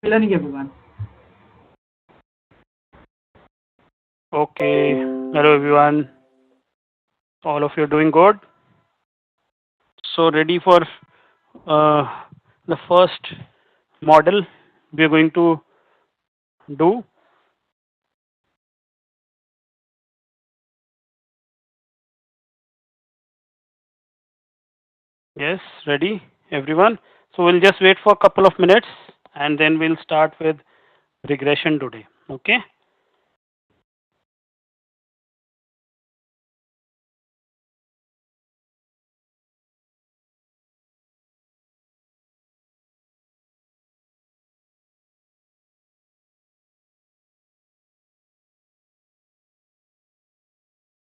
Learning everyone. Okay, hello everyone. All of you doing good? So ready for uh, the first model we are going to do? Yes, ready everyone. So we'll just wait for a couple of minutes and then we'll start with regression today. Okay.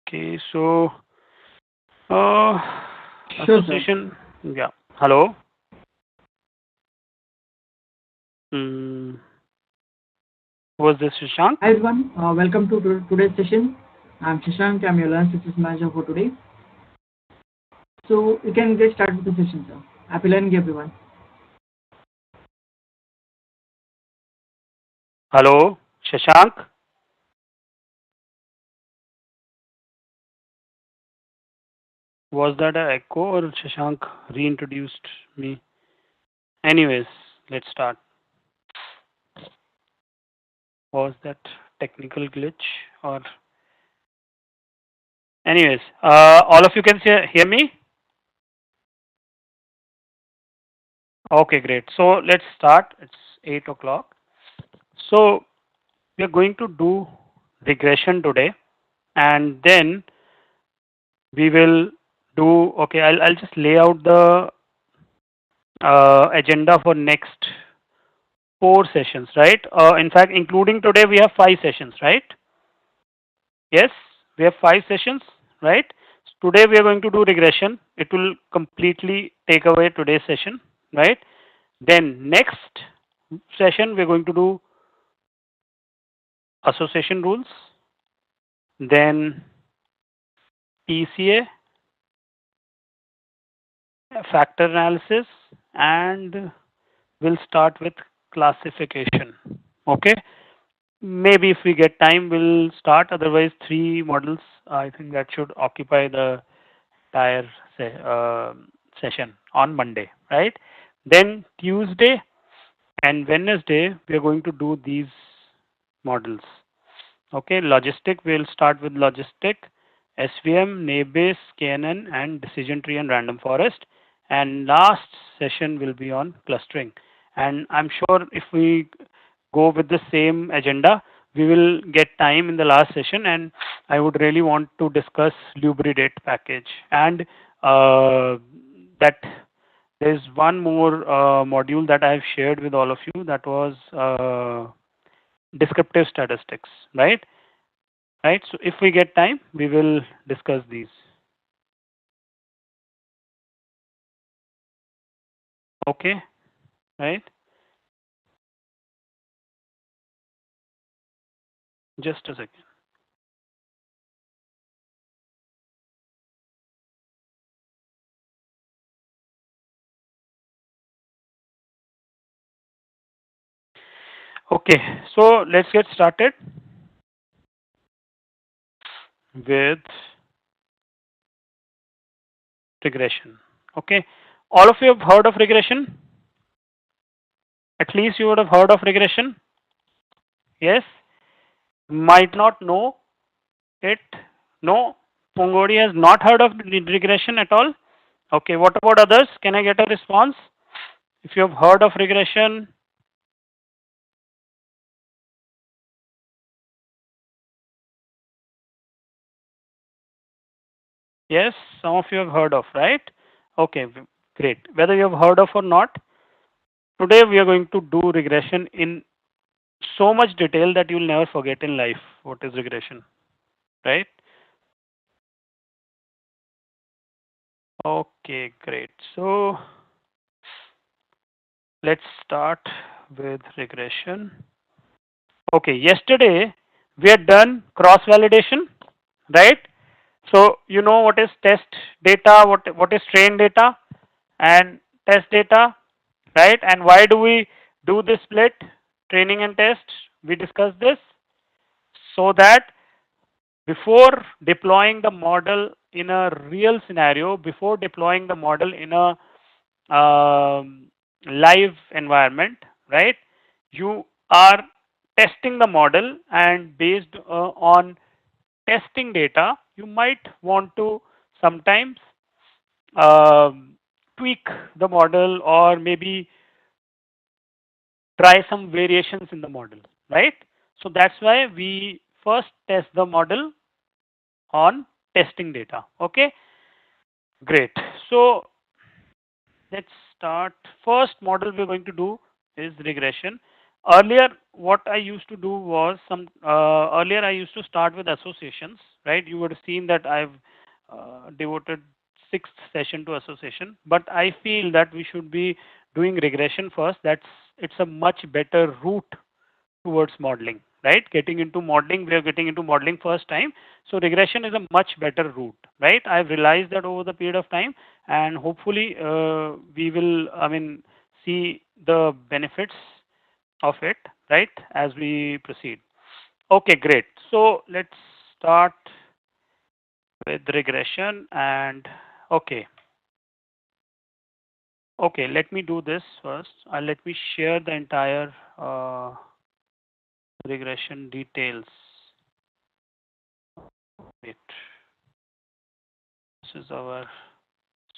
Okay. So uh, Sure, sir. association. Yeah. Hello. Hmm. Was this Shashank? Hi everyone. Welcome to today's session. I'm Shashank. I'm your learn success manager for today. So you can get started with the session, sir. Happy learning, everyone. Hello, Shashank. Was that an echo or Shashank reintroduced me? Anyways, let's start. Was that technical glitch or anyways, all of you can hear me? Okay, great. So let's start. It's 8 o'clock. So we are going to do regression today and then we will do, okay, I'll just lay out the agenda for next 4 sessions, right? In fact, including today, we have 5 sessions, right? Yes, we have 5 sessions, right? Today we are going to do regression. It will completely take away today's session, right? Then next session we are going to do association rules, then PCA, factor analysis, and we'll start with classification. Okay. Maybe if we get time, we'll start. Otherwise, 3 models. I think that should occupy the entire session on Monday, right? Then Tuesday and Wednesday, we are going to do these models. Okay, logistic, we'll start with logistic, SVM, Nebase, KNN, and decision tree and random forest. And last session will be on clustering. And I'm sure if we go with the same agenda, we will get time in the last session. And I would really want to discuss Lubridate package. And that there's one more module that I've shared with all of you that was descriptive statistics, right? Right. So if we get time, we will discuss these. Okay. Right. Just a second. Okay. So let's get started with regression. Okay. All of you have heard of regression? At least you would have heard of regression. Yes. Might not know it. No. Pongodi has not heard of regression at all. Okay. What about others? Can I get a response? If you have heard of regression, yes, some of you have heard of, right? Okay, great. Whether you have heard of or not, today we are going to do regression in so much detail that you'll never forget in life what is regression, right? Okay, great. So let's start with regression. Okay, yesterday we had done cross validation, right? So you know what is test data, what is train data and test data, right? And why do we do this split? training and test, we discussed this, so that before deploying the model in a real scenario, before deploying the model in a live environment, right? You are testing the model, and based on testing data, you might want to sometimes tweak the model, or maybe try some variations in the model, right? So that's why we first test the model on testing data. Okay, great. So let's start. First model we're going to do is regression. Earlier, what I used to do was earlier I used to start with associations, right? You would have seen that I've devoted sixth session to association, but I feel that we should be doing regression first. It's a much better route towards modeling, right? Getting into modeling, we are getting into modeling first time. So regression is a much better route, right? I've realized that over the period of time, and hopefully we will, see the benefits of it, right, as we proceed. Okay, great. So let's start with regression, and okay. Okay, let me do this first. Let me share the entire regression details. Wait. This is our,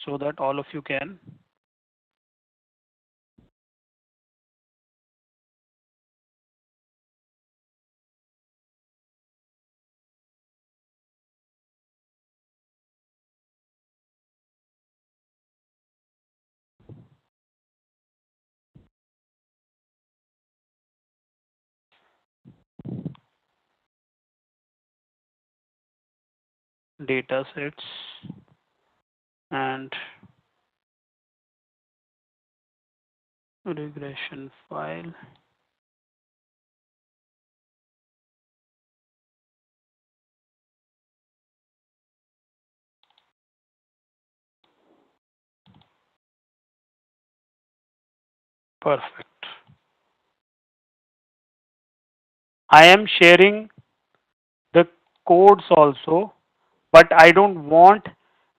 so that all of you can. Data sets and regression file. Perfect. I am sharing the codes also, but I don't want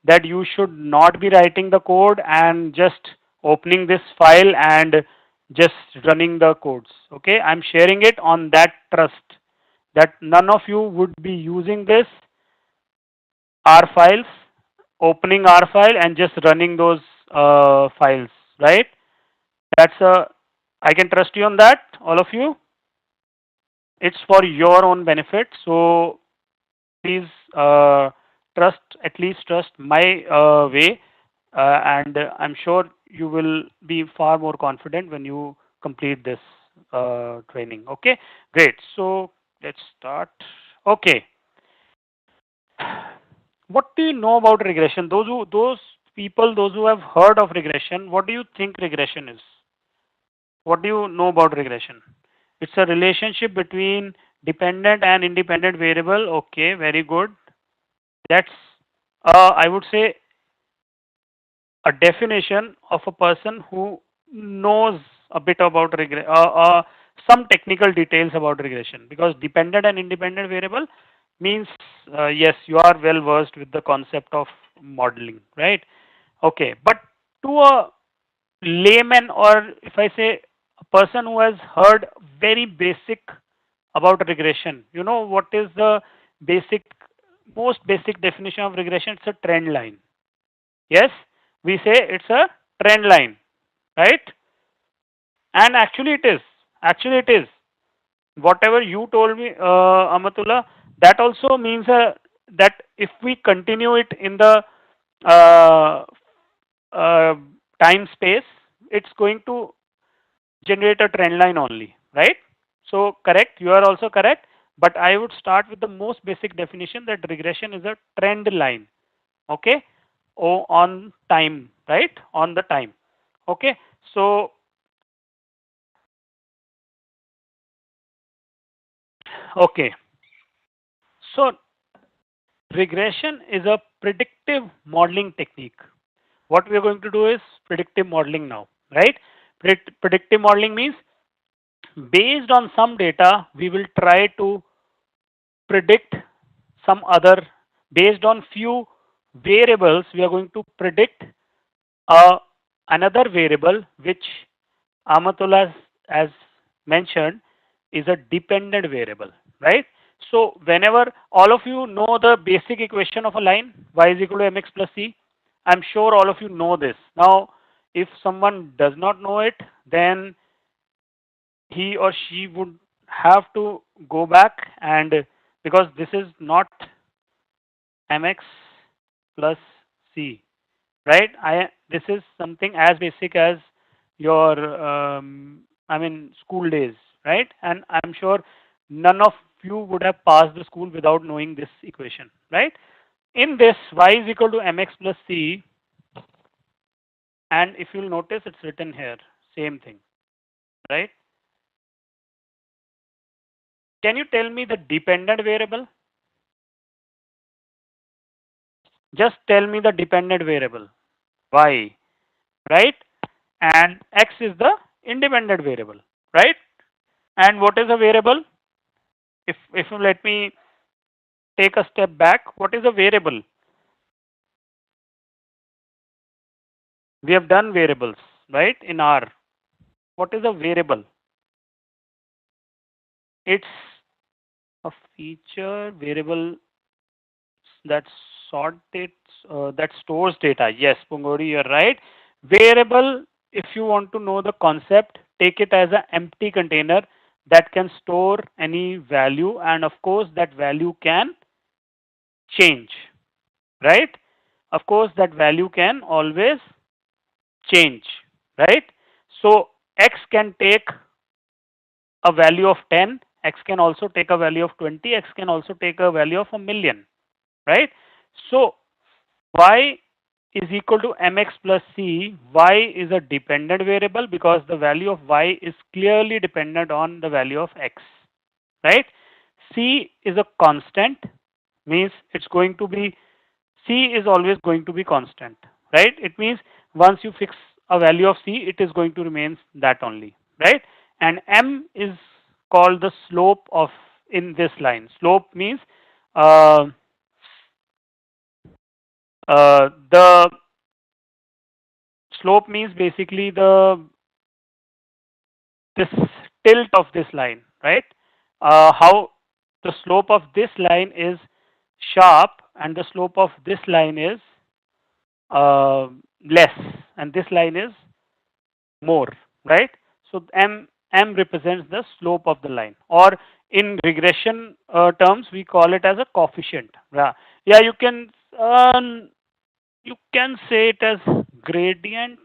that you should not be writing the code and just opening this file and just running the codes. Okay, I'm sharing it on that trust that none of you would be using this R files, opening R file and just running those files, right? That's a, I can trust you on that, all of you. It's for your own benefit, so please trust, at least trust my way, and I'm sure you will be far more confident when you complete this training. Okay, great. So let's start. Okay, what do you know about regression? Those people, those who have heard of regression, what do you think regression is? What do you know about regression? It's a relationship between dependent and independent variable. Okay, very good. That's, I would say, a definition of a person who knows a bit about some technical details about regression. Because dependent and independent variable means, yes, you are well versed with the concept of modeling, right? Okay, but to a layman, or if I say a person who has heard very basic about regression, you know what is the basic, most basic definition of regression? It's a trend line. Yes, we say it's a trend line, right? And actually it is. Actually it is. Whatever you told me, Amatullah, that also means that if we continue it in the uh, uh, time space, it's going to generate a trend line only, right? So correct, you are also correct. But I would start with the most basic definition that regression is a trend line. Okay, on time, right? On the time. Okay, so okay, so regression is a predictive modeling technique. What we are going to do is predictive modeling now, right? Predictive modeling means based on some data, we will try to predict some other, based on few variables, we are going to predict uh, another variable which Amatullah has mentioned is a dependent variable, right? So whenever all of you know the basic equation of a line, y is equal to mx plus c, I'm sure all of you know this. Now, if someone does not know it, then he or she would have to go back, and because this is not mx plus c, right? This is something as basic as your I mean school days, right? And I'm sure none of you would have passed the school without knowing this equation, right? In this, y is equal to mx plus c, and if you'll notice, it's written here, same thing, right? Can you tell me the dependent variable? Just tell me the dependent variable, y, right? And x is the independent variable, right? And what is a variable? If you let me take a step back, what is a variable? We have done variables, right? In R. What is a variable? It's a feature variable that that stores data. Yes, Pungori, you're right. Variable, if you want to know the concept, take it as an empty container that can store any value, and of course that value can change, right? Of course that value can always change, right? So x can take a value of 10, x can also take a value of 20, x can also take a value of a million, right? So y is equal to mx plus c. Y is a dependent variable because the value of y is clearly dependent on the value of x, right? C is a constant, means it's going to be, c is always going to be constant, right? It means once you fix a value of c, it is going to remain that only, right? And m is called the slope of in this line. Slope means uh, the slope means basically the this tilt of this line, right? How the slope of this line is sharp and the slope of this line is uh, less, and this line is more, right? So m represents the slope of the line, or in regression terms, we call it as a coefficient. Yeah, yeah, you can say it as gradient.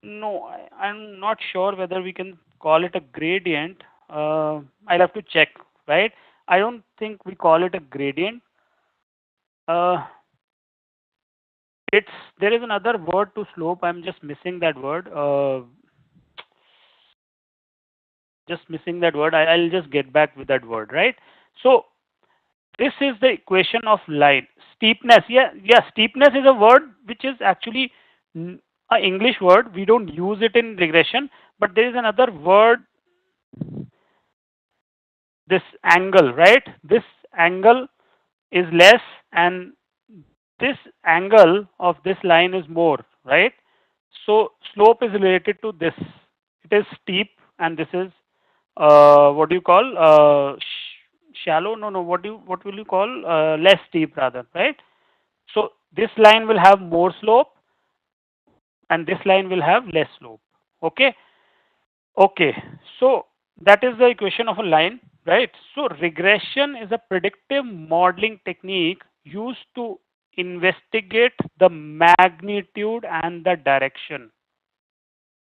No, I'm not sure whether we can call it a gradient. I'll have to check, right? I don't think we call it a gradient. Uh, it's there is another word to slope. I'm just missing that word. Just missing that word. I'll just get back with that word, right? So this is the equation of line. Steepness, yeah, yeah. Steepness is a word which is actually a English word. We don't use it in regression, but there is another word. This angle, right? This angle is less, and this angle of this line is more, right? So slope is related to this. It is steep, and this is what do you call shallow? No, no. What will you call less steep rather, right? So this line will have more slope, and this line will have less slope. Okay, okay. So that is the equation of a line, right? So regression is a predictive modeling technique used to investigate the magnitude and the direction.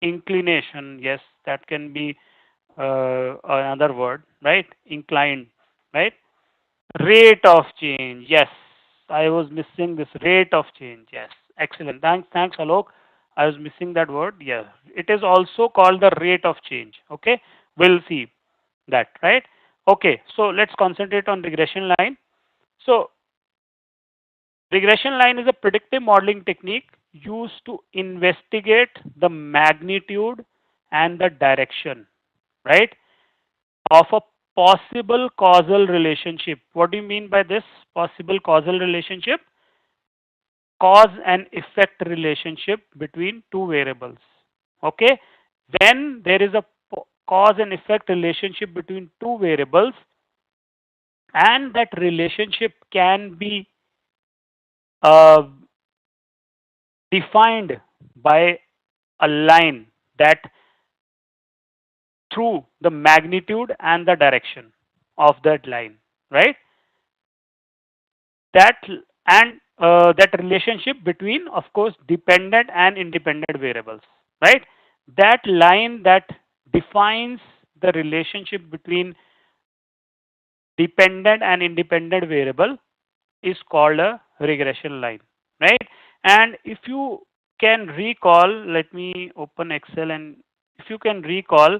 Inclination, yes, that can be another word, right? Inclined, right? Rate of change, yes. I was missing this rate of change, yes. Excellent. Thanks, Alok. I was missing that word. Yeah, it is also called the rate of change. Okay, we'll see that, right? Okay, so let's concentrate on regression line. So regression line is a predictive modeling technique used to investigate the magnitude and the direction, right, of a possible causal relationship. What do you mean by this possible causal relationship? Cause and effect relationship between two variables. Okay, when there is a cause and effect relationship between two variables, and that relationship can be uh, defined by a line that through the magnitude and the direction of that line, right? That and that relationship between, of course, dependent and independent variables, right? That line that defines the relationship between dependent and independent variable is called a regression line, right? And if you can recall, let me open Excel, and if you can recall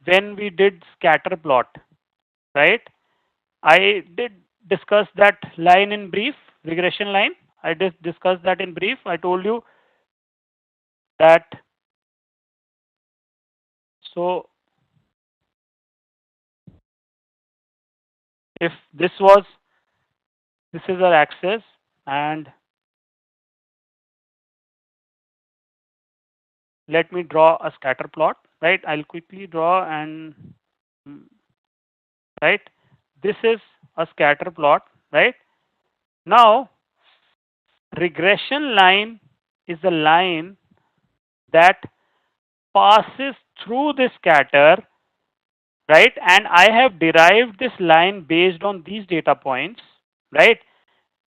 when we did scatter plot, right? I did discuss that line in brief, regression line. I did discuss that in brief. I told you that. So if this is our axis, and let me draw a scatter plot, right? I'll quickly draw, and right, this is a scatter plot, right? Now regression line is the line that passes through the scatter, right? And I have derived this line based on these data points, right?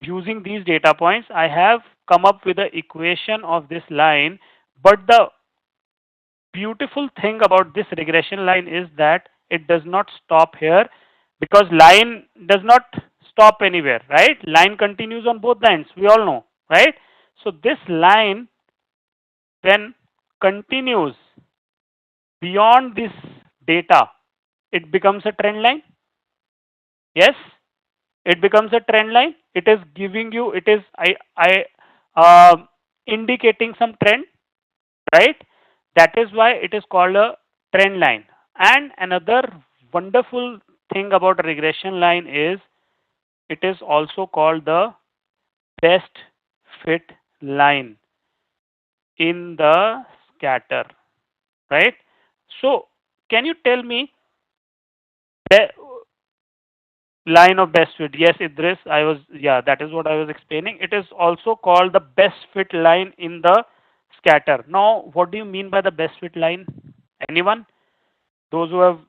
Using these data points, I have come up with the equation of this line. But the beautiful thing about this regression line is that it does not stop here, because line does not stop anywhere, right? Line continues on both ends, we all know, right? So this line then continues beyond this data, it becomes a trend line. Yes, it becomes a trend line. It is giving you, it is indicating some trend, right? That is why it is called a trend line. And another wonderful thing about a regression line is it is also called the best fit line in the scatter, right? So can you tell me the line of best fit? Yes, Idris, that is what I was explaining. It is also called the best fit line in the scatter. Now, what do you mean by the best fit line? Anyone? Those who have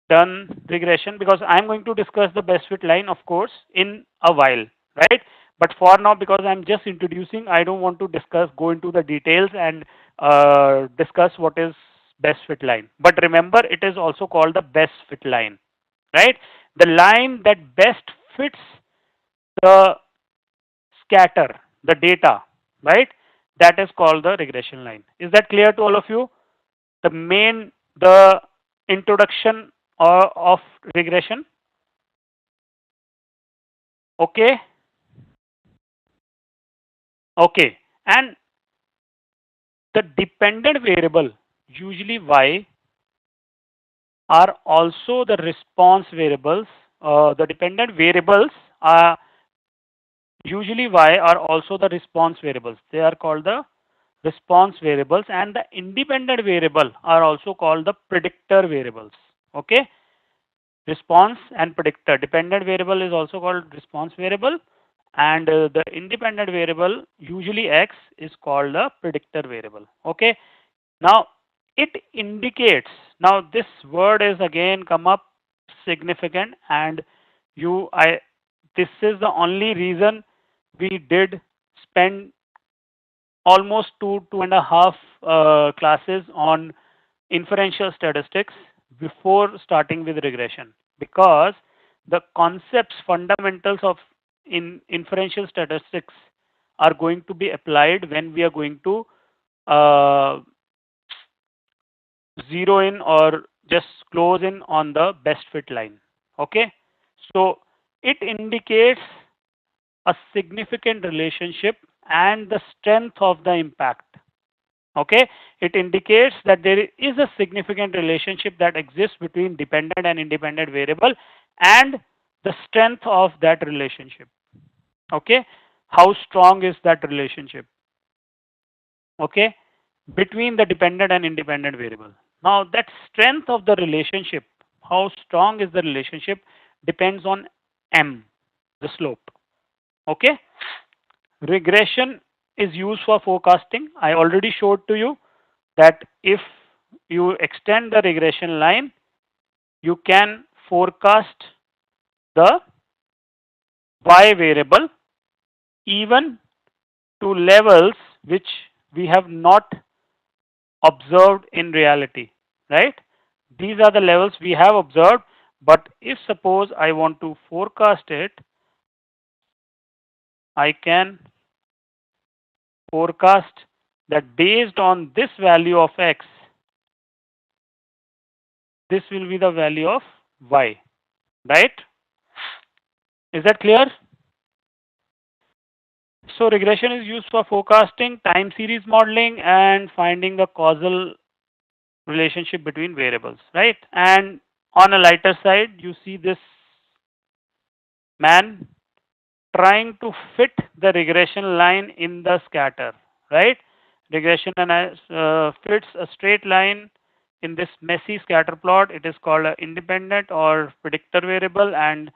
done regression, because I'm going to discuss the best fit line, of course, in a while, right? But for now, because I'm just introducing, I don't want to go into the details and discuss what is best fit line. But remember, it is also called the best fit line, right? The line that best fits the scatter, the data, right? That is called the regression line. Is that clear to all of you? The introduction of regression. Okay. Okay. And the dependent variable, usually y, are also the response variables. The dependent variables are usually y are also the response variables. They are called the response variables, and the independent variable are also called the predictor variables. Okay. Response and predictor. Dependent variable is also called response variable, and the independent variable, usually x, is called the predictor variable. Okay. Now it indicates, now this word is again come up significant, and this is the only reason we did spend almost 2.5 classes on inferential statistics before starting with regression, because the concepts, fundamentals of inferential statistics are going to be applied when we are going to uh, zero in or just close in on the best fit line. Okay. So it indicates a significant relationship and the strength of the impact. Okay, it indicates that there is a significant relationship that exists between dependent and independent variable and the strength of that relationship. Okay, how strong is that relationship? Okay, between the dependent and independent variable. Now that strength of the relationship, how strong is the relationship, depends on m, the slope. Okay, regression is used for forecasting. I already showed to you that if you extend the regression line, you can forecast the y variable even to levels which we have not observed in reality, right? These are the levels we have observed, but if suppose I want to forecast it, I can forecast that based on this value of x, this will be the value of y, right? Is that clear? So regression is used for forecasting, time series modeling, and finding the causal relationship between variables, right? And on a lighter side, you see this man trying to fit the regression line in the scatter, right? Regression fits a straight line in this messy scatter plot. It is called an independent or predictor variable, and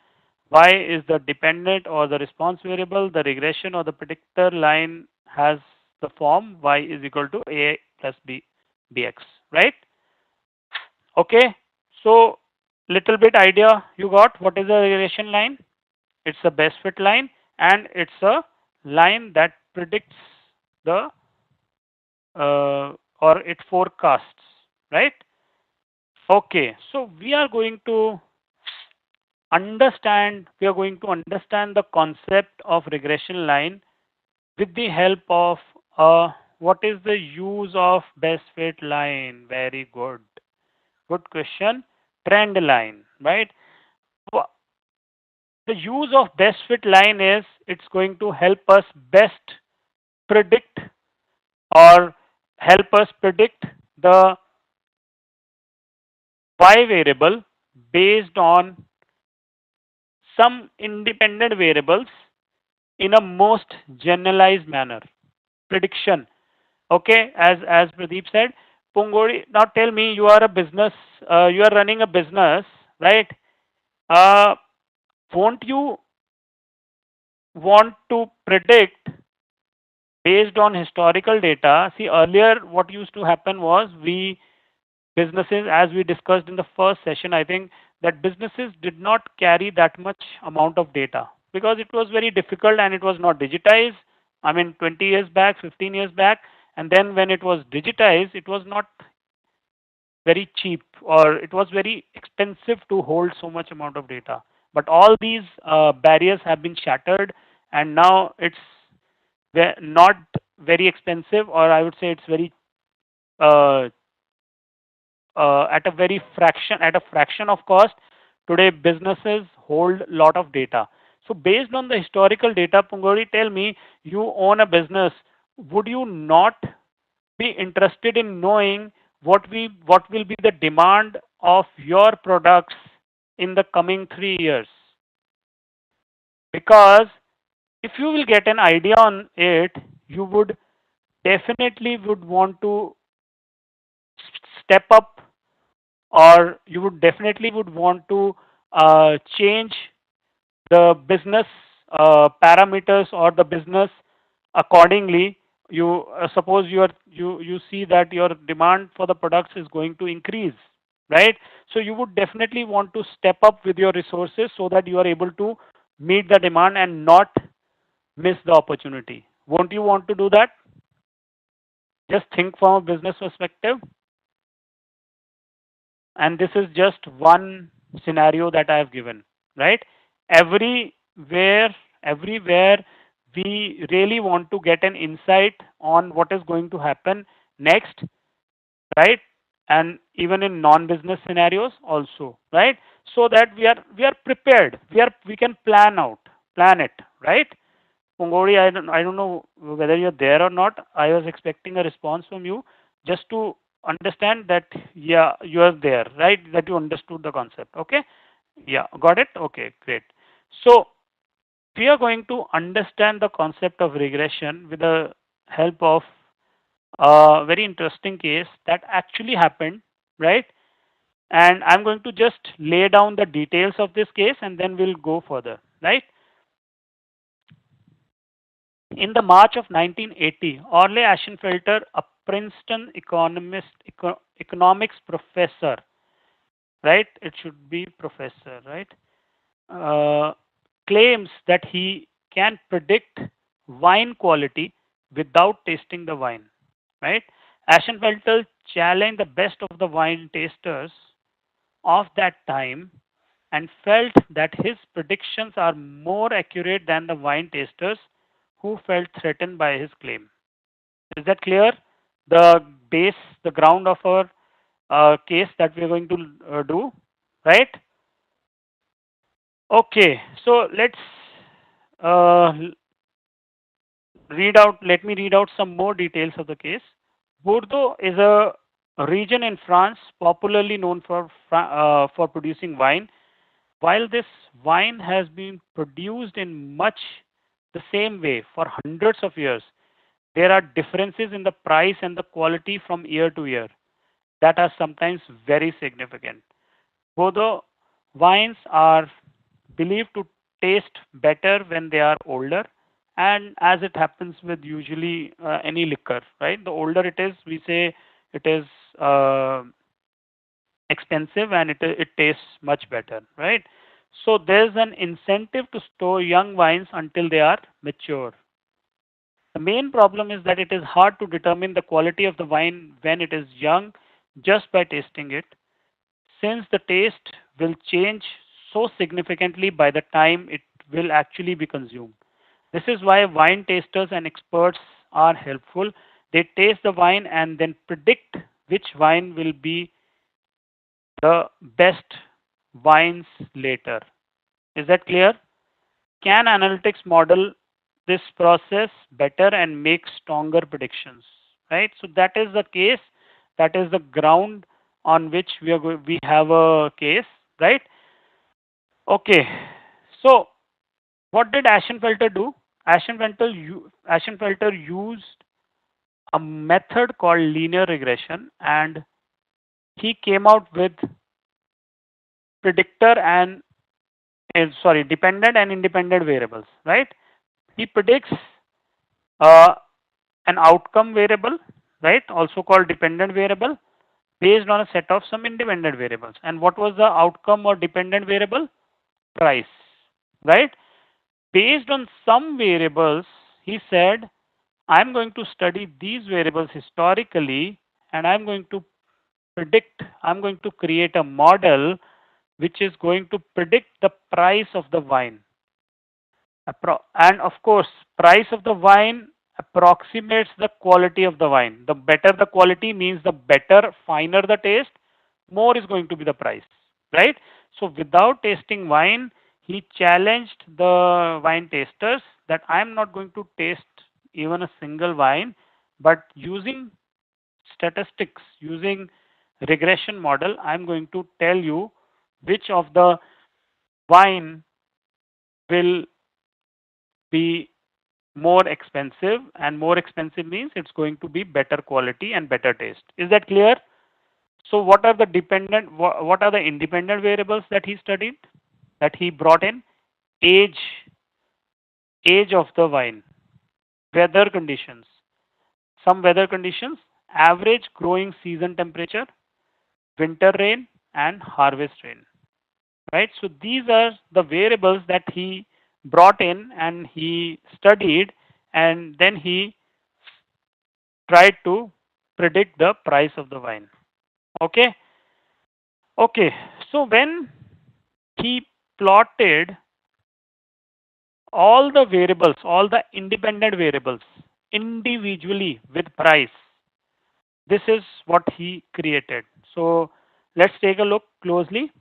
y is the dependent or the response variable. The regression or the predictor line has the form y is equal to a plus b bx, right? Okay, so little bit idea you got what is a regression line. It's a best fit line, and it's a line that predicts the or it forecasts, right? Okay, so we are going to understand the concept of regression line with the help of what is the use of best fit line? Very good. Good question. Trend line, right? The use of best fit line is it's going to help us best predict or help us predict the y variable based on some independent variables in a most generalized manner. Prediction. Okay, as Pradeep said, Pungori. Now tell me, you are a business. You are running a business, right? Uh, won't you want to predict based on historical data? See, earlier what used to happen was businesses, as we discussed in the first session, I think that businesses did not carry that much amount of data because it was very difficult and it was not digitized. I mean, 20 years back, 15 years back, and then when it was digitized, it was not very cheap or it was very expensive to hold so much amount of data. But all these barriers have been shattered, and now it's not very expensive, or I would say it's very uh, at a fraction of cost. Today businesses hold lot of data. So based on the historical data, Pungori, tell me, you own a business, would you not be interested in knowing what will be the demand of your products in the coming 3 years? Because if you will get an idea on it, you would definitely would want to step up, or you would definitely would want to change the business parameters or the business accordingly. You suppose you see that your demand for the products is going to increase, right? So you would definitely want to step up with your resources so that you are able to meet the demand and not miss the opportunity. Won't you want to do that? Just think from a business perspective. And this is just one scenario that I have given, right? Everywhere we really want to get an insight on what is going to happen next, right? And even in non-business scenarios also, right? So that we are prepared, we can plan it, right? Pongori, I don't know whether you're there or not. I was expecting a response from you just to understand that, yeah, you are there, right? That you understood the concept. Okay. Yeah, got it. Okay, great. So we are going to understand the concept of regression with the help of a very interesting case that actually happened, right? And I'm going to just lay down the details of this case and then we'll go further, right? In the March of 1980, Orley Ashenfelter, a Princeton economics professor, right? It should be professor, right? Uh, claims that he can predict wine quality without tasting the wine, right? Ashenfelter challenged the best of the wine tasters of that time and felt that his predictions are more accurate than the wine tasters who felt threatened by his claim. Is that clear? The base, the ground of our case that we are going to do, right? Okay, so let's uh, let me read out some more details of the case. Bordeaux is a region in France popularly known for producing wine. While this wine has been produced in much the same way for hundreds of years, there are differences in the price and the quality from year to year that are sometimes very significant. Bordeaux wines are believed to taste better when they are older, and as it happens with usually any liquor, right? The older it is, we say it is uh, expensive and it tastes much better, right? So there's an incentive to store young wines until they are mature. The main problem is that it is hard to determine the quality of the wine when it is young just by tasting it, since the taste will change so significantly by the time it will actually be consumed. This is why wine tasters and experts are helpful. They taste the wine and then predict which wine will be the best wines later. Is that clear? Can analytics model this process better and make stronger predictions? Right. So that is the case. That is the ground on which we have a case. Right. Okay. So what did Ashenfelter do? Ashenfelter used a method called linear regression, and he came out with predictor and dependent and independent variables, right? He predicts uh, an outcome variable, right, also called dependent variable, based on a set of some independent variables. And what was the outcome or dependent variable? Price, right? Based on some variables, he said, I'm going to study these variables historically and I'm going to create a model which is going to predict the price of the wine. And of course, price of the wine approximates the quality of the wine. The better the quality means the better, finer the taste, more is going to be the price, right? So without tasting wine, he challenged the wine tasters that I'm not going to taste even a single wine, but using statistics, using regression model, I'm going to tell you which of the wine will be more expensive, and more expensive means it's going to be better quality and better taste. Is that clear? So what are the what are the independent variables that he studied, that he brought in? Age, age of the wine, weather conditions, some weather conditions, average growing season temperature, winter rain, and harvest rain, right? So these are the variables that he brought in and he studied, and then he tried to predict the price of the wine. Okay. Okay. So when he plotted all the variables, all the independent variables individually with price, this is what he created. So let's take a look closely.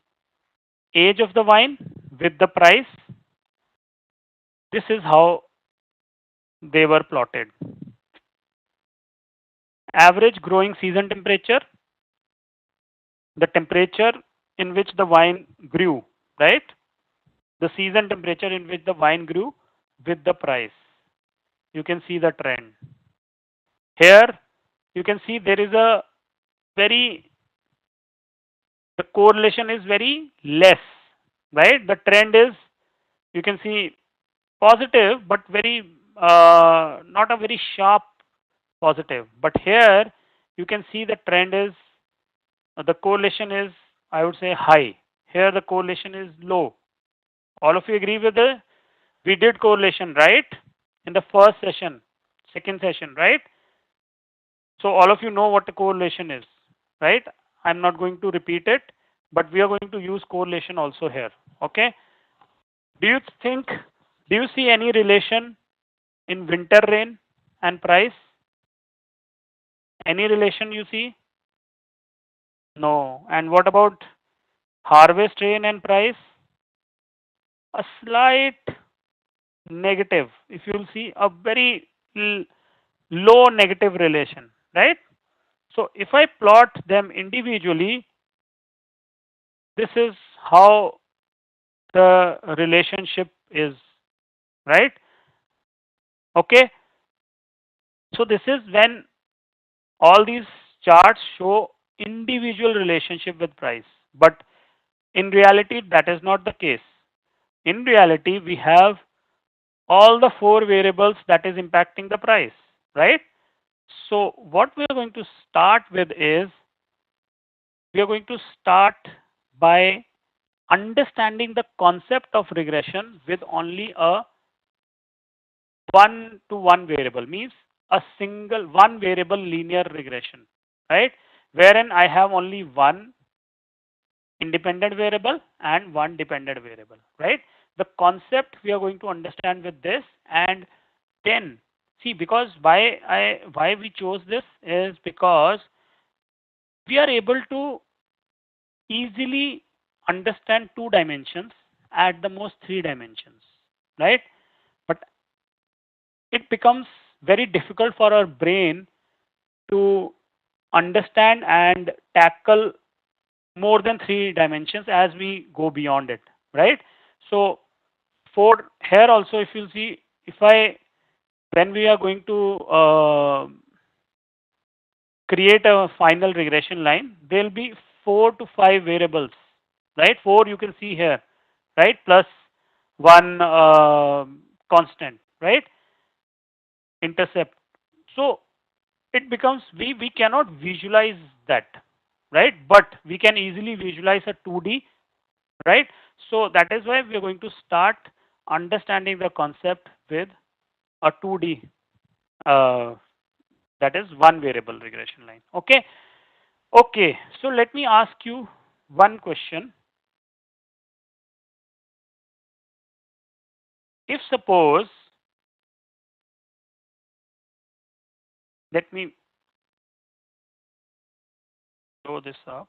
Age of the wine with the price. This is how they were plotted. Average growing season temperature, the temperature in which the vine grew, right? The season temperature in which the vine grew with the price. You can see the trend. Here, you can see there is a the correlation is very less, right? The trend is, you can see positive, but not a very sharp positive. But here, you can see the trend is, the correlation is, I would say, high. Here, the correlation is low. All of you agree with it? We did correlation, right? In the first session, second session, right? So all of you know what the correlation is, right? I'm not going to repeat it, but we are going to use correlation also here. Okay? Do you think, do you see any relation in winter rain and price? Any relation you see? No. And what about harvest rain and price? A slight negative. If you'll see a very low negative relation, right? So if I plot them individually, this is how the relationship is, right? Okay. So this is when all these charts show individual relationship with price. But in reality, that is not the case. In reality, we have all the four variables that is impacting the price, right? So what we are going to start with is, we are going to start by understanding the concept of regression with only a one-to-one variable, means a single one variable linear regression, right? Wherein I have only one independent variable and one dependent variable, right? The concept we are going to understand with this, and then see, because why we chose this is because we are able to easily understand two dimensions, at the most three dimensions, right? But it becomes very difficult for our brain to understand and tackle more than three dimensions as we go beyond it, right? So for here also, if you see, when we are going to create a final regression line, there will be 4 to 5 variables, right? 4 you can see here, right? Plus one constant, right? Intercept. So it becomes, we cannot visualize that, right? But we can easily visualize a 2D, right? So that is why we are going to start understanding the concept with a 2D, that is one variable regression line. Okay. Okay. So let me ask you one question. If suppose, let me blow this up.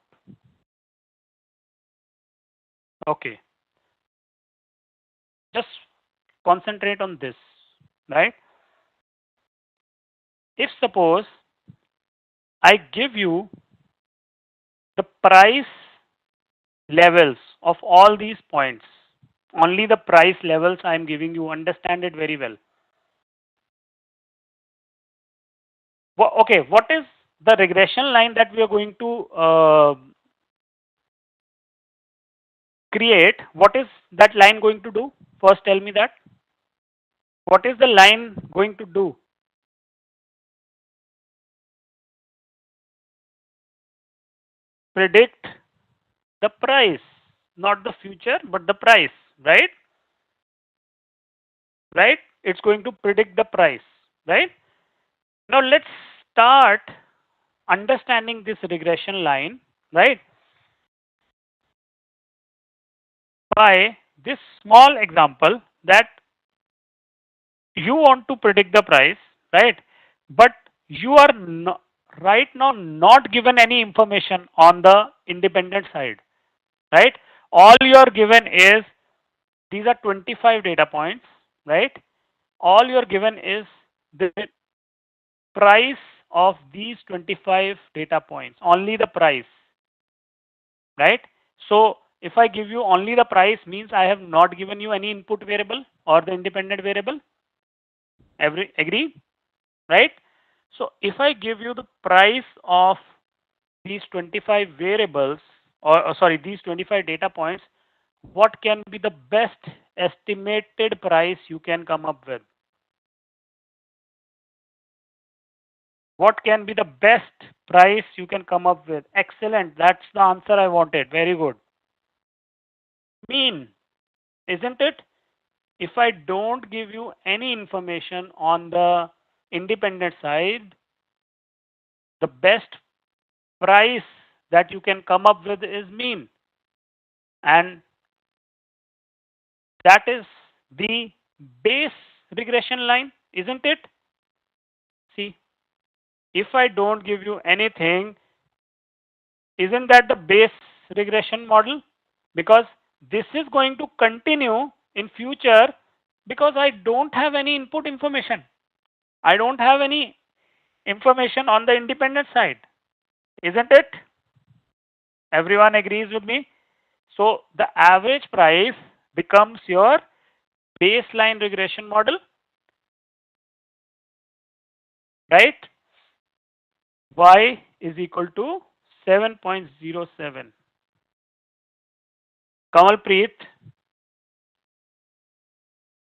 Okay. Just concentrate on this, right? If suppose I give you the price levels of all these points, only the price levels I am giving you, understand it very well. Okay, what is the regression line that we are going to create? What is that line going to do? First tell me that. What is the line going to do? Predict the price, not the future, but the price, right? Right? It's going to predict the price, right? Now let's start understanding this regression line, right? By this small example that you want to predict the price, right? But you are right now not given any information on the independent side, right? All you are given is, these are 25 data points, right? All you are given is the price of these 25 data points, only the price, right? So if I give you only the price, means I have not given you any input variable or the independent variable. Agree, right? So if I give you the price of these 25 variables, or sorry, these 25 data points, what can be the best estimated price you can come up with? What can be the best price you can come up with? Excellent. That's the answer I wanted. Very good. Mean, isn't it? If I don't give you any information on the independent side, the best price that you can come up with is mean. And that is the Bayes regression line, isn't it? See, if I don't give you anything, isn't that the Bayes regression model? Because this is going to continue in future because I don't have any input information. I don't have any information on the independent side, isn't it? Everyone agrees with me? So the average price becomes your baseline regression model, right? Y is equal to 7.07. Kamalpreet,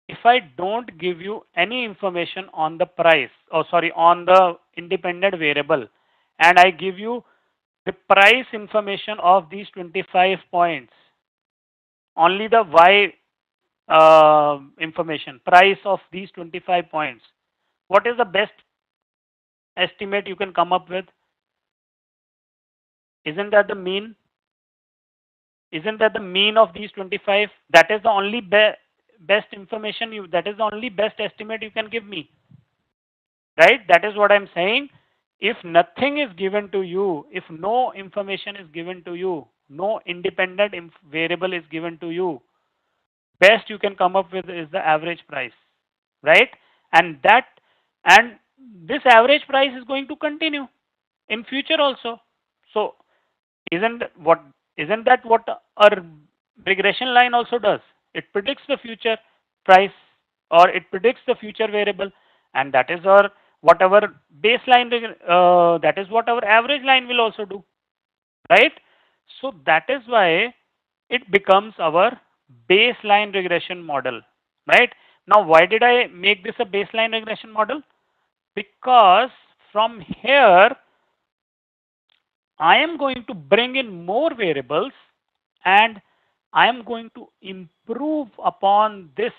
if I don't give you any information on the price, on the independent variable, and I give you the price information of these 25 points, only the Y information, price of these 25 points, what is the best estimate you can come up with? Isn't that the mean? Isn't that the mean of these 25? That is the only best information that is the only best estimate you can give me, right? That is what I'm saying. If nothing is given to you, if no information is given to you, no independent variable is given to you, best you can come up with is the average price, right? And this average price is going to continue in future also. So isn't that what a regression line also does? It predicts the future price, or it predicts the future variable, and that is our whatever baseline that is what our average line will also do, right? So that is why it becomes our baseline regression model, right? Now why did I make this a baseline regression model? Because from here I am going to bring in more variables and I am going to improve upon this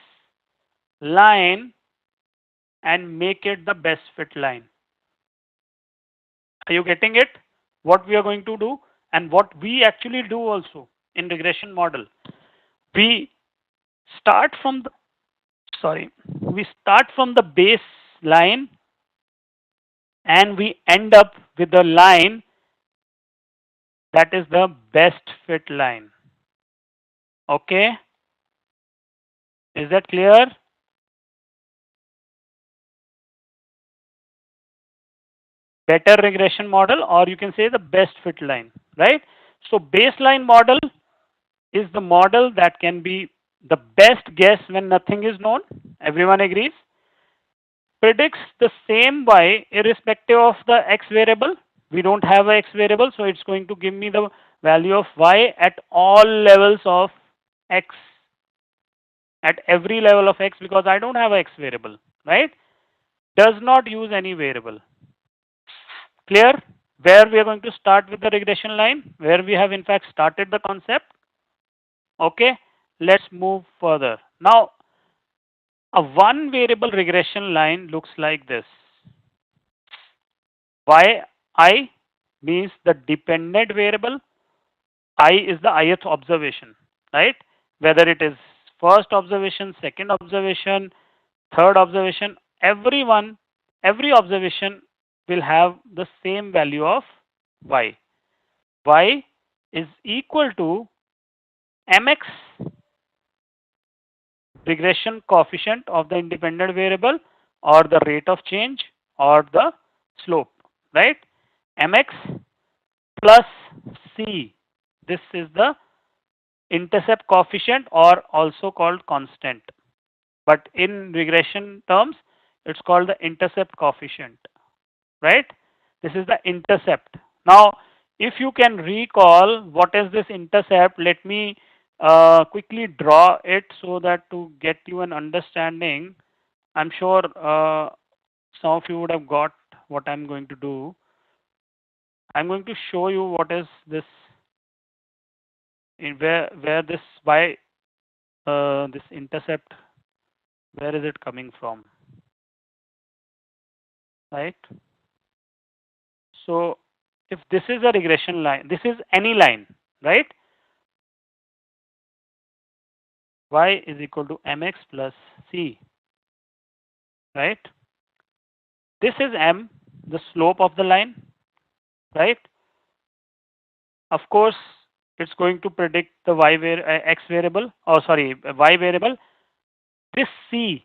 line and make it the best fit line. Are you getting it? What we are going to do and what we actually do also in regression model. We start from the baseline and we end up with the line that is the best fit line. Okay? Is that clear? Better regression model, or you can say the best fit line, right? So baseline model is the model that can be the best guess when nothing is known. Everyone agrees? Predicts the same Y irrespective of the X variable. We don't have a X variable, so it's going to give me the value of Y at all levels of X, at every level of X, because I don't have a X variable, right? Does not use any variable. Clear? Where we are going to start with the regression line, where we have in fact started the concept. Okay, let's move further. Now, a one variable regression line looks like this. Yi means the dependent variable. I is the ith observation, right? Whether it is first observation, second observation, third observation, every observation will have the same value of Y. Y is equal to mx regression coefficient of the independent variable or the rate of change or the slope, right? Mx plus c. This is the intercept coefficient or also called constant. But in regression terms, it's called the intercept coefficient, right? This is the intercept. Now, if you can recall what is this intercept, let me quickly draw it so that to get you an understanding. I'm sure some of you would have got what I'm going to do. I'm going to show you what is this, in where this by this intercept, where is it coming from, right? So if this is a regression line, this is any line, right? Y is equal to mx plus c, right? This is m, the slope of the line, right? Of course, it's going to predict the x variable, or sorry, y variable. This c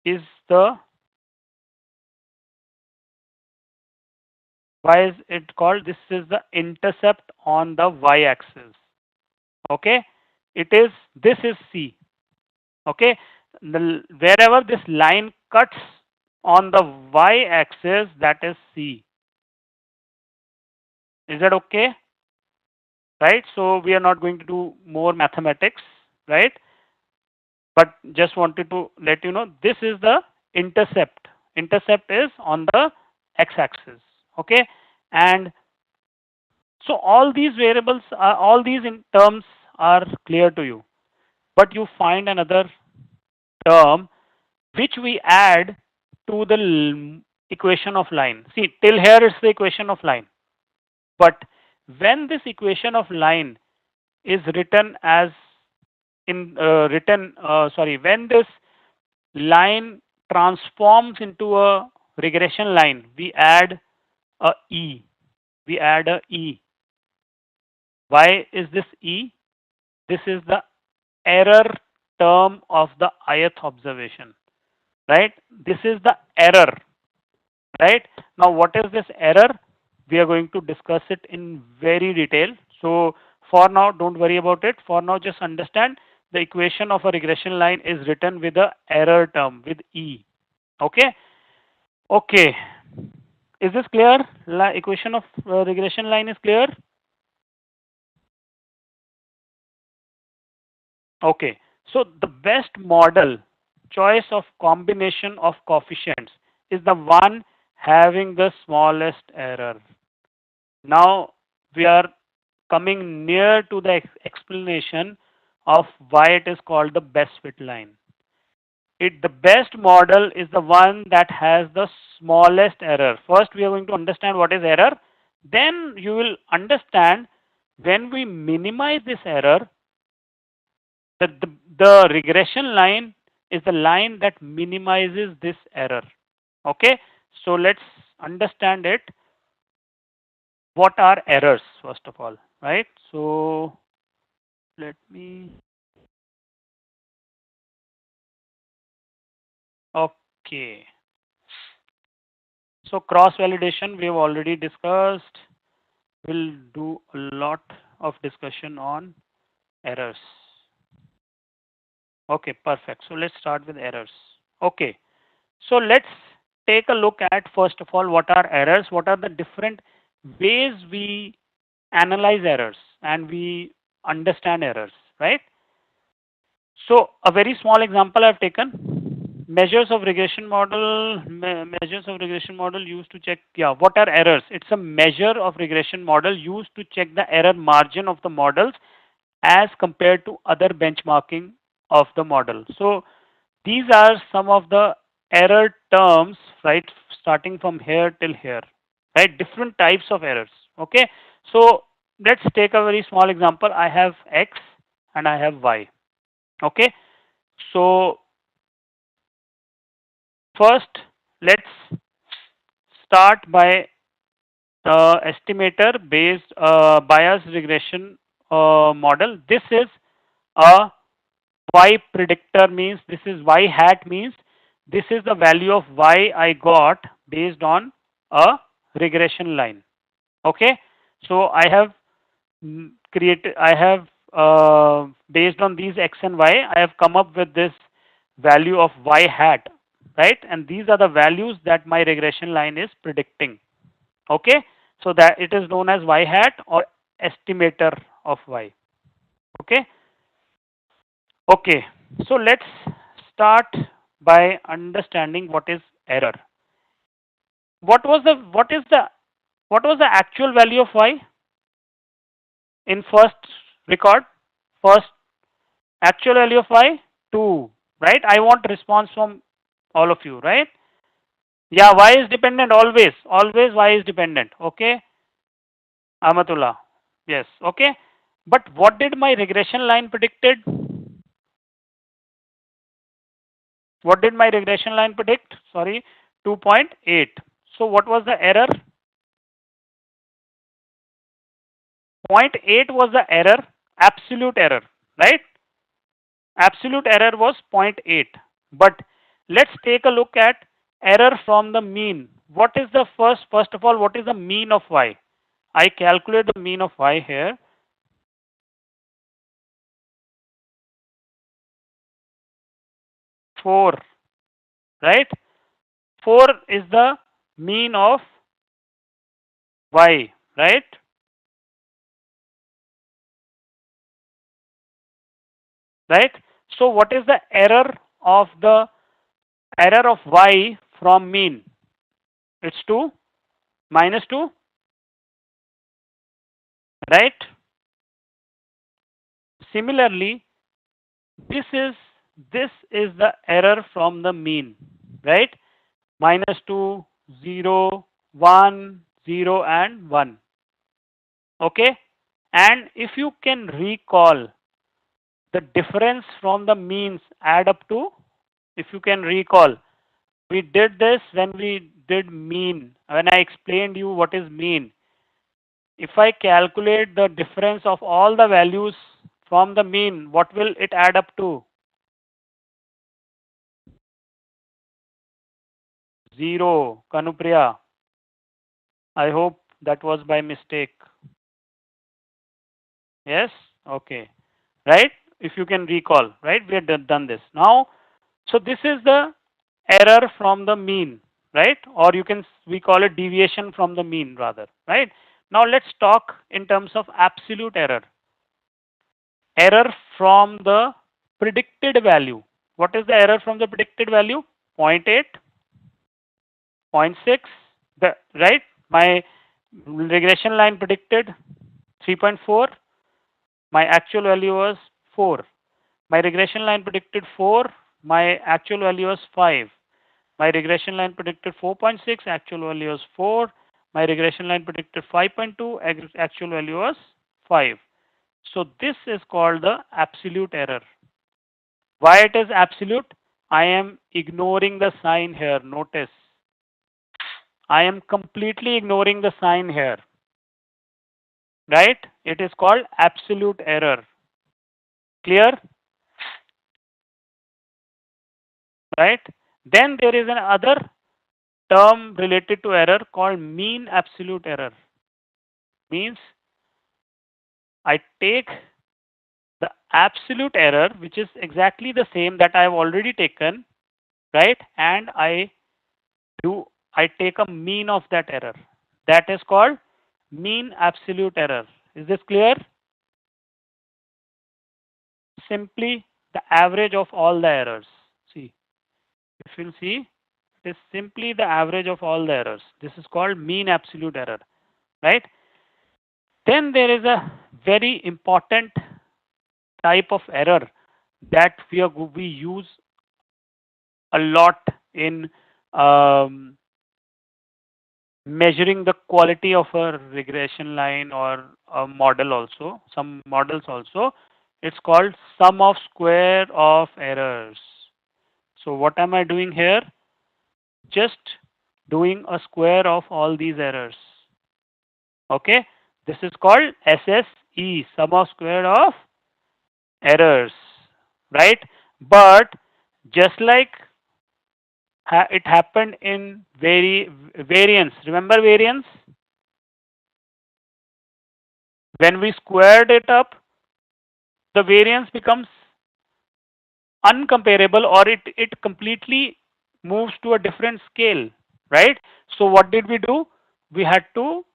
is the, why is it called? This is the intercept on the y-axis. Okay, it is, this is c. Okay, wherever this line cuts on the y-axis, that is c. Is that okay? Right? So we are not going to do more mathematics, right? But just wanted to let you know this is the intercept. Intercept is on the x-axis. Okay, and so all these variables, all these in terms are clear to you. But you find another term which we add to the equation of line. See, till here it's the equation of line. But when this equation of line is written as in when this line transforms into a regression line, we add a e. We add a e. Why is this e? This is the error term of the ith observation, right? This is the error, right? Now, what is this error? We are going to discuss it in very detail. So, for now, don't worry about it. For now, just understand the equation of a regression line is written with the error term, with e. Okay? Okay. Is this clear? Equation of regression line is clear? Okay. So, the best model choice of combination of coefficients is the one having the smallest error. Now we are coming near to the explanation of why it is called the best fit line. The best model is the one that has the smallest error. First, we are going to understand what is error. Then you will understand when we minimize this error, the regression line is the line that minimizes this error. Okay, so let's understand it. What are errors, first of all, right? So let me, okay. So cross validation we have already discussed. We'll do a lot of discussion on errors. Okay, perfect. So let's start with errors. Okay, so let's take a look at, first of all, what are errors, what are the different ways we analyze errors and we understand errors, right? So a very small example I've taken. Measures of regression model used to check, yeah, what are errors? It's a measure of regression model used to check the error margin of the models as compared to other benchmarking of the model. So these are some of the error terms, right, starting from here till here, right? Different types of errors. Okay, so let's take a very small example. I have x and I have y. Okay, so first let's start by estimator based bias regression model. This is a y predictor, means this is y hat, means this is the value of y I got based on a regression line. Okay, so I have based on these x and y, I have come up with this value of y hat, right? And these are the values that my regression line is predicting. Okay, so that it is known as y hat or estimator of y. Okay. Okay, so let's start by understanding what is error. What was the actual value of y in first record? First actual value of y 2, right? I want response from all of you, right? Yeah, y is dependent always. Always y is dependent. Okay, Amatullah. Yes. Okay, but what did my regression line predicted? What did my regression line predict? Sorry, 2.8. So what was the error? 0.8 was the error, absolute error, right? Absolute error was 0.8. But let's take a look at error from the mean. What is the first of all, what is the mean of y? I calculate the mean of y here. Four, right? 4 is the mean of y, right? Right? So what is the error of y from mean? It's 2, minus 2, right? Similarly, this is the error from the mean, right? Minus 2, 0, 1, 0 and 1. Okay? And if you can recall, the difference from the means add up to, if you can recall, we did this when we did mean, when I explained you what is mean. If I calculate the difference of all the values from the mean, what will it add up to? 0. Kanupriya, I hope that was by mistake. Yes? Okay. Right? If you can recall, right? We had done this. Now, so this is the error from the mean, right? Or we call it deviation from the mean rather, right? Now let's talk in terms of absolute error. Error from the predicted value. What is the error from the predicted value? 0.8, 0.6, right? My regression line predicted 3.4. My actual value was 4. My regression line predicted 4. My actual value was 5. My regression line predicted 4.6. Actual value was 4. My regression line predicted 5.2. Actual value was 5. So this is called the absolute error. Why it is absolute? I am ignoring the sign here. Notice. I am completely ignoring the sign here. Right? It is called absolute error. Clear? Right? Then there is another term related to error called mean absolute error. Means I take the absolute error, which is exactly the same that I have already taken, right? And I take a mean of that error. That is called mean absolute error. Is this clear? Simply the average of all the errors. See, if you'll see, it is simply the average of all the errors. This is called mean absolute error, right? Then there is a very important type of error that we use a lot in measuring the quality of a regression line or a model also, some models also. It's called sum of square of errors. So what am I doing here? Just doing a square of all these errors. Okay, this is called SSE, sum of square of errors, right? But just like it happened in variance. Remember variance? When we squared it up, the variance becomes uncomparable, or it completely moves to a different scale, right? So what did we do? We had to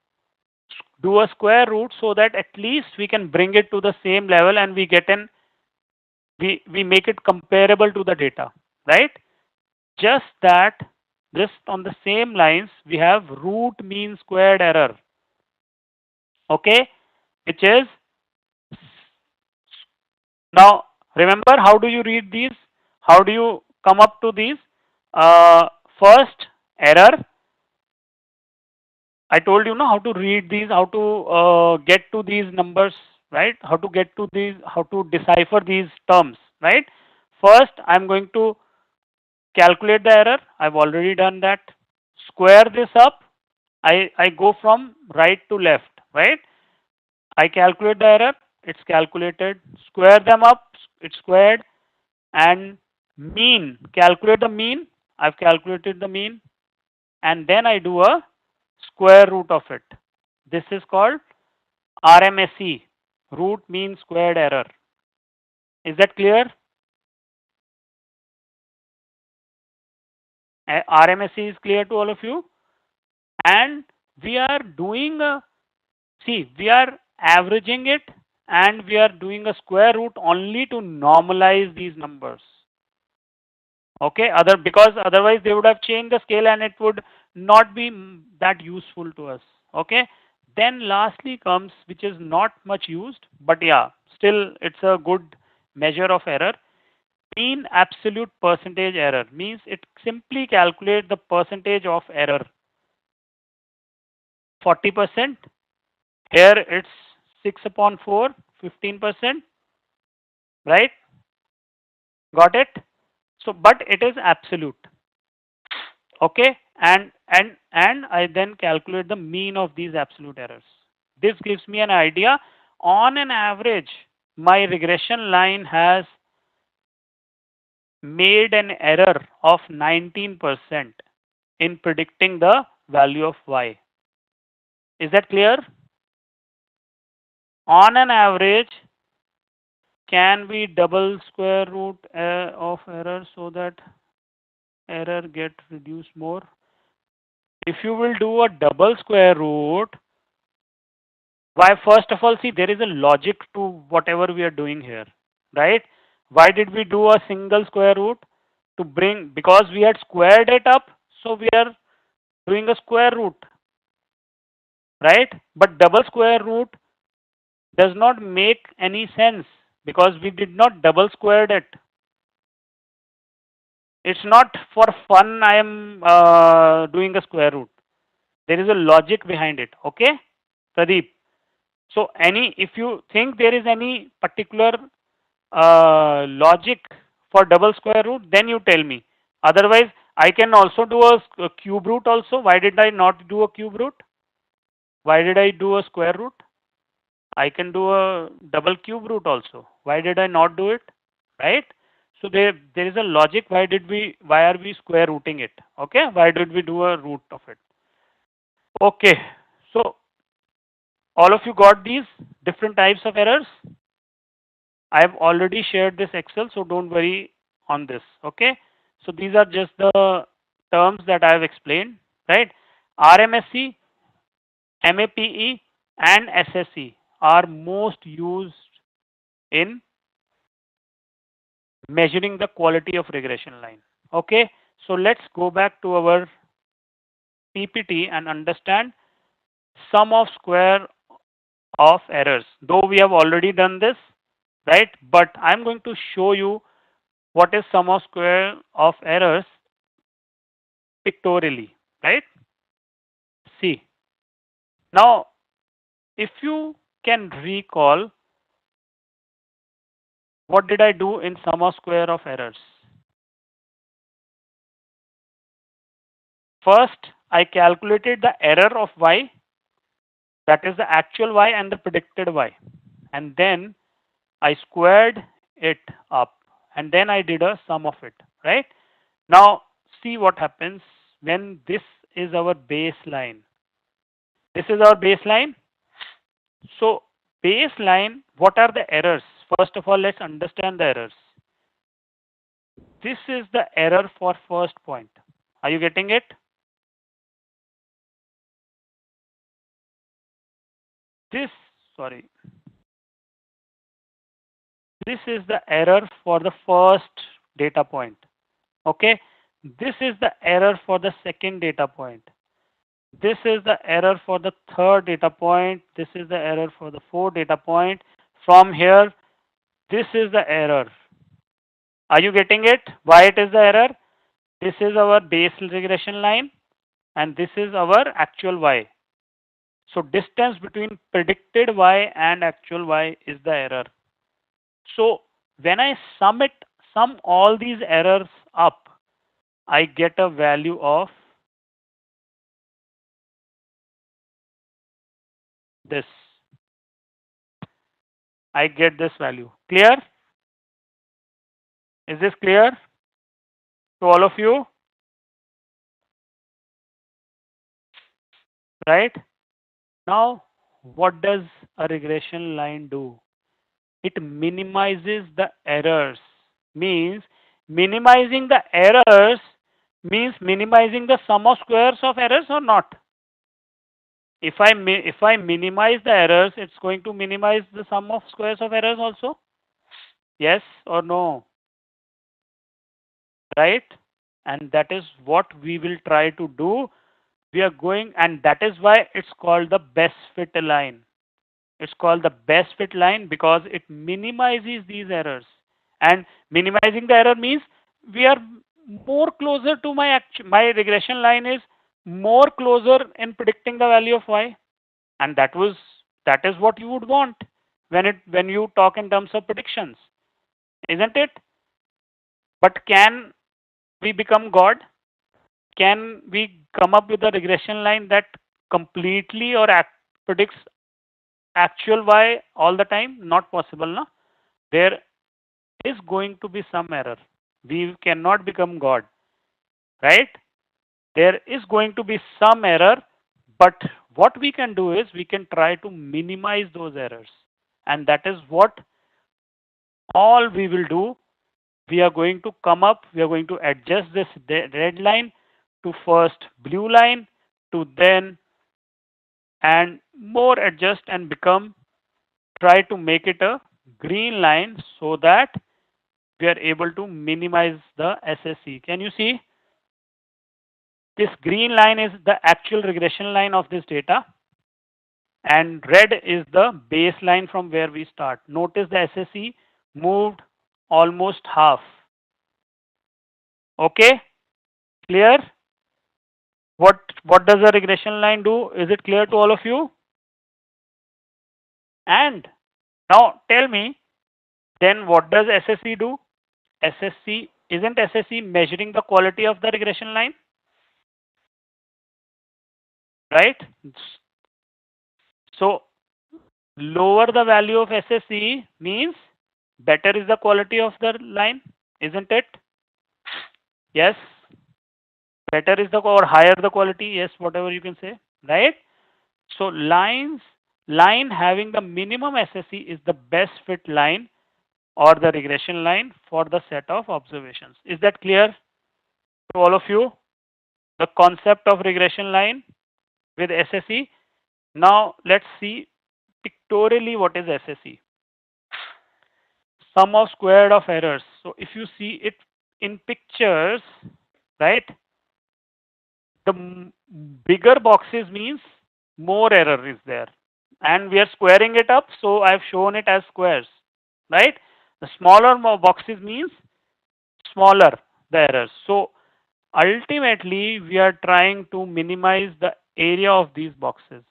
do a square root so that at least we can bring it to the same level and we get an we make it comparable to the data, right? Just that, just on the same lines, we have root mean squared error, okay, which is, now remember, how do you read these? How do you come up to these? First, error. I told you how to read these, how to get to these numbers, right? How to get to these, how to decipher these terms, right? First, I'm going to calculate the error. I've already done that. Square this up. I go from right to left, right? I calculate the error. It's calculated. Square them up. It's squared. And mean. Calculate the mean. I've calculated the mean. And then I do a square root of it. This is called RMSE, root mean squared error. Is that clear? RMSE is clear to all of you? And we are doing a, see, we are averaging it and we are doing a square root only to normalize these numbers. Okay, because otherwise they would have changed the scale and it would not be that useful to us. Okay, then lastly comes, which is not much used, but yeah, still it's a good measure of error. Mean absolute percentage error means it simply calculates the percentage of error. 40%. Here it's 6 upon 4, 15%. Right? Got it? So, but it is absolute. Okay, and I then calculate the mean of these absolute errors. This gives me an idea. On an average, my regression line has made an error of 19% in predicting the value of y. Is that clear? On an average, can we double square root of error so that error get reduced more? If you will do a double square root, why, first of all, see, there is a logic to whatever we are doing here, right? Why did we do a single square root? To bring, because we had squared it up, so we are doing a square root, right? But double square root does not make any sense because we did not double squared it. It's not for fun I am doing a square root. There is a logic behind it. Okay, Pradeep? So if you think there is any particular logic for double square root, then you tell me. Otherwise, I can also do a cube root also. Why did I not do a cube root? Why did I do a square root? I can do a double cube root also. Why did I not do it? Right? So there is a logic. Why are we square rooting it? Okay? Why did we do a root of it? Okay. So all of you got these different types of errors? I have already shared this Excel, so don't worry on this. Okay? So these are just the terms that I have explained, right? RMSE, MAPE, and SSE are most used in measuring the quality of regression line. Okay, so let's go back to our PPT and understand sum of square of errors. Though we have already done this, right? But I'm going to show you what is sum of square of errors pictorially, right? See, now if you can recall, what did I do in sum of square of errors? First, I calculated the error of y, that is the actual y and the predicted y, and then I squared it up, and then I did a sum of it, right? Now, see what happens when this is our baseline. This is our baseline. So baseline, what are the errors? First of all, let's understand the errors. This is the error for first point. Are you getting it? This, sorry. This is the error for the first data point. Okay. This is the error for the second data point. This is the error for the third data point. This is the error for the fourth data point. From here, this is the error. Are you getting it? Why it is the error? This is our base regression line and this is our actual y. So distance between predicted y and actual y is the error. So when I sum all these errors up, I get a value of this. I get this value. Clear? Is this clear to all of you? Right? Now, what does a regression line do? It minimizes the errors. Means minimizing the errors means minimizing the sum of squares of errors or not? If I minimize the errors, it's going to minimize the sum of squares of errors also? Yes or no? Right? And that is what we will try to do. We are going, and that is why it's called the best fit line. It's called the best fit line because it minimizes these errors. And minimizing the error means we are more closer to my regression line is more closer in predicting the value of y. And that is what you would want when you talk in terms of predictions, isn't it? But can we become God? Can we come up with a regression line that completely or predicts actual y all the time? Not possible, no? There is going to be some error. We cannot become God, right? There is going to be some error, but what we can do is we can try to minimize those errors. And that is what all we will do. We are going to come up, we are going to adjust this red line to first blue line to then and more adjust and try to make it a green line so that we are able to minimize the SSE. Can you see? This green line is the actual regression line of this data and red is the baseline from where we start. Notice the SSE moved almost half. Okay, clear? What does the regression line do? Is it clear to all of you? And now tell me, then what does SSE do? Isn't SSE measuring the quality of the regression line? Right? So lower the value of SSE means better is the quality of the line, isn't it? Yes. Better is or higher the quality, yes, whatever you can say, right? So line having the minimum SSE is the best fit line or the regression line for the set of observations. Is that clear to all of you? The concept of regression line with SSE. Now let's see pictorially what is SSE. Sum of squared of errors. So if you see it in pictures, right? The bigger boxes means more error is there. And we are squaring it up, so I've shown it as squares, right? The smaller boxes means smaller the errors. So ultimately, we are trying to minimize the area of these boxes.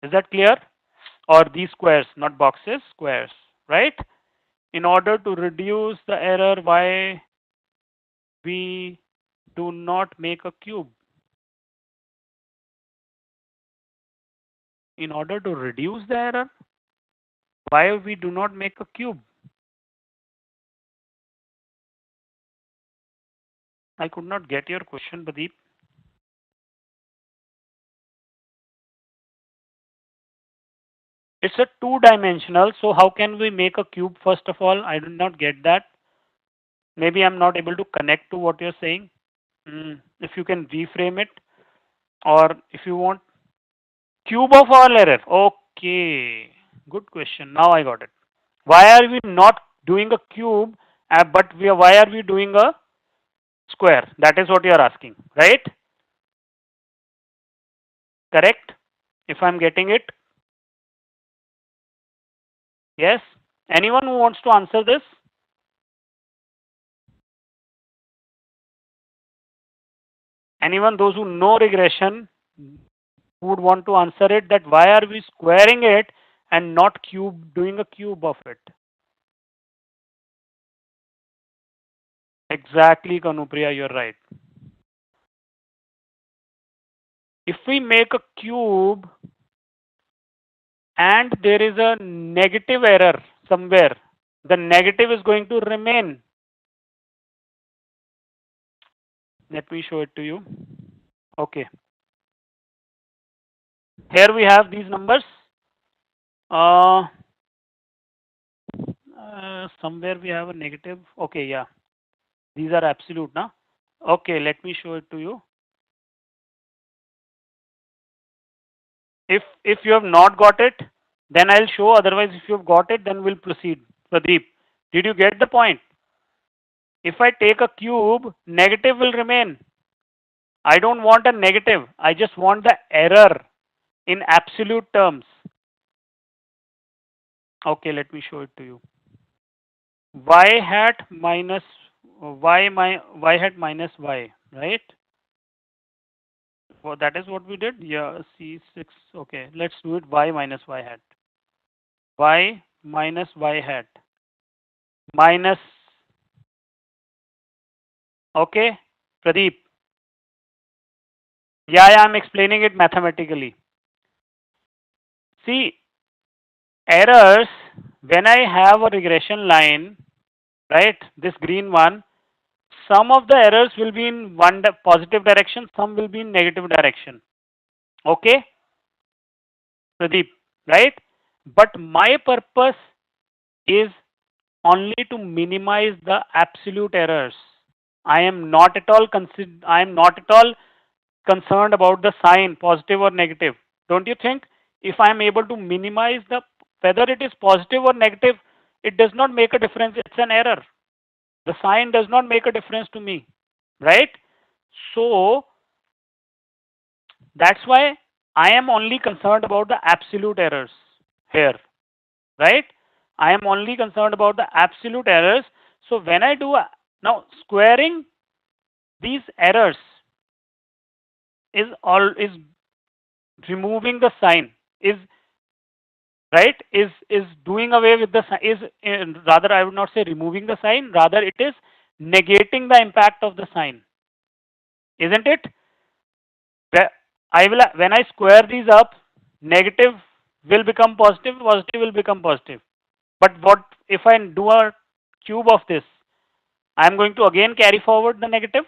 Is that clear? Or these squares, not boxes, squares, right? In order to reduce the error, why we do not make a cube? In order to reduce the error, why we do not make a cube? I could not get your question, Pradeep. It's a two-dimensional, so how can we make a cube first of all? I did not get that. Maybe I'm not able to connect to what you're saying. If you can reframe it, or if you want cube of all error. Okay, good question. Now I got it. Why are we not doing a cube, but why are we doing a square? That is what you are asking, right? Correct? If I'm getting it? Yes? Anyone who wants to answer this? Anyone, those who know regression, would want to answer it, that why are we squaring it and not doing a cube of it? Exactly, Kanupriya, you're right. If we make a cube and there is a negative error somewhere, the negative is going to remain. Let me show it to you. Okay. Here we have these numbers. Somewhere we have a negative. Okay, yeah. These are absolute now. Okay, let me show it to you. If you have not got it, then I'll show. Otherwise, if you've got it, then we'll proceed. Pradeep, did you get the point? If I take a cube, negative will remain. I don't want a negative. I just want the error in absolute terms. Okay, let me show it to you. Y hat minus y hat minus y, right? Well, that is what we did. Yeah, C6. Okay, let's do it. Y minus y hat. Y minus y hat minus. Okay, Pradeep. Yeah, I'm explaining it mathematically. See, errors, when I have a regression line, right, this green one, some of the errors will be in one positive direction, some will be in negative direction. Okay, Pradeep, right? But my purpose is only to minimize the absolute errors. I am not at all concerned about the sign, positive or negative. Don't you think? If I am able to minimize whether it is positive or negative, it does not make a difference. It's an error. The sign does not make a difference to me, right? So that's why I am only concerned about the absolute errors here, right? I am only concerned about the absolute errors. So when I do now squaring these errors is removing the sign, is right, is doing away with the sign, is rather I would not say removing the sign, rather it is negating the impact of the sign, isn't it? When I square these up, negative will become positive, positive will become positive. But what if I do a cube of this? I am going to again carry forward the negative.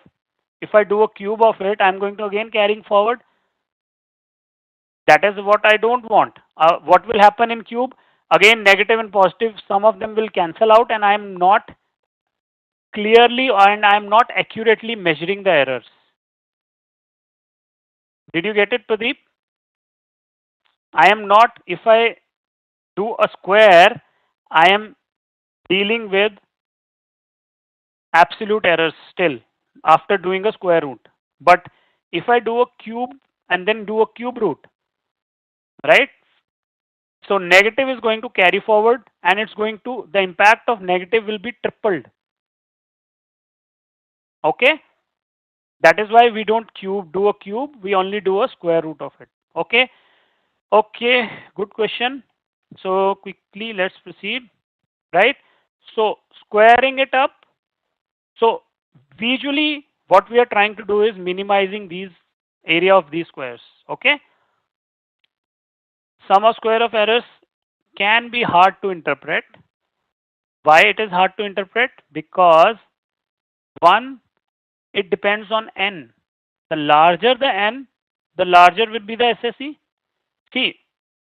If I do a cube of it, I am going to again carrying forward. That is what I don't want. What will happen in cube? Again, negative and positive, some of them will cancel out, and I am not clearly and I am not accurately measuring the errors. Did you get it, Pradeep? I am not, if I do a square, I am dealing with absolute errors still after doing a square root. But if I do a cube and then do a cube root, right? So negative is going to carry forward, and it's going to, the impact of negative will be tripled. Okay? That is why we don't do a cube, we only do a square root of it. Okay? Okay, good question. So quickly let's proceed, right? So squaring it up. So visually what we are trying to do is minimizing these area of these squares. Okay? Sum of square of errors can be hard to interpret. Why it is hard to interpret? Because one, It depends on n. The larger the n, the larger will be the SSE. See,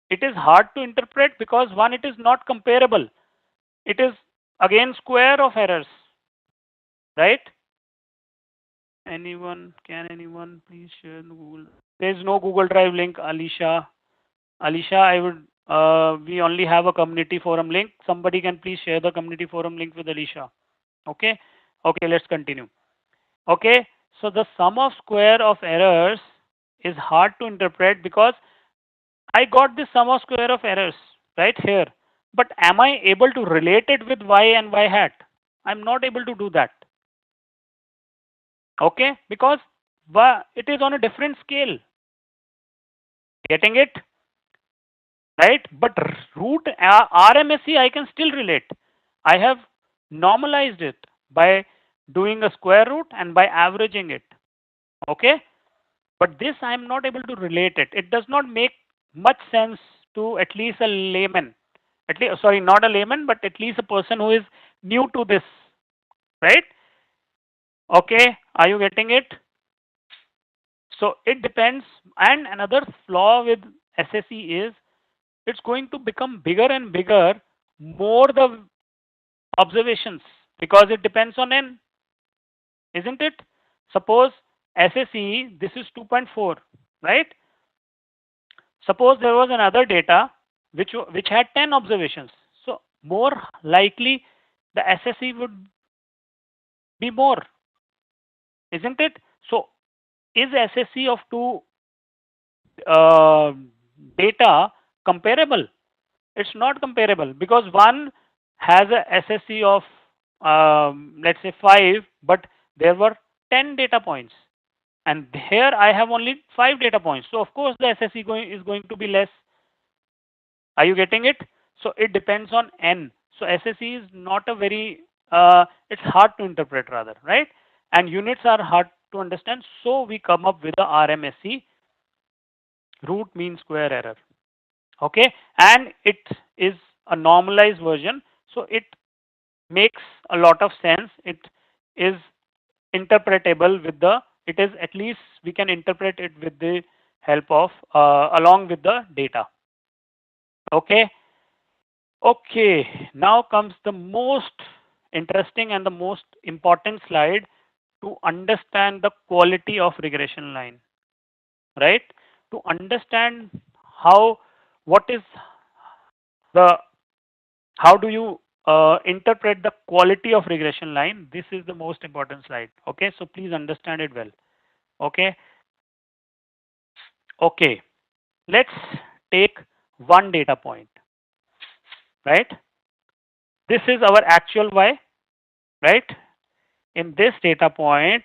it is hard to interpret because one, it is not comparable. It is again square of errors, right? Can anyone please share the Google? There is no Google Drive link, Alicia. Alicia, I would, we only have a community forum link. Somebody can please share the community forum link with Alicia. Okay. Okay, let's continue. Okay, so the sum of square of errors is hard to interpret because I got the sum of square of errors right here. But am I able to relate it with y and y hat? I'm not able to do that. Okay, because it is on a different scale. Getting it? Right? But root RMSE I can still relate. I have normalized it by doing a square root and by averaging it. Okay? But this I am not able to relate it. It does not make much sense to at least a layman. At least, sorry, not a layman, but at least a person who is new to this. Right? Okay, are you getting it? So it depends. And another flaw with SSE is it's going to become bigger and bigger more the observations, because it depends on n, isn't it? Suppose SSE, this is 2.4, right? Suppose there was another data which had 10 observations. So more likely the SSE would be more, isn't it? So is SSE of two data comparable? It's not comparable because one has a SSE of let's say 5, but there were 10 data points, and here I have only 5 data points. So of course the SSE is going to be less. Are you getting it? So it depends on n. So SSE is not a very it's hard to interpret rather, right? And units are hard to understand. So we come up with the RMSE, root mean square error. Okay, and it is a normalized version, so it makes a lot of sense. It is interpretable with the, it is at least we can interpret it with the help of along with the data. Okay. Okay, now comes the most interesting and the most important slide to understand the quality of regression line, right? To understand how, what is the, how do you interpret the quality of regression line? This is the most important slide. Okay, so please understand it well. Okay. Okay, let's take one data point, right? This is our actual y, right? In this data point,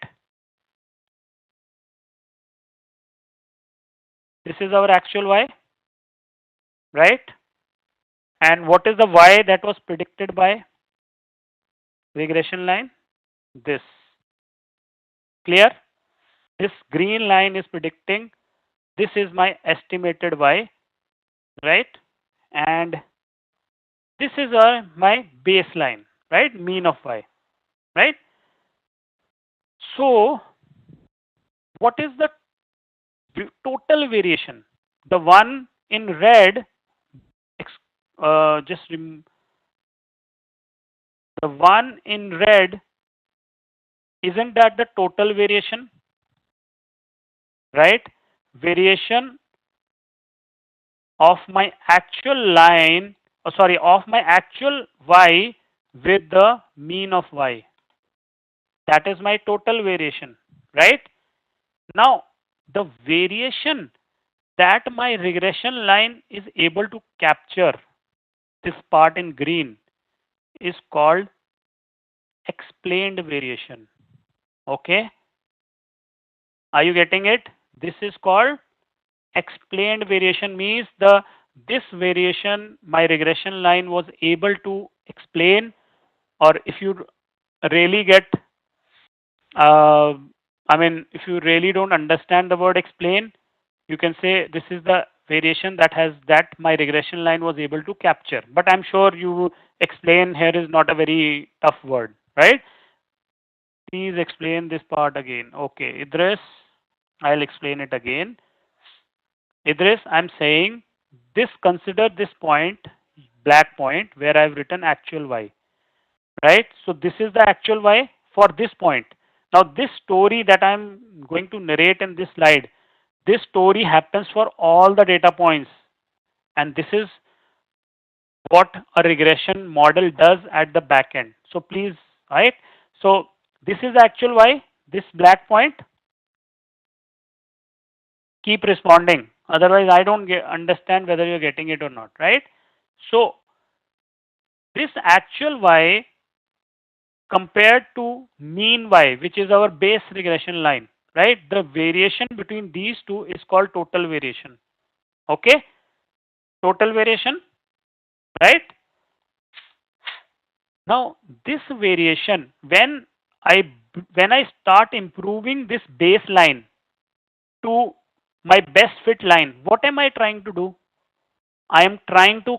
this is our actual y, right? And what is the y that was predicted by regression line? This. Clear? This green line is predicting, this is my estimated y, right? And this is my baseline, right? Mean of y, right? So what is the total variation? The one in red, the one in red, isn't that the total variation? Right? Variation of my actual line, of my actual y with the mean of y. That is my total variation, right? Now, the variation that my regression line is able to capture, this part in green, is called explained variation. Okay? Are you getting it? This is called explained variation, means this variation my regression line was able to explain, or if you really get I mean, if you really don't understand the word explain, you can say this is the variation that my regression line was able to capture. But I'm sure you explain here is not a very tough word, right? Please explain this part again. Okay, Idris, I'll explain it again. Idris, I'm saying this, consider this point, black point, where I've written actual y, right? So this is the actual y for this point. Now this story that I'm going to narrate in this slide, this story happens for all the data points, and this is what a regression model does at the back end. So please, right? So this is the actual y, this black point. Keep responding. Otherwise, I don't understand whether you're getting it or not, right? So this actual y compared to mean y, which is our base regression line, right? The variation between these two is called total variation. Okay? Total variation, right? Now, this variation, when I start improving this baseline to my best fit line, what am I trying to do? I am trying to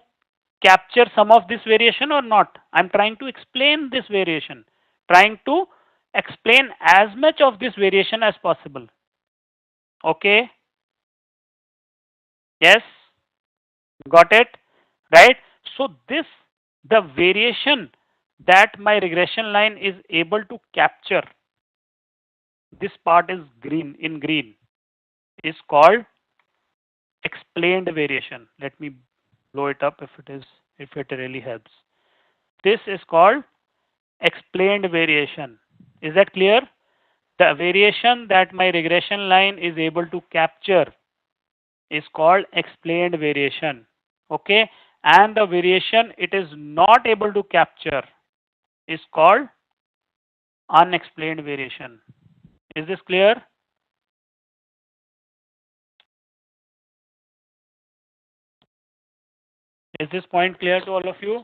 capture some of this variation or not? I'm trying to explain this variation, trying to explain as much of this variation as possible. Okay? Yes? Got it? Right? So this, the variation that my regression line is able to capture, this part is green, in green, is called explained variation. Let me blow it up if it really helps. This is called explained variation. Is that clear? The variation that my regression line is able to capture is called explained variation. Okay? And the variation it is not able to capture is called unexplained variation. Is this clear? Is this point clear to all of you?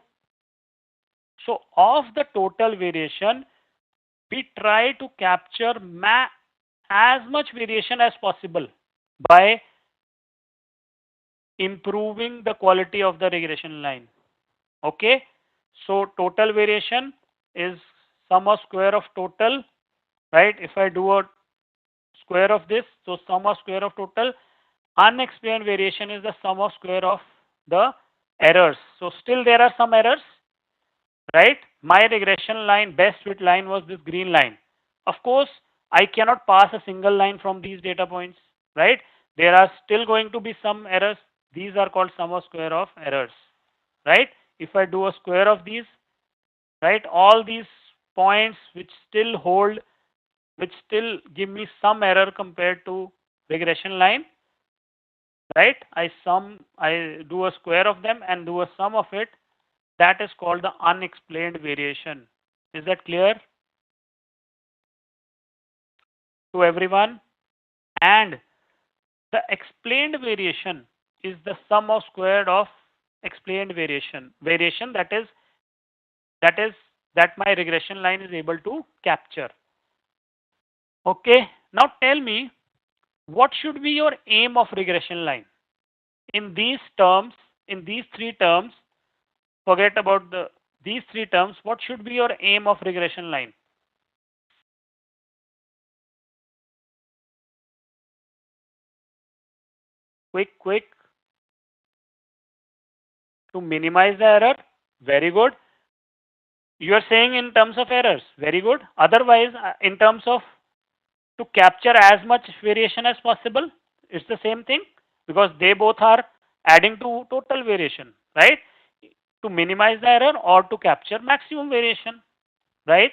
So of the total variation, we try to capture as much variation as possible by improving the quality of the regression line. Okay? So total variation is sum of square of total, right? If I do a square of this, so sum of square of total. Unexplained variation is the sum of square of the errors. So still there are some errors, right? My regression line, best fit line was this green line. Of course, I cannot pass a single line from these data points, right? There are still going to be some errors. These are called sum of square of errors, right? If I do a square of these, right, all these points which still hold, which still give me some error compared to regression line, right? I do a square of them and do a sum of it. That is called the unexplained variation. Is that clear to everyone? And the explained variation is the sum of squared of explained variation. Variation that my regression line is able to capture. Okay. Now tell me, what should be your aim of regression line? In these terms, in these three terms, forget about these three terms. What should be your aim of regression line? Quick. To minimize the error. Very good. You are saying in terms of errors. Very good. Otherwise, in terms of to capture as much variation as possible, it's the same thing because they both are adding to total variation, right? To minimize the error or to capture maximum variation, right?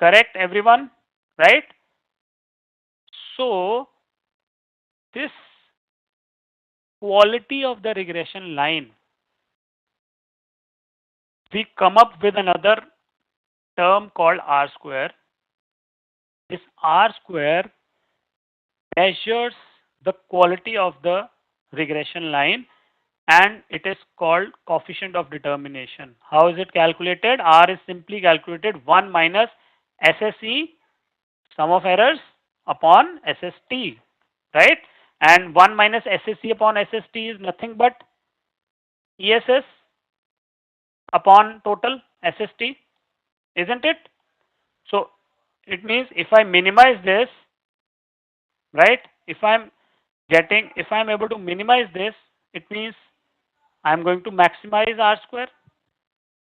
Correct, everyone, right? So this quality of the regression line, we come up with another term called R square. This R square measures the quality of the regression line and it is called coefficient of determination. How is it calculated? R is simply calculated 1 minus SSE, sum of errors, upon SST, right? And 1 minus SSE upon SST is nothing but ESS upon total SST. isn't it? So it means if I minimize this, right? If I'm able to minimize this, it means I'm going to maximize R square,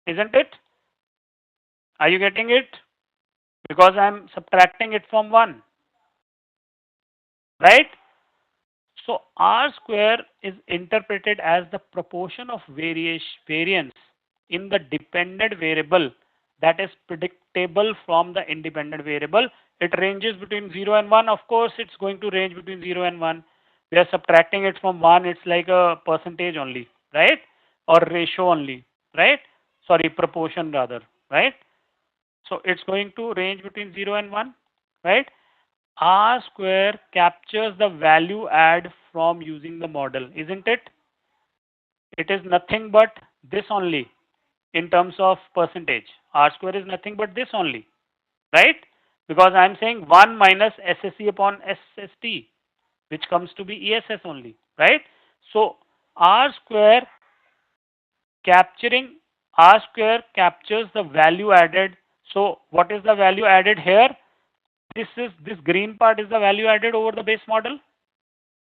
isn't it? Are you getting it? Because I'm subtracting it from 1, right? So R square is interpreted as the proportion of variance in the dependent variable that is predictable from the independent variable. It ranges between 0 and 1. Of course, it's going to range between 0 and 1. We are subtracting it from 1. It's like a percentage only, right? Or ratio only, right? Sorry, proportion rather, right? So it's going to range between 0 and 1, right? R square captures the value add from using the model, isn't it? It is nothing but this only in terms of percentage. R square is nothing but this only, right? Because I am saying 1 minus SSE upon SST, which comes to be ESS only, right? So R square captures the value added. So what is the value added here? This green part is the value added over the base model,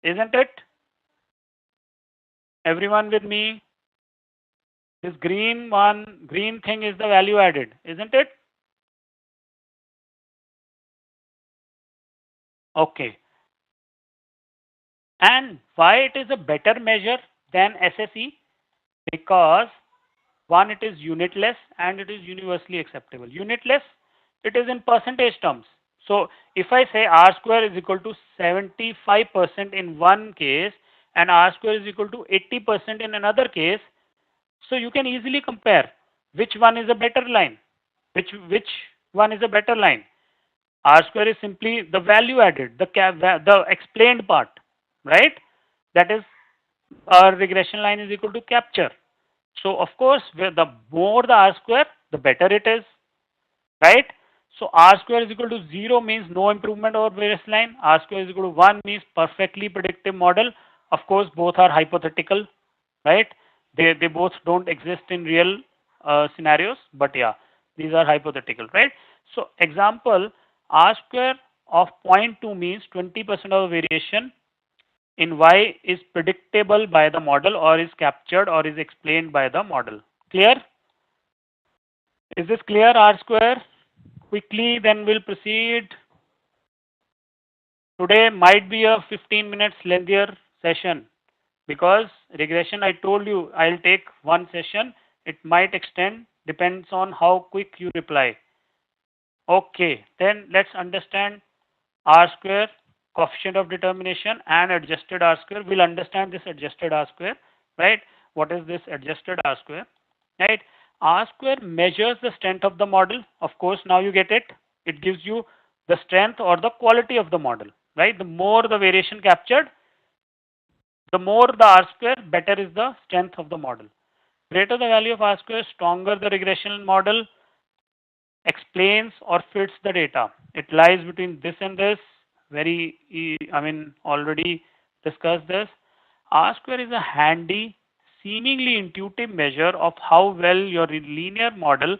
isn't it? Everyone with me? This green thing is the value added, isn't it? Okay. And why it is a better measure than SSE? Because one, it is unitless and it is universally acceptable. Unitless, it is in percentage terms. So if I say R square is equal to 75% in one case and R square is equal to 80% in another case, so you can easily compare which one is a better line. Which one is a better line? R square is simply the value added, the explained part, right? That is, our regression line is equal to capture. So of course, the more the R square, the better it is, right? So R square is equal to 0 means no improvement over various line. R square is equal to 1 means perfectly predictive model. Of course, both are hypothetical, right? They both don't exist in real scenarios, but yeah, these are hypothetical, right? So example, R square of 0.2 means 20% of variation in Y is predictable by the model or is captured or is explained by the model. Clear? Is this clear, R square? Quickly, then we'll proceed. Today might be a 15 minutes lengthier session because regression, I told you, I'll take one session. It might extend, depends on how quick you reply. Okay, then let's understand R square, coefficient of determination and adjusted R square. We'll understand this adjusted R square, right? What is this adjusted R square, right? R square measures the strength of the model. Of course, now you get it. It gives you the strength or the quality of the model, right? The more the variation captured, the more the R square, better is the strength of the model. Greater the value of R square, stronger the regression model explains or fits the data. It lies between this and this. Already discussed this. R square is a handy, seemingly intuitive measure of how well your linear model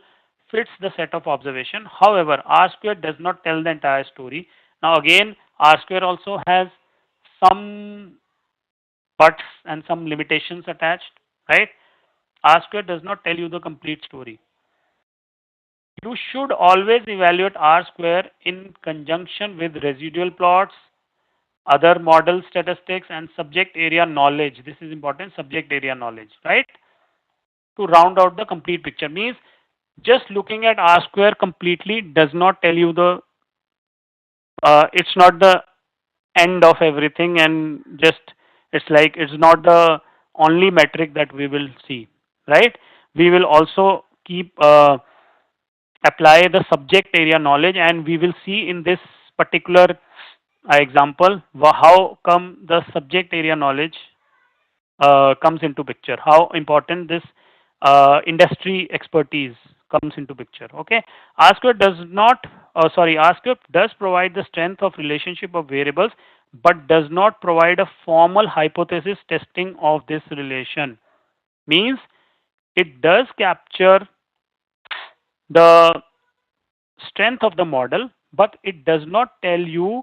fits the set of observation. However, R square does not tell the entire story. Now again, R square also has some buts and some limitations attached, right? R square does not tell you the complete story. You should always evaluate R square in conjunction with residual plots, other model statistics and subject area knowledge. This is important, subject area knowledge, right? To round out the complete picture. Means just looking at R square completely does not tell you it's not the end of everything and just, it's not the only metric that we will see, right? We will also keep apply the subject area knowledge and we will see in this particular example how come the subject area knowledge comes into picture, how important this industry expertise comes into picture. Okay, R square does not R square does provide the strength of relationship of variables but does not provide a formal hypothesis testing of this relation. Means it does capture the strength of the model, but it does not tell you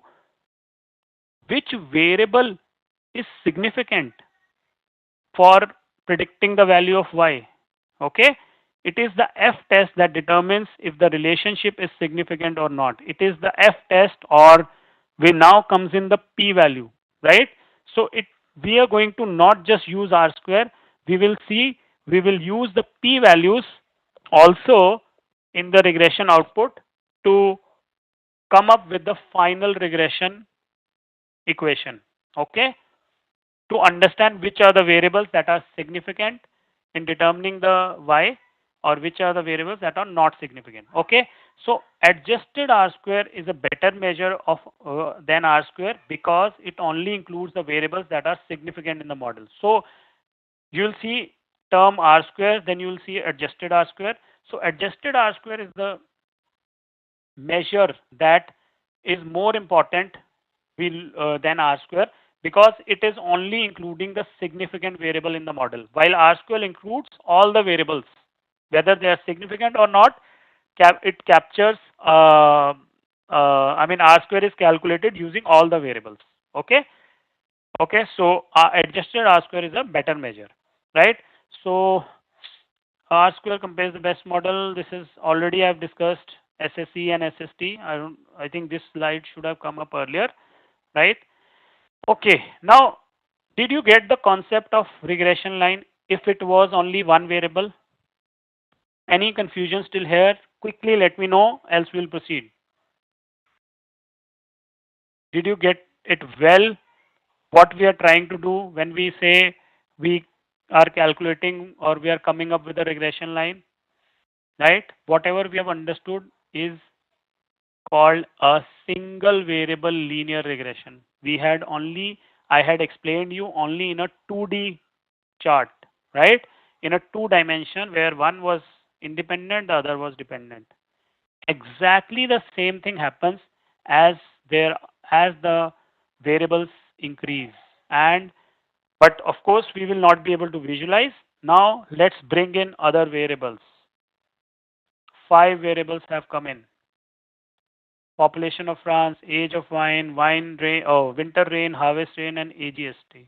which variable is significant for predicting the value of y. Okay, it is the F test that determines if the relationship is significant or not. It is the F test, or we now comes in the p value, right? So it we are going to not just use r square. We will use the p values also in the regression output to come up with the final regression equation. Okay, to understand which are the variables that are significant in determining the y, or which are the variables that are not significant. Okay, so adjusted r square is a better measure of than r square because it only includes the variables that are significant in the model. So you will see term r square, then you will see adjusted r square. So adjusted r square is the measure that is more important than r square, because it is only including the significant variable in the model, while r square includes all the variables, whether they are significant or not. It captures, I mean, r square is calculated using all the variables. Okay, okay, so adjusted r square is a better measure, right? So R square compares the best model. This is already I've discussed SSE and SST. I think this slide should have come up earlier, right? Okay. Now, did you get the concept of regression line if it was only one variable? Any confusion still here? Quickly let me know, else we'll proceed. Did you get it well? What we are trying to do when we say we are calculating or we are coming up with a regression line, right? Whatever we have understood is called a single variable linear regression. I had explained you only in a 2D chart, right? In a 2 dimension where one was independent, the other was dependent. Exactly the same thing happens as as the variables increase. And but of course we will not be able to visualize. Now let's bring in other variables. 5 variables have come in: population of France, age of wine, winter rain, harvest rain, and AGST.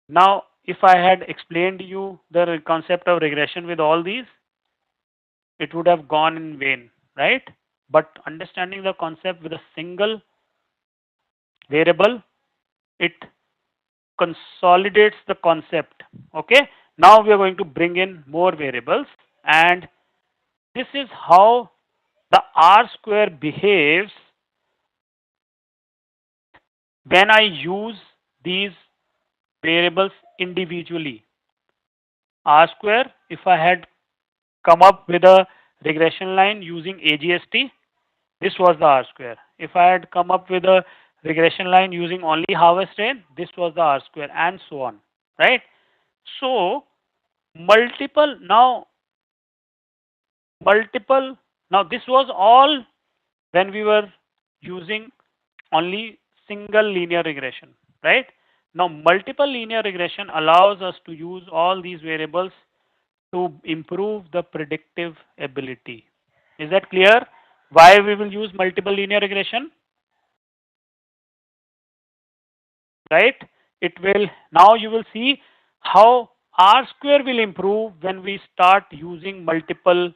Now, if I had explained you the concept of regression with all these, it would have gone in vain, right? But understanding the concept with a single variable, it consolidates the concept. Okay. Now we are going to bring in more variables, and this is how the R square behaves when I use these variables individually. R square, if I had come up with a regression line using AGST, this was the R square. If I had come up with a regression line using only harvest rain, this was the R square, and so on, right? So multiple, now this was all when we were using only single linear regression, right? Now multiple linear regression allows us to use all these variables to improve the predictive ability. Is that clear? Why we will use multiple linear regression, right? It will, now you will see how R square will improve when we start using multiple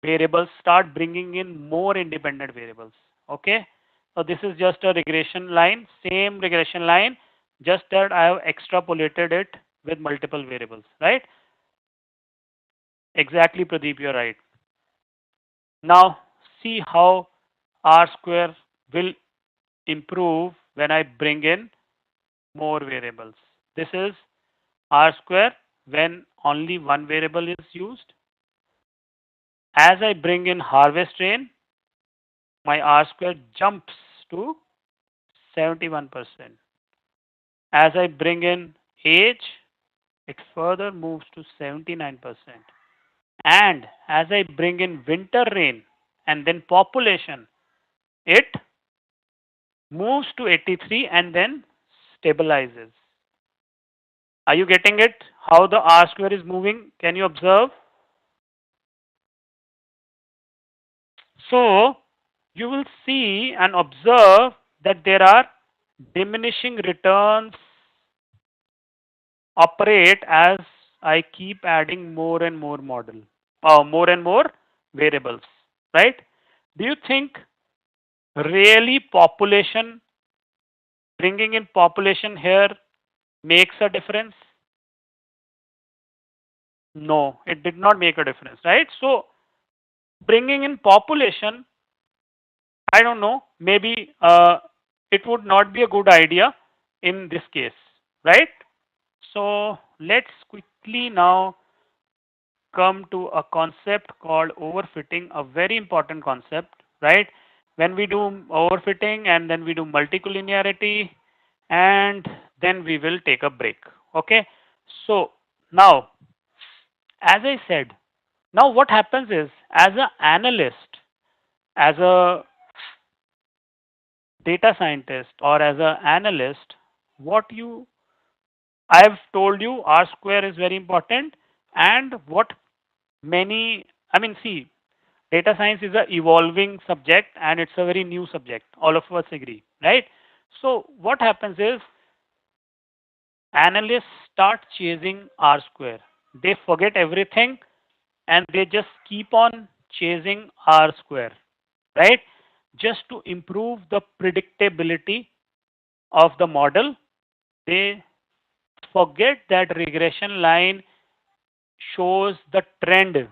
variables, start bringing in more independent variables. Okay, so this is just a regression line, same regression line, just that I have extrapolated it with multiple variables, right? Exactly, Pradeep, you're right. Now see how R square will improve when I bring in more variables. This is R square when only one variable is used. As I bring in harvest rain, my R square jumps to 71%. As I bring in age, it further moves to 79%. And as I bring in winter rain and then population, it moves to 83 and then stabilizes. Are you getting it? How the R square is moving? Can you observe? So you will see and observe that there are diminishing returns operate as I keep adding more and more model or more and more variables, right? Do you think really population, bringing in population here makes a difference? No, it did not make a difference, right? So bringing in population, I don't know, maybe it would not be a good idea in this case, right? So let's quickly now come to a concept called overfitting, a very important concept, right? When we do overfitting and then we do multicollinearity and then we will take a break. Okay. So now, as I said, now what happens is as an analyst, as a data scientist or as an analyst, what you I have told you R square is very important and what many I mean see data science is a evolving subject and it's a very new subject. All of us agree, right? So what happens is analysts start chasing R square. They forget everything and they just keep on chasing R square, right? Just to improve the predictability of the model. They forget that regression line shows the trend.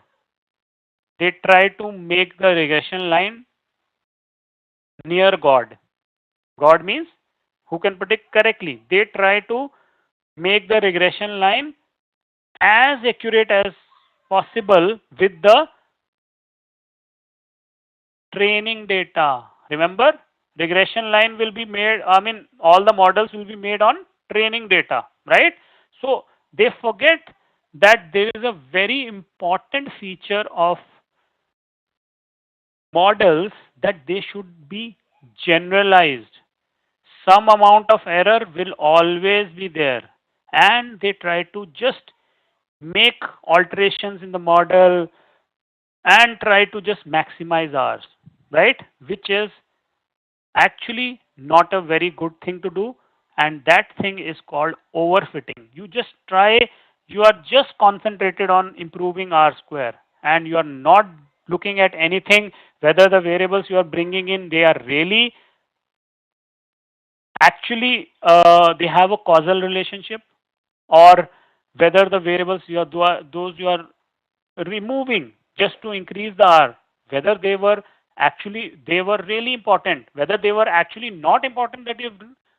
They try to make the regression line near God. God means who can predict correctly. They try to make the regression line as accurate as possible with the training data. Remember, regression line will be made, all the models will be made on training data, right? So they forget that there is a very important feature of models that they should be generalized. Some amount of error will always be there and they try to just make alterations in the model and try to just maximize ours, right? Which is actually not a very good thing to do and that thing is called overfitting. You are just concentrated on improving R square and you are not looking at anything whether the variables you are bringing in they are really actually they have a causal relationship or whether the variables those you are removing just to increase the R, whether they were really important, whether they were actually not important that you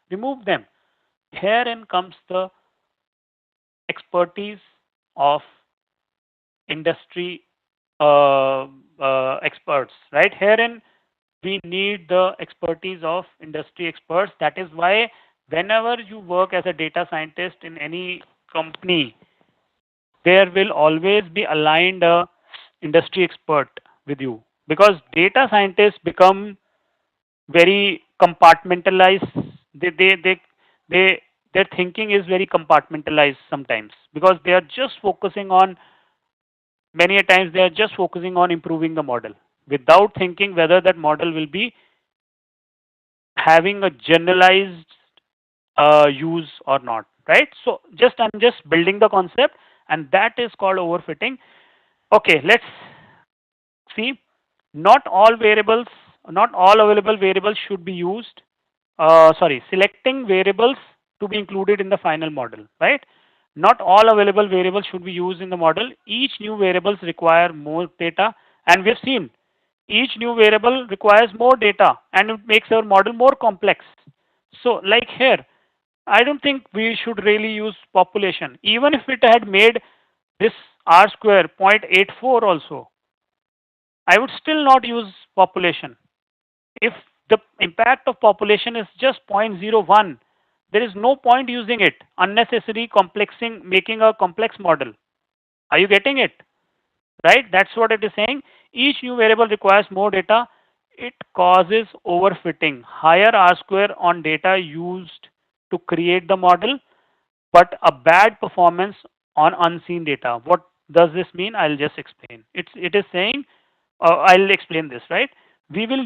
removed them. Herein comes the expertise of industry experts, right? Herein we need the expertise of industry experts. That is why whenever you work as a data scientist in any company, there will always be aligned a industry expert with you because data scientists become very compartmentalized. They their thinking is very compartmentalized sometimes because they are just focusing on many a times they are just focusing on improving the model without thinking whether that model will be having a generalized use or not, right? So just I'm just building the concept and that is called overfitting. Okay, let's see. Not all variables, not all available variables should be used. Selecting variables to be included in the final model, right? Not all available variables should be used in the model. Each new variables require more data, and we've seen each new variable requires more data, and it makes our model more complex. So, like here, I don't think we should really use population, even if it had made this R square 0.84 also. I would still not use population. If the impact of population is just 0.01, there is no point using it, unnecessary complexing, making a complex model. Are you getting it? Right? That's what it is saying. Each new variable requires more data. It causes overfitting, higher R square on data used to create the model, but a bad performance on unseen data. What does this mean? I'll just explain. It is saying, I'll explain this, right? We will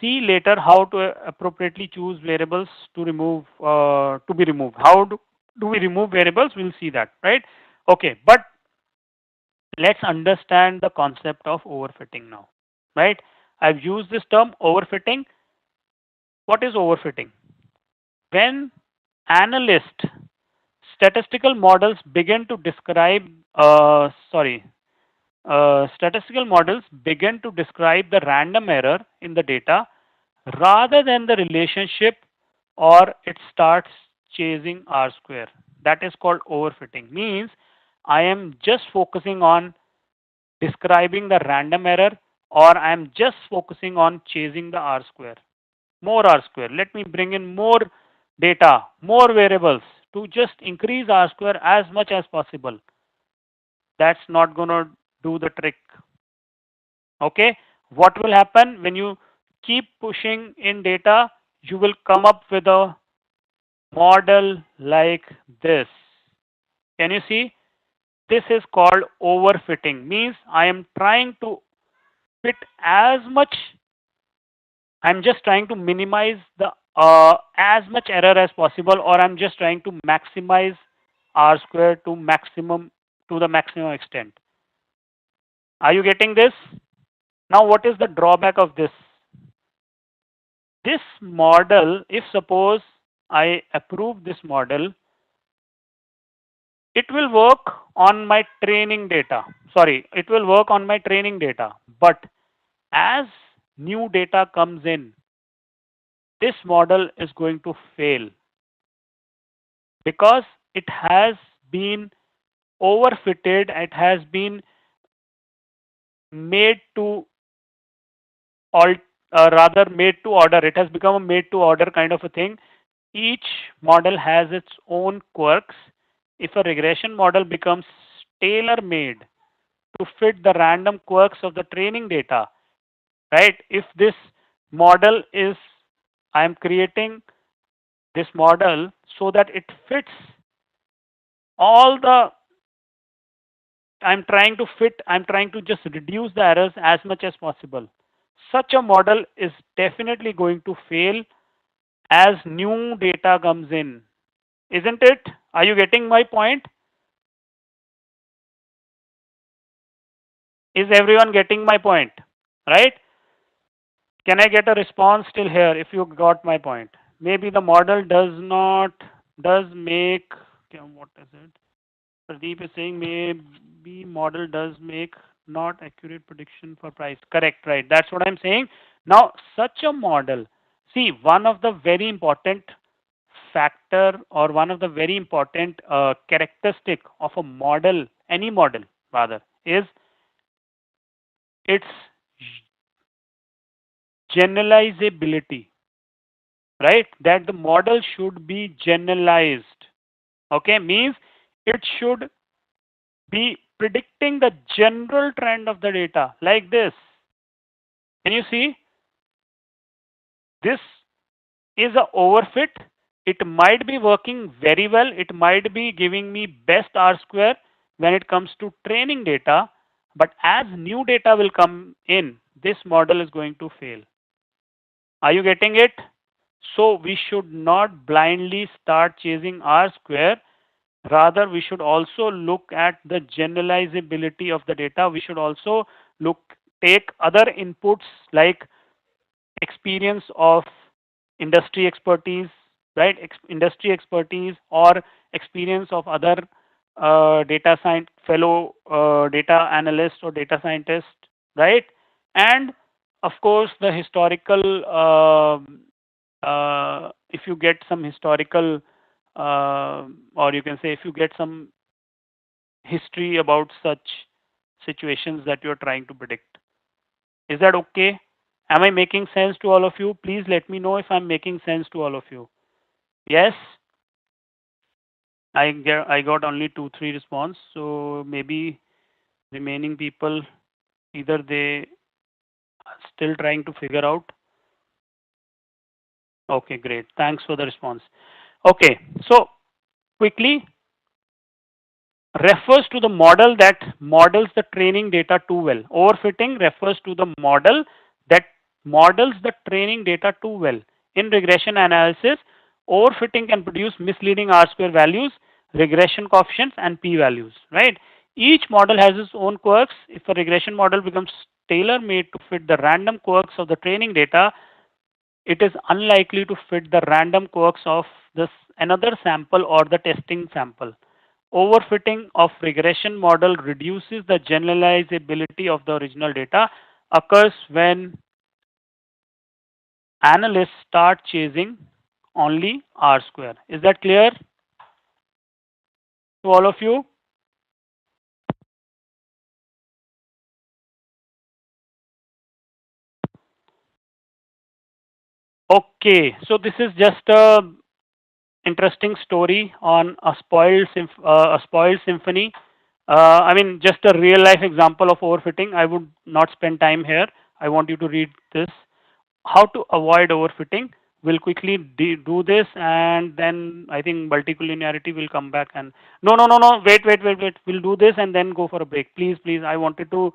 see later how to appropriately choose variables to remove to be removed. How do we remove variables? We'll see that, right? Okay, but let's understand the concept of overfitting now, right? I've used this term overfitting. What is overfitting? When analysts, statistical models begin to describe, statistical models begin to describe the random error in the data rather than the relationship, or it starts chasing R square. That is called overfitting. Means I am just focusing on describing the random error, or I am just focusing on chasing the R square. More R square. Let me bring in more data, more variables to just increase R square as much as possible. That's not going to do the trick. Okay. What will happen when you keep pushing in data? You will come up with a model like this. Can you see? This is called overfitting. Means I am trying to fit as much. I'm just trying to minimize the as much error as possible, or I'm just trying to maximize R square to the maximum extent. Are you getting this? Now, what is the drawback of this? This model, if suppose I approve this model, it will work on my training data. Sorry, it will work on my training data. But as new data comes in, this model is going to fail because it has been overfitted. It has been made to all, rather made to order. It has become a made to order kind of a thing. Each model has its own quirks. If a regression model becomes tailor made to fit the random quirks of the training data, right? If this model is, I am creating this model so that it fits all the, I'm trying to just reduce the errors as much as possible. Such a model is definitely going to fail as new data comes in. Isn't it? Are you getting my point? Is everyone getting my point? Right? Can I get a response still here if you got my point? Maybe the model does make, okay, what is it? Pradeep is saying maybe model does make not accurate prediction for price. Correct, right? That's what I'm saying. Now, such a model, see, one of the very important factor, or one of the very important characteristic of a model, any model rather, is its generalizability, right? That the model should be generalized. Okay, means it should be predicting the general trend of the data like this. Can you see? This is a overfit. It might be working very well. It might be giving me best R square when it comes to training data. But as new data will come in, this model is going to fail. Are you getting it? So we should not blindly start chasing R square. Rather, we should also look at the generalizability of the data. We should also take other inputs like experience of industry expertise, right? Industry expertise or experience of other data science fellow data analysts or data scientists, right? And of course, the historical. If you get some historical, or you can say, if you get some history about such situations that you're trying to predict. Is that okay? Am I making sense to all of you? Please let me know if I'm making sense to all of you. Yes? I got only 2-3 response, so maybe remaining people, either they are still trying to figure out. Okay, great. Thanks for the response. Okay, so quickly, refers to the model that models the training data too well. Overfitting refers to the model that models the training data too well. In regression analysis, overfitting can produce misleading R-square values, regression coefficients, and p-values, right? Each model has its own quirks. If a regression model becomes tailor-made to fit the random quirks of the training data, it is unlikely to fit the random quirks of this another sample or the testing sample. Overfitting of regression model reduces the generalizability of the original data, occurs when analysts start chasing only R square. Is that clear to all of you? Okay, so this is just a interesting story on a spoiled symphony. I mean, just a real life example of overfitting. I would not spend time here. I want you to read this. How to avoid overfitting. We'll quickly do this, and then I think multicollinearity will come back. And no. Wait. We'll do this and then go for a break. Please. I wanted to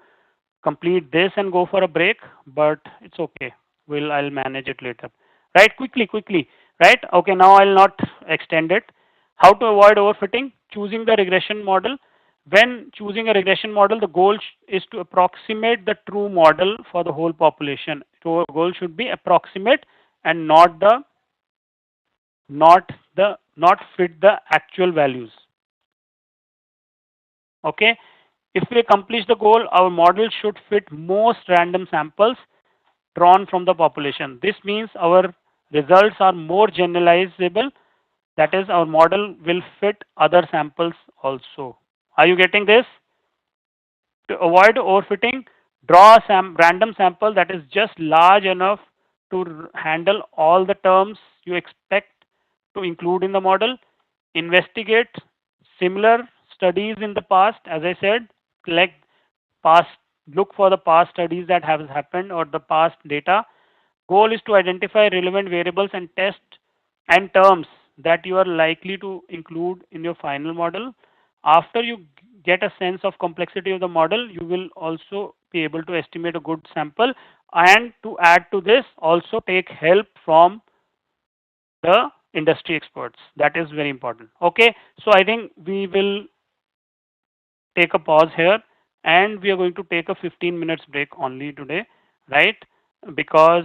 complete this and go for a break, but it's okay. I'll manage it later. Right? Quickly. Right? Okay, now I'll not extend it. How to avoid overfitting? Choosing the regression model. When choosing a regression model, the goal is to approximate the true model for the whole population. So goal should be approximate and not fit the actual values. Okay. If we accomplish the goal, our model should fit most random samples drawn from the population. This means our results are more generalizable. That is, our model will fit other samples also. Are you getting this? To avoid overfitting, draw a random sample that is just large enough to handle all the terms you expect to include in the model. Investigate similar studies in the past. As I said, collect past, look for the past studies that have happened or the past data. Goal is to identify relevant variables and test and terms that you are likely to include in your final model. After you get a sense of complexity of the model, you will also be able to estimate a good sample, and to add to this, also take help from the industry experts. That is very important. Okay, so I think we will take a pause here, and we are going to take a 15 minutes break only today, right? Because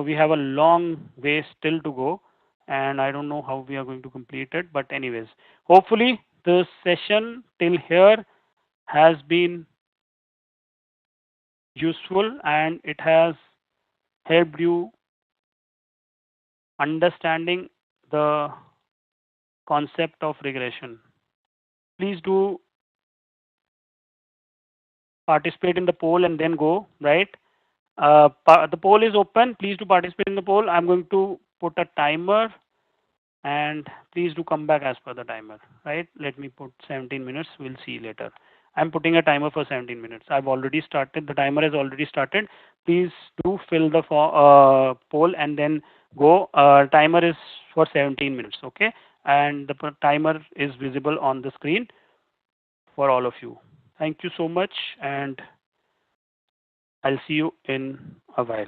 we have a long way still to go, and I don't know how we are going to complete it. But anyways, hopefully the session till here has been useful and it has helped you understanding the concept of regression. Please do participate in the poll and then go, right? The poll is open. Please do participate in the poll. I'm going to put a timer, and please do come back as per the timer, right? Let me put 17 minutes. We'll see later. I'm putting a timer for 17 minutes. I've already started. The timer has already started. Please do fill the poll and then go. Timer is for 17 minutes, okay? And the timer is visible on the screen for all of you. Thank you so much, and I'll see you in a while.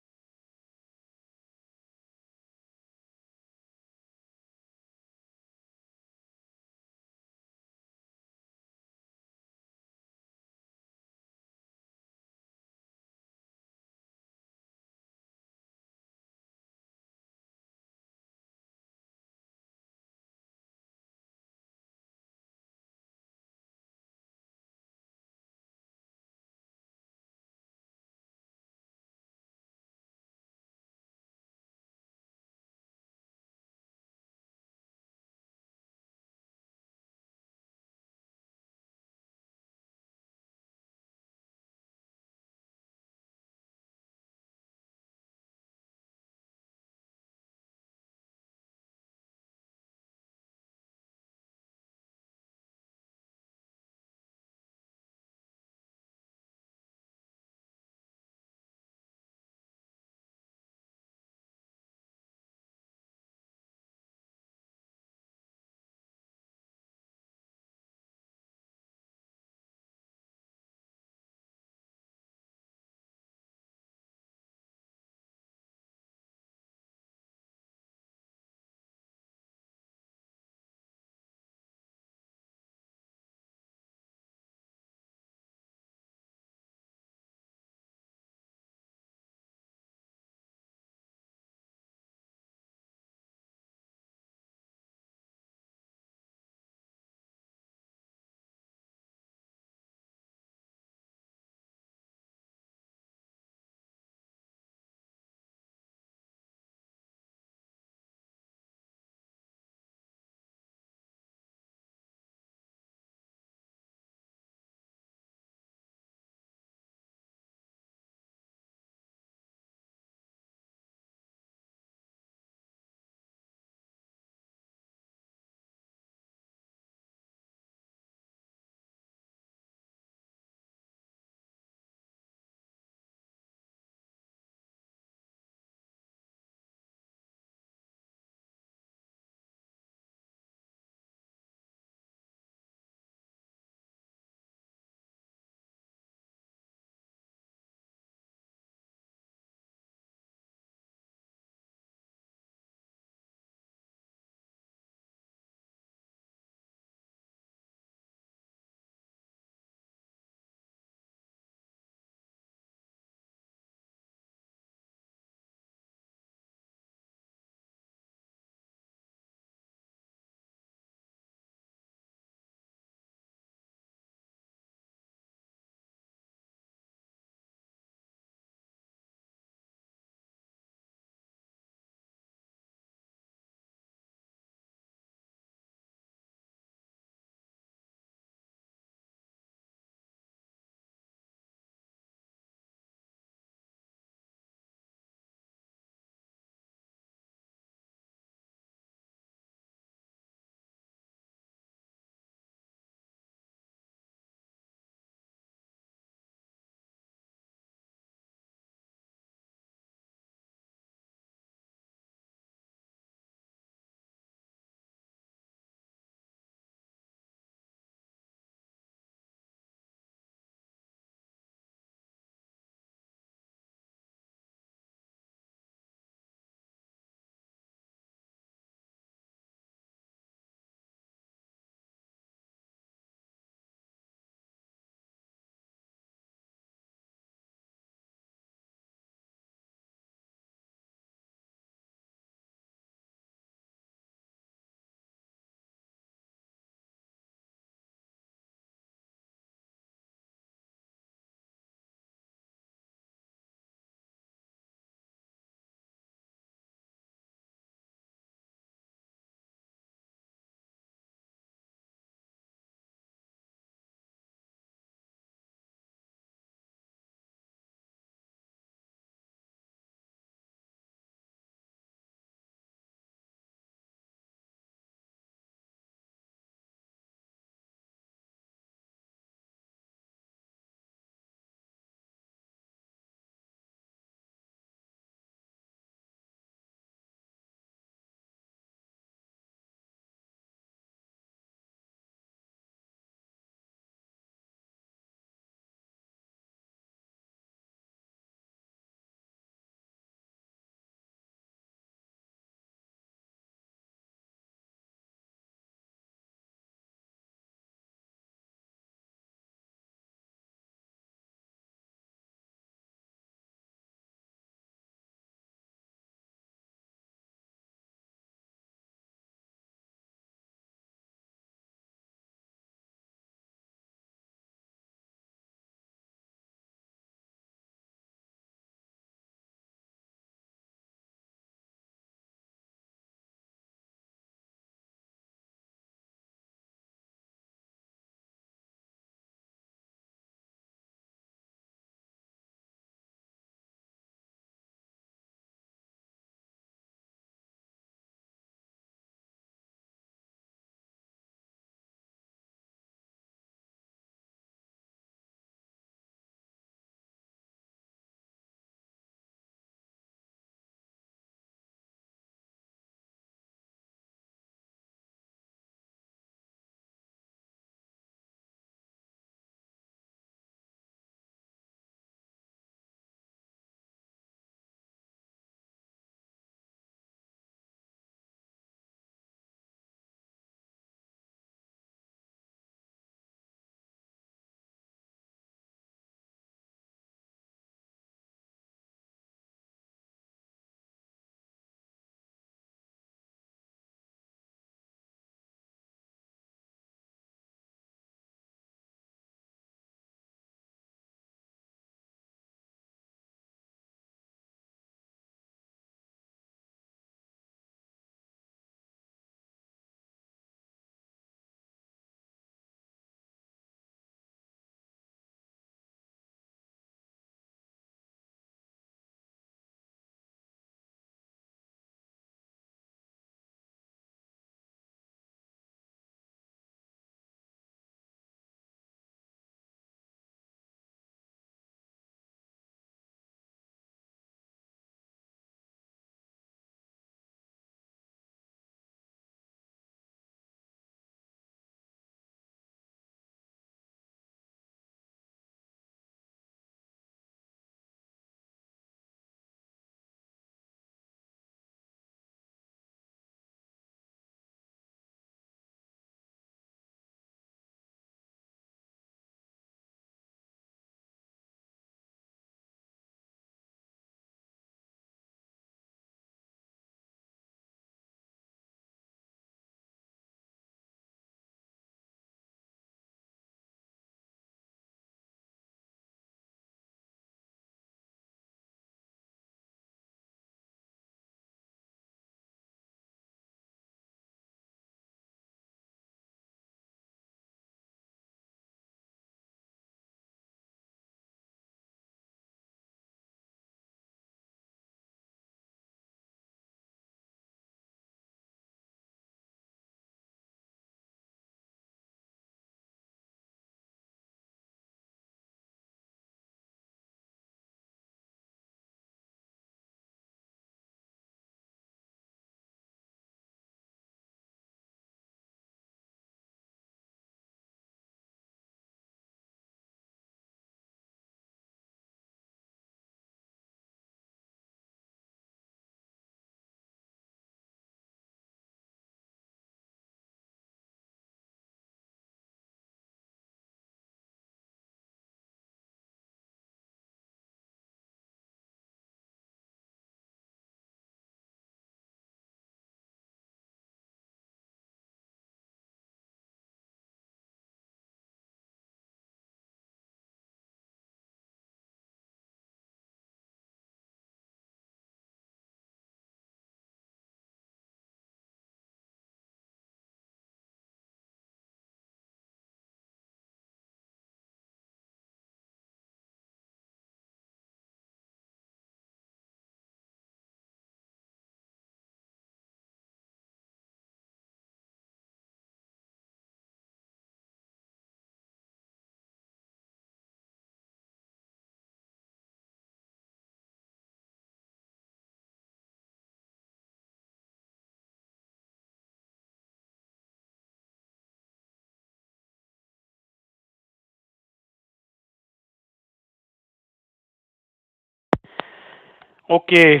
Okay.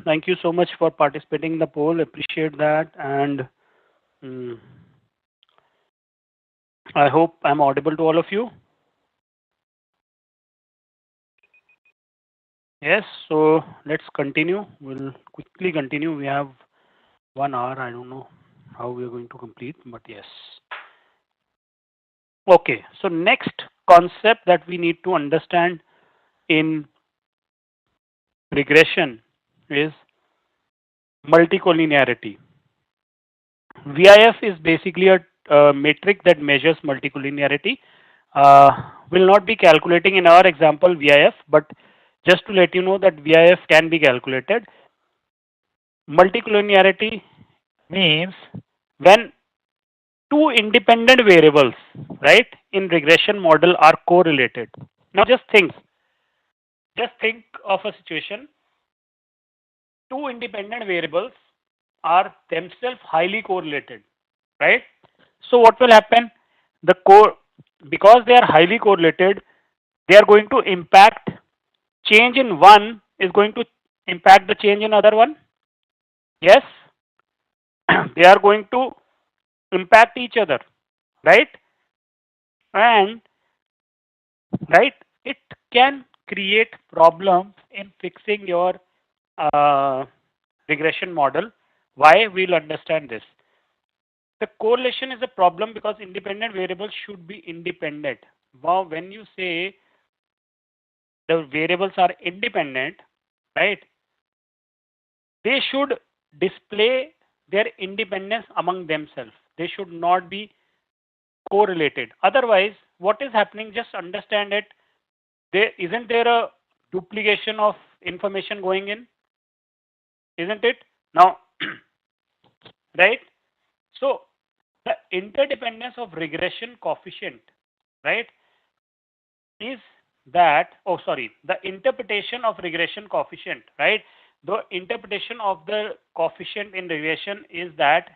Thank you so much for participating in the poll. Appreciate that. And mm, I hope I'm audible to all of you. Yes. So let's continue. We'll quickly continue. We have 1 hour. I don't know how we're going to complete, but yes. Okay. So next concept that we need to understand in regression is multicollinearity. VIF is basically a metric that measures multicollinearity. Will not be calculating in our example VIF, but just to let you know that VIF can be calculated. Multicollinearity means when two independent variables, right, in regression model are correlated. Now just think of a situation. Two independent variables are themselves highly correlated, right? So what will happen? The core Because they are highly correlated, they are going to impact change in one is going to impact the change in other one. Yes, they are going to impact each other, right? And right, it can create problems in fixing your uh, regression model. Why? We'll understand this. The correlation is a problem because independent variables should be independent. Wow, when you say the variables are independent, right, they should display their independence among themselves. They should not be correlated. Otherwise, what is happening? Just understand it. There a duplication of information going in, isn't it? Now, right? So the interdependence of regression coefficient, right, is that, oh sorry, the interpretation of regression coefficient, right? The interpretation of the coefficient in regression is that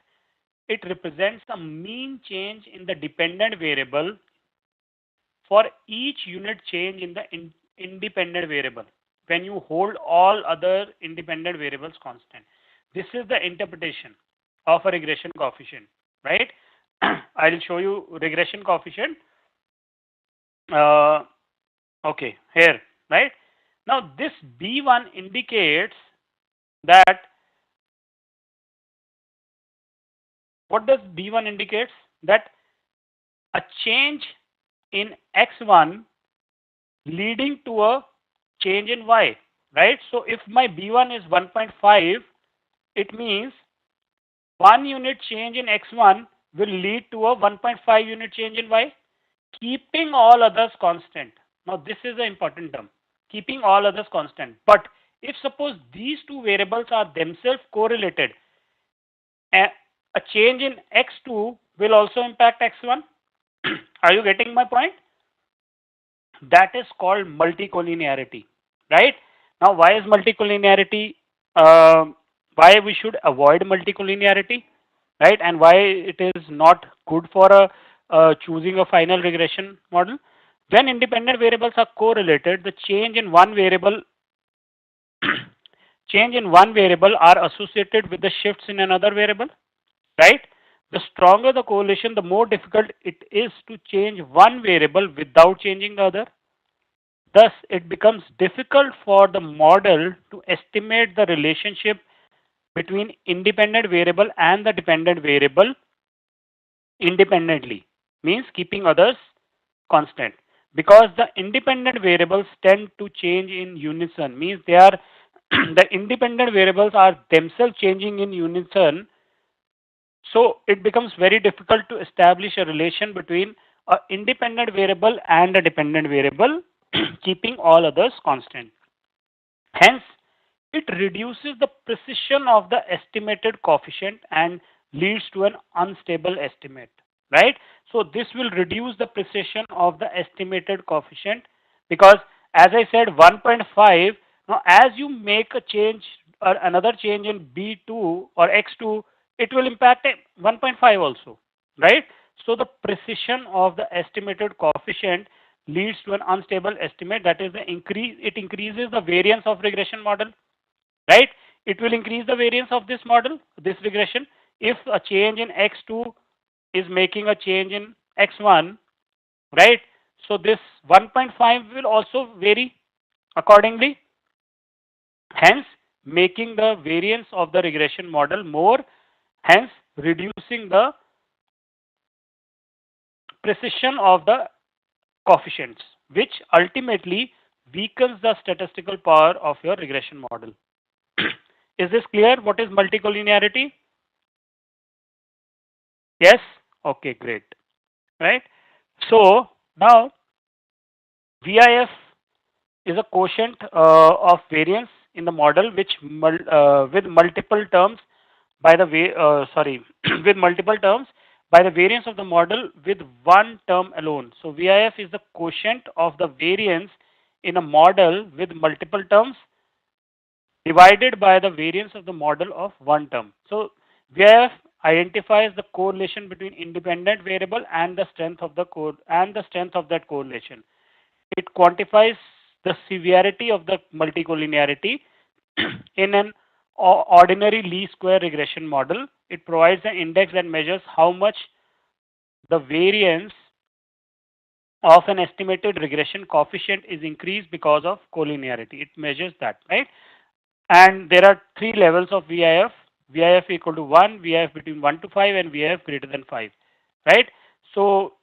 it represents a mean change in the dependent variable for each unit change in the independent variable when you hold all other independent variables constant. This is the interpretation of a regression coefficient, right? I'll show you regression coefficient. Uh, okay, here, right? Now this B1 indicates that, what does B1 indicates? That a change in X1 leading to a change in Y, right? So if my B1 is 1.5, it means 1 unit change in X1 will lead to a 1.5 unit change in Y, keeping all others constant. Now this is the important term, keeping all others constant. But if suppose these two variables are themselves correlated, a change in X2 will also impact X1. Are you getting my point? That is called multicollinearity, right? Now why is multicollinearity, uh, why we should avoid multicollinearity, right? And why it is not good for a choosing a final regression model? When independent variables are correlated, the change in one variable are associated with the shifts in another variable, right? The stronger the correlation, the more difficult it is to change one variable without changing the other. Thus, it becomes difficult for the model to estimate the relationship between independent variable and the dependent variable independently, means keeping others constant. Because the independent variables tend to change in unison, means they are the independent variables are themselves changing in unison. So it becomes very difficult to establish a relation between an independent variable and a dependent variable, keeping all others constant. Hence, it reduces the precision of the estimated coefficient and leads to an unstable estimate, right? So this will reduce the precision of the estimated coefficient because, as I said, 1.5. Now, as you make a change or another change in B2 or X2, it will impact 1.5 also, right? So the precision of the estimated coefficient leads to an unstable estimate. That is the increase. It increases the variance of regression model, right? It will increase the variance of this model, this regression. If a change in x2 is making a change in x1, right? So this 1.5 will also vary accordingly, hence making the variance of the regression model more, hence reducing the precision of the coefficients, which ultimately weakens the statistical power of your regression model. Is this clear? What is multicollinearity? Yes? Okay, great. Right? So now VIF is a quotient of variance in the model which with multiple terms by the way with multiple terms by the variance of the model with one term alone. So VIF is the quotient of the variance in a model with multiple terms divided by the variance of the model of one term. So VIF identifies the correlation between independent variable and the strength of that correlation. It quantifies the severity of the multicollinearity in an ordinary least square regression model. It provides an index that measures how much the variance of an estimated regression coefficient is increased because of collinearity. It measures that, right? And there are three levels of VIF. VIF equal to 1, VIF between 1 to 5, and VIF greater than 5, right? So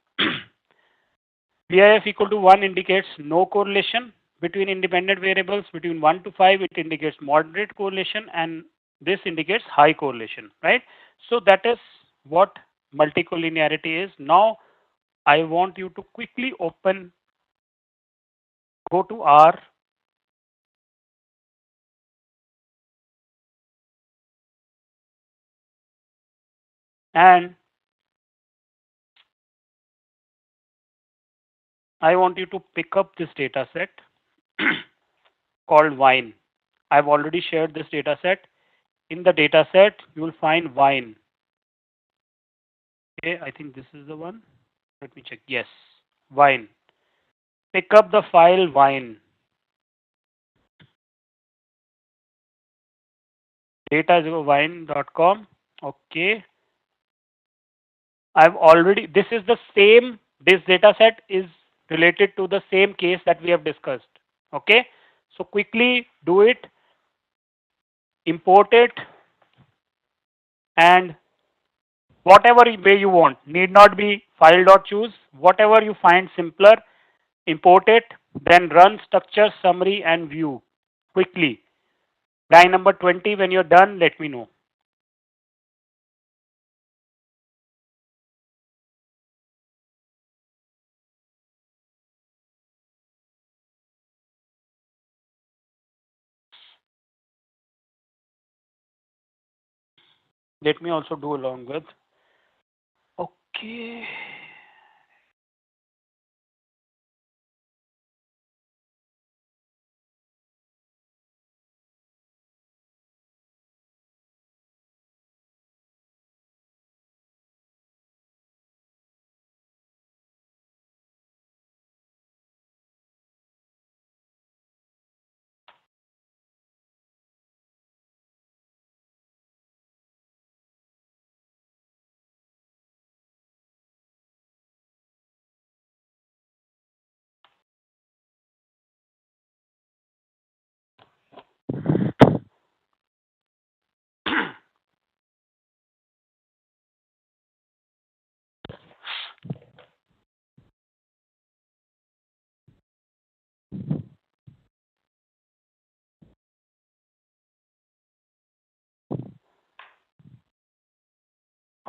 VIF equal to 1 indicates no correlation between independent variables. Between 1 to 5, it indicates moderate correlation, and this indicates high correlation, right? So that is what multicollinearity is. Now, I want you to quickly go to R, and I want you to pick up this data set called wine. I've already shared this data set. In the data set, you will find wine. Okay, I think this is the one. Let me check. Yes, wine. Pick up the file wine. Data0wine.com. Okay. This is the same, this data set is related to the same case that we have discussed. Okay. So quickly do it, import it, and whatever way you want, need not be file.choose, whatever you find simpler, import it, then run structure, summary, and view quickly. Line number 20, when you're done, let me know. Let me also do along with. Okay.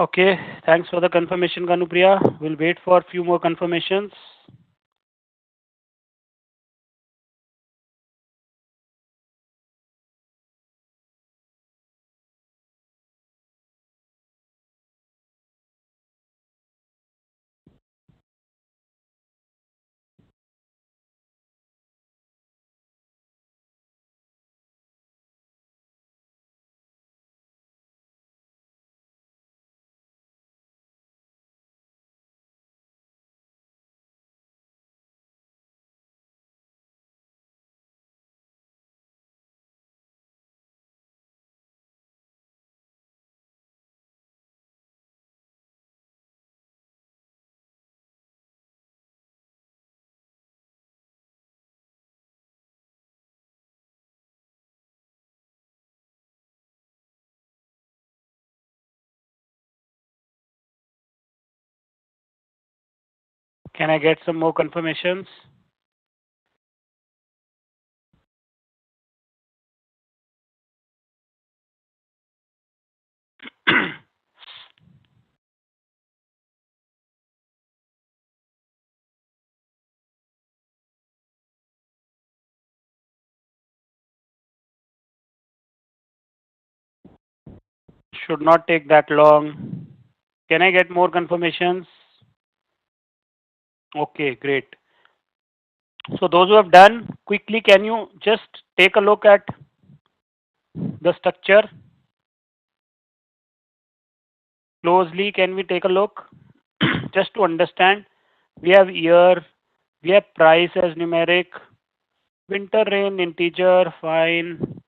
Okay, thanks for the confirmation, Ganupriya. We'll wait for a few more confirmations. Can I get some more confirmations? Should not take that long. Can I get more confirmations? Okay, great. So those who have done, quickly can you just take a look at the structure closely? Can we take a look? Just to understand, we have year, we have price as numeric, winter rain integer, fine.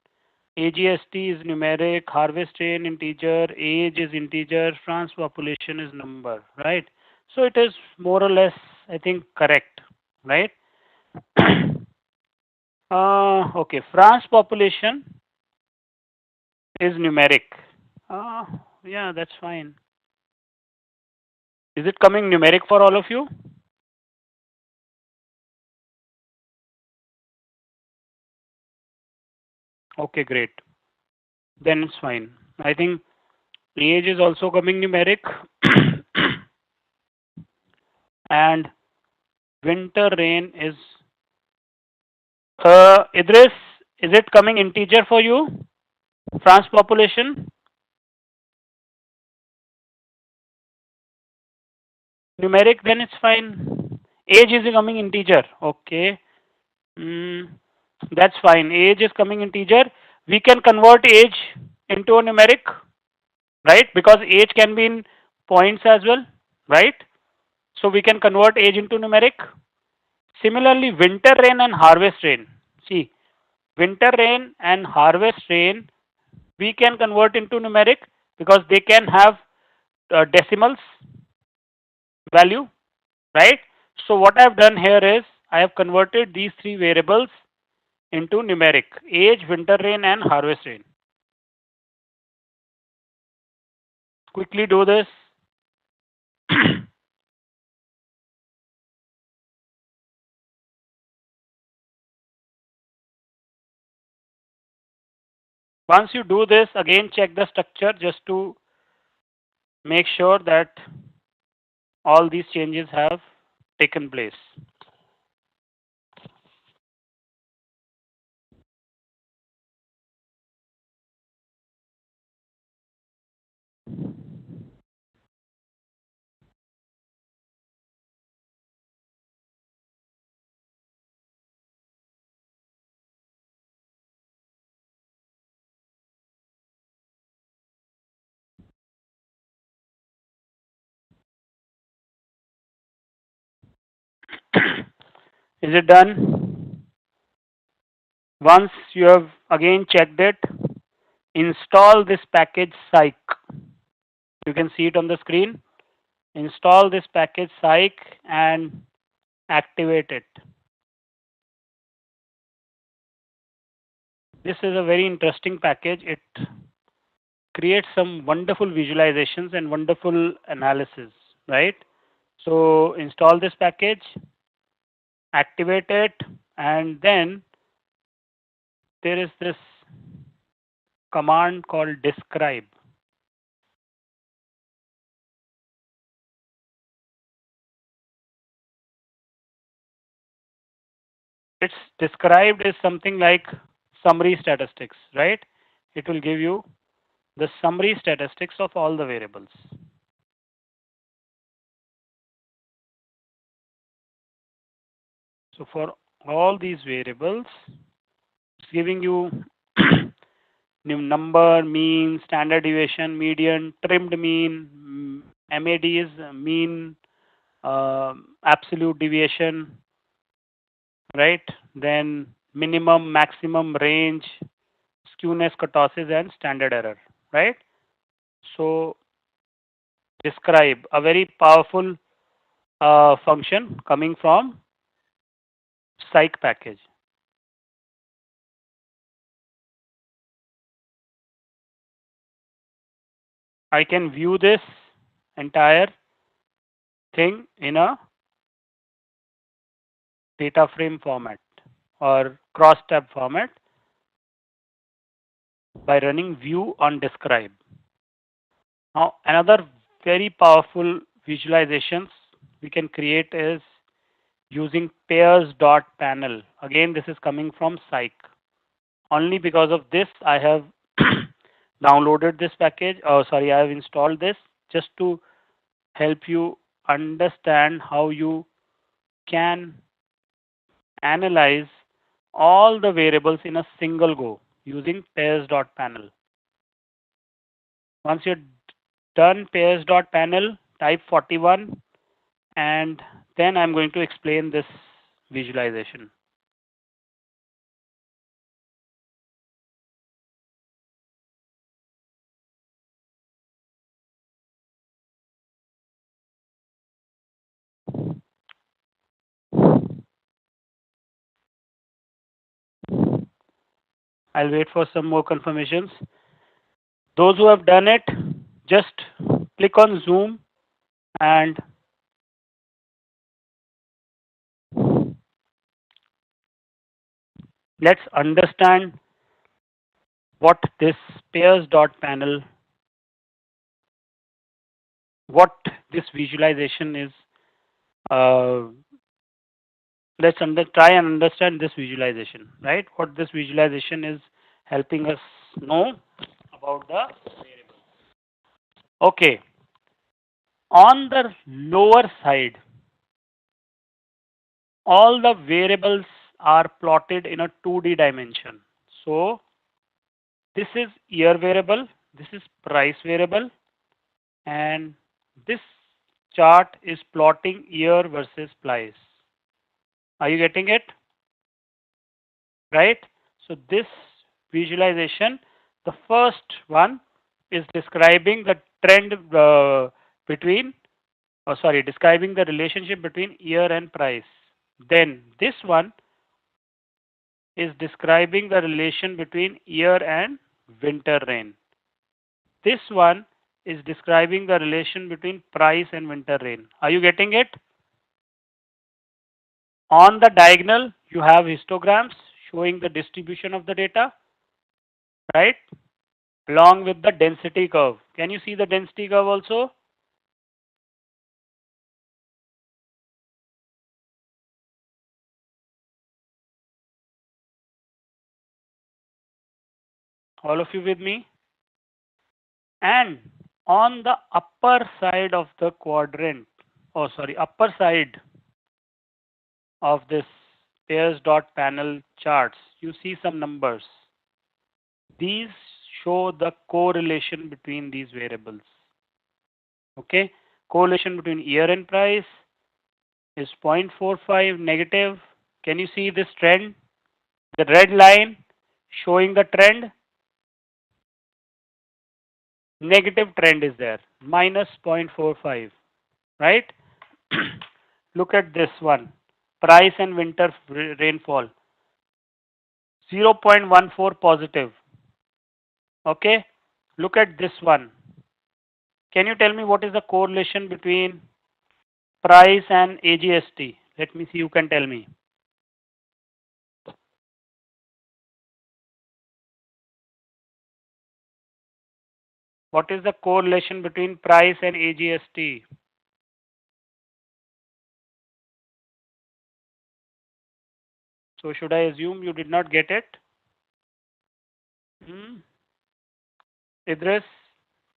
AGST is numeric, harvest rain integer, age is integer, France population is number, right? So it is more or less, I think, correct, right? Okay, France population is numeric. Uh, yeah, that's fine. Is it coming numeric for all of you? Okay, great. Then it's fine. I think age is also coming numeric. And winter rain is Idris, is it coming integer for you? France population? Numeric, then it's fine. Age is coming integer. Okay. Mm, that's fine. Age is coming integer. We can convert age into a numeric, right? Because age can be in points as well, right? So we can convert age into numeric. Similarly, winter rain and harvest rain. See, winter rain and harvest rain we can convert into numeric because they can have decimals value, right? So what I have done here is I have converted these three variables into numeric: age, winter rain, and harvest rain. Quickly do this. Once you do this, again check the structure just to make sure that all these changes have taken place. Is it done? Once you have again checked it, install this package psych. You can see it on the screen. Install this package psych and activate it. This is a very interesting package. It creates some wonderful visualizations and wonderful analysis, right? So install this package, activate it, and then there is this command called describe. It's described as something like summary statistics, right? It will give you the summary statistics of all the variables. So for all these variables, it's giving you new number, mean, standard deviation, median, trimmed mean, MAD is mean, absolute deviation, right? Then minimum, maximum range, skewness, kurtosis, and standard error, right? So describe a very powerful function coming from psych package. I can view this entire thing in a data frame format or cross tab format by running view on describe. Now another very powerful visualizations we can create is using pairs.panel. Again, this is coming from Psych. Only because of this I have downloaded this package. Oh, sorry, I have installed this just to help you understand how you can analyze all the variables in a single go using pairs.panel. Once you're done pairs.panel, type 41 and then I'm going to explain this visualization. I'll wait for some more confirmations. Those who have done it, just click on Zoom and let's understand what this pairs.panel, what this visualization is. Let's try and understand this visualization, right? What this visualization is helping us know about the variable. Okay, on the lower side, all the variables are plotted in a 2D dimension. So this is year variable, this is price variable, and this chart is plotting year versus price. Are you getting it? Right? So this visualization, the first one is describing the trend describing the relationship between year and price. Then this one is describing the relation between year and winter rain. This one is describing the relation between price and winter rain. Are you getting it? On the diagonal, you have histograms showing the distribution of the data, right? Along with the density curve. Can you see the density curve also? All of you with me? And on the upper side of the quadrant, upper side of this pairs.panel charts, you see some numbers. These show the correlation between these variables. Okay, correlation between year and price is 0.45 negative. Can you see this trend? The red line showing the trend, negative trend is there, minus 0.45, right? Look at this one, price and winter rainfall, 0.14 positive. Okay, look at this one. Can you tell me what is the correlation between price and AGST? Let me see, you can tell me. What is the correlation between price and AGST? So should I assume you did not get it? Idris,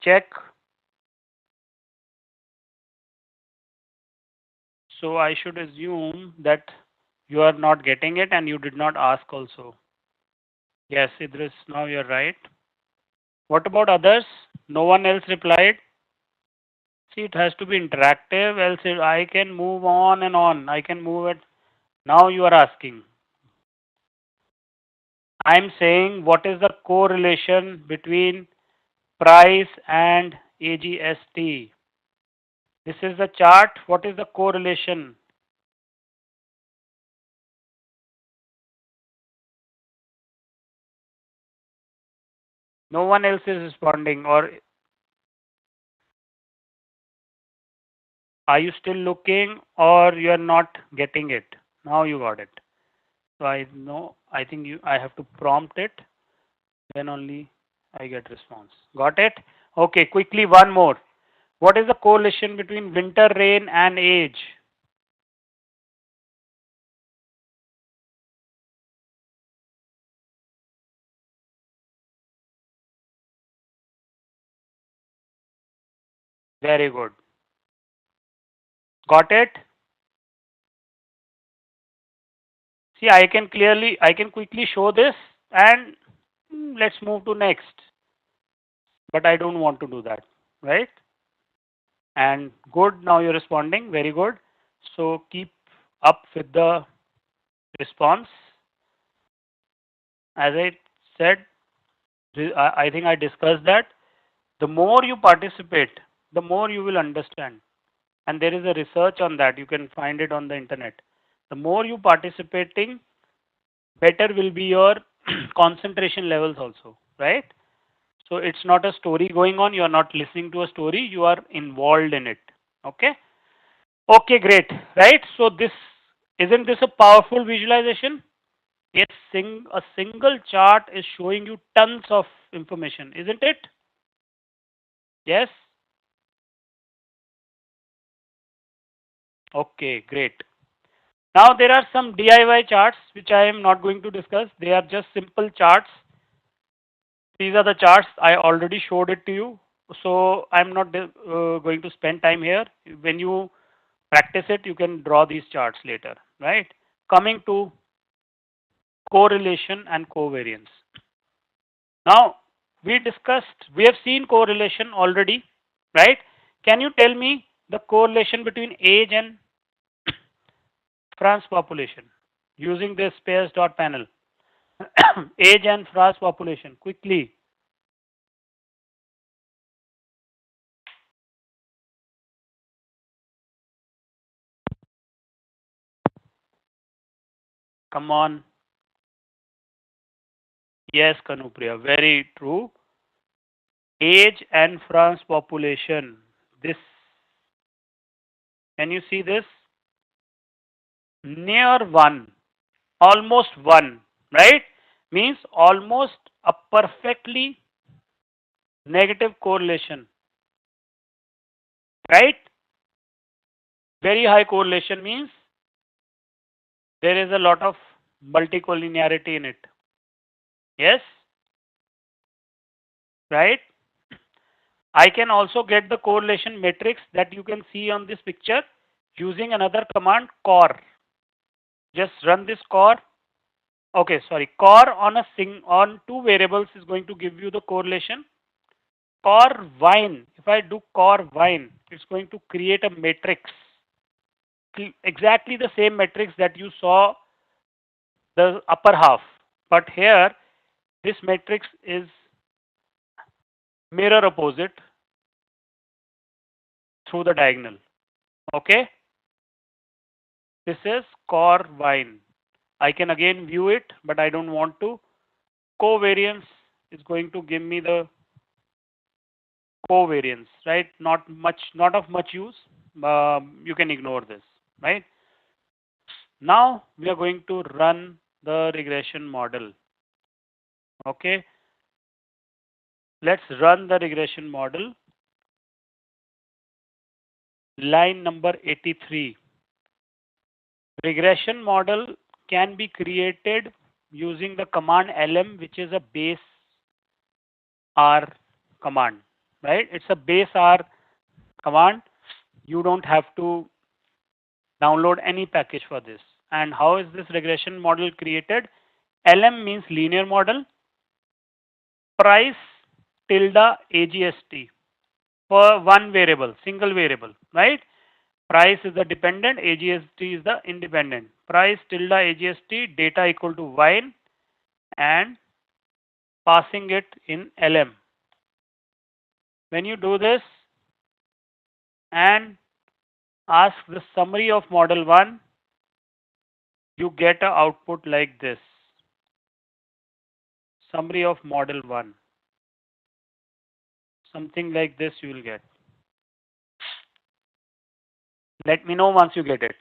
check. So I should assume that you are not getting it and you did not ask also. Yes, Idris, now you're right. What about others? No one else replied. See, it has to be interactive, else I can move on and on. I can move it. Now you are asking. I'm saying what is the correlation between price and AGST? This is the chart. What is the correlation? No one else is responding, or are you still looking, or you are not getting it? Now you got it. So I know, I think I have to prompt it, then only I get response. Got it? Okay, quickly one more. What is the correlation between winter rain and age? Very good. Got it? See, I can quickly show this and let's move to next. But I don't want to do that, right? And good, now you're responding. Very good. So keep up with the response. As I said, I think I discussed that. The more you participate, the more you will understand. And there is a research on that. You can find it on the internet. The more you participating, better will be your concentration levels also, right? So it's not a story going on. You are not listening to a story. You are involved in it. Okay. Okay, great. Right. So this isn't this a powerful visualization? Yes, a single chart is showing you tons of information, isn't it? Yes. Okay, great. Now there are some DIY charts which I am not going to discuss. They are just simple charts. These are the charts. I already showed it to you. So I'm not going to spend time here. When you practice it, you can draw these charts later, right? Coming to correlation and covariance. Now, we have seen correlation already, right? Can you tell me the correlation between age and France population using this pairs dot panel? Age and France population, quickly. Come on. Yes, Kanupriya, very true. Age and France population. This, can you see this? Near 1, almost 1, right? Means almost a perfectly negative correlation, right? Very high correlation means there is a lot of multicollinearity in it. Yes, right? I can also get the correlation matrix that you can see on this picture using another command, cor. Just run this cor. Okay, sorry, cor on on two variables is going to give you the correlation. Cor wine, if I do cor wine, it's going to create a matrix, exactly the same matrix that you saw the upper half, but here this matrix is mirror opposite through the diagonal. Okay, this is cor wine. I can again view it, but I don't want to. Covariance is going to give me the covariance, right? Not much, not of much use. You can ignore this, right? Now we are going to run the regression model. Okay, let's run the regression model. Line number 83. Regression model can be created using the command lm, which is a base R command, right? It's a base R command. You don't have to download any package for this. And how is this regression model created? LM means linear model, price tilde AGST for one variable, single variable, right? Price is the dependent, AGST is the independent. Price tilde AGST, data equal to wine, and passing it in LM. When you do this and ask the summary of model 1, you get an output like this. Summary of model 1. Something like this you will get. Let me know once you get it.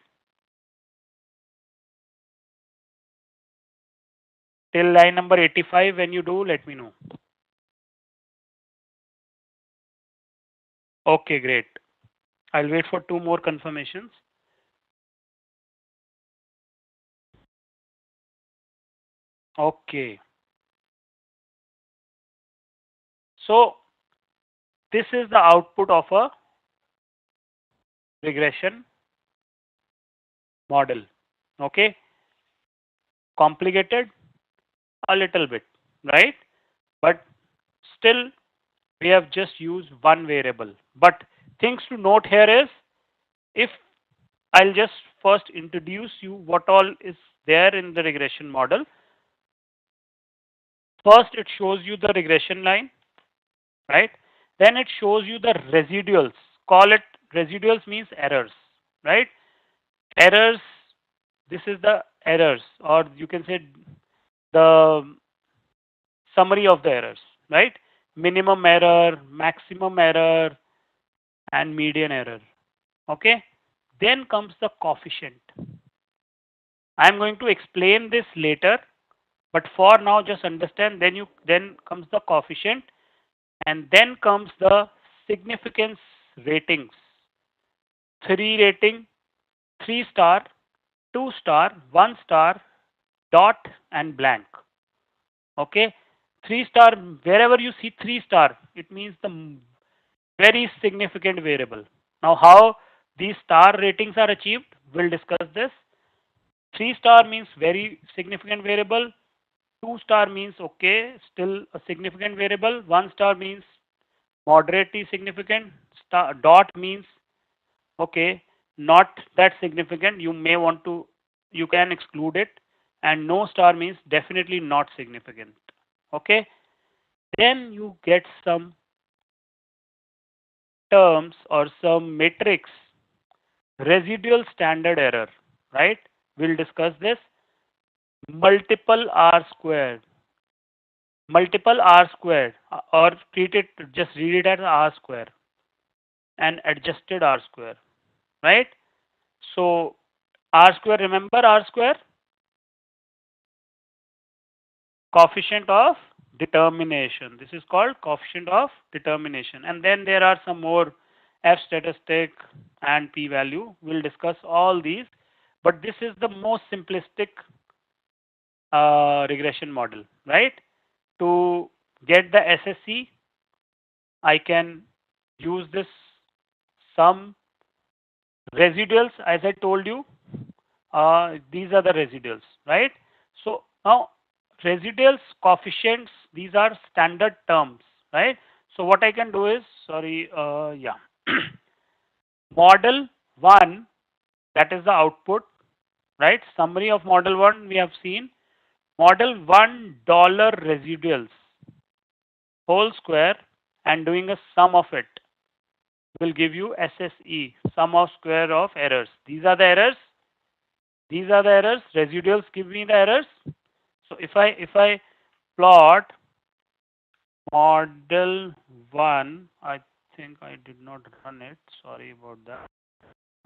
Till line number 85, when you do, let me know. Okay, great. I'll wait for 2 more confirmations. Okay. So this is the output of a regression model. Okay. Complicated a little bit, right? But still we have just used one variable. But things to note here is, if I'll just first introduce you what all is there in the regression model. First, it shows you the regression line, right? Then it shows you the residuals. Call it residuals means errors, right? Errors, this is the errors, or you can say the summary of the errors, right? Minimum error, maximum error, and median error. Okay. Then comes the coefficient. I am going to explain this later, but for now just understand. Then comes the coefficient, and then comes the significance ratings. 3 rating, 3 star, 2 star, 1 star, dot, and blank. Okay. 3 star, wherever you see 3 star, it means the very significant variable. Now, how these star ratings are achieved, we'll discuss this. 3 star means very significant variable. 2 star means okay, still a significant variable. 1 star means moderately significant. Star, dot means okay, not that significant. You may want to, you can exclude it. And no star means definitely not significant. Okay. Then you get some terms or some matrix, residual standard error, right? We'll discuss this. Multiple R squared, multiple R squared, or treat it, just read it as R square, and adjusted R square, right? So R square, remember R square? Coefficient of determination. This is called coefficient of determination. And then there are some more, F statistic and P value. We'll discuss all these. But this is the most simplistic regression model, right? To get the SSE, I can use this some residuals, as I told you. These are the residuals, right? So now residuals, coefficients, these are standard terms, right? So what I can do is, sorry, yeah, model 1, that is the output, right? Summary of model 1 we have seen. Model 1 dollar residuals whole square and doing a sum of it will give you SSE, sum of square of errors. These are the errors. These are the errors. Residuals give me the errors. So if I plot model 1, I think I did not run it. Sorry about that.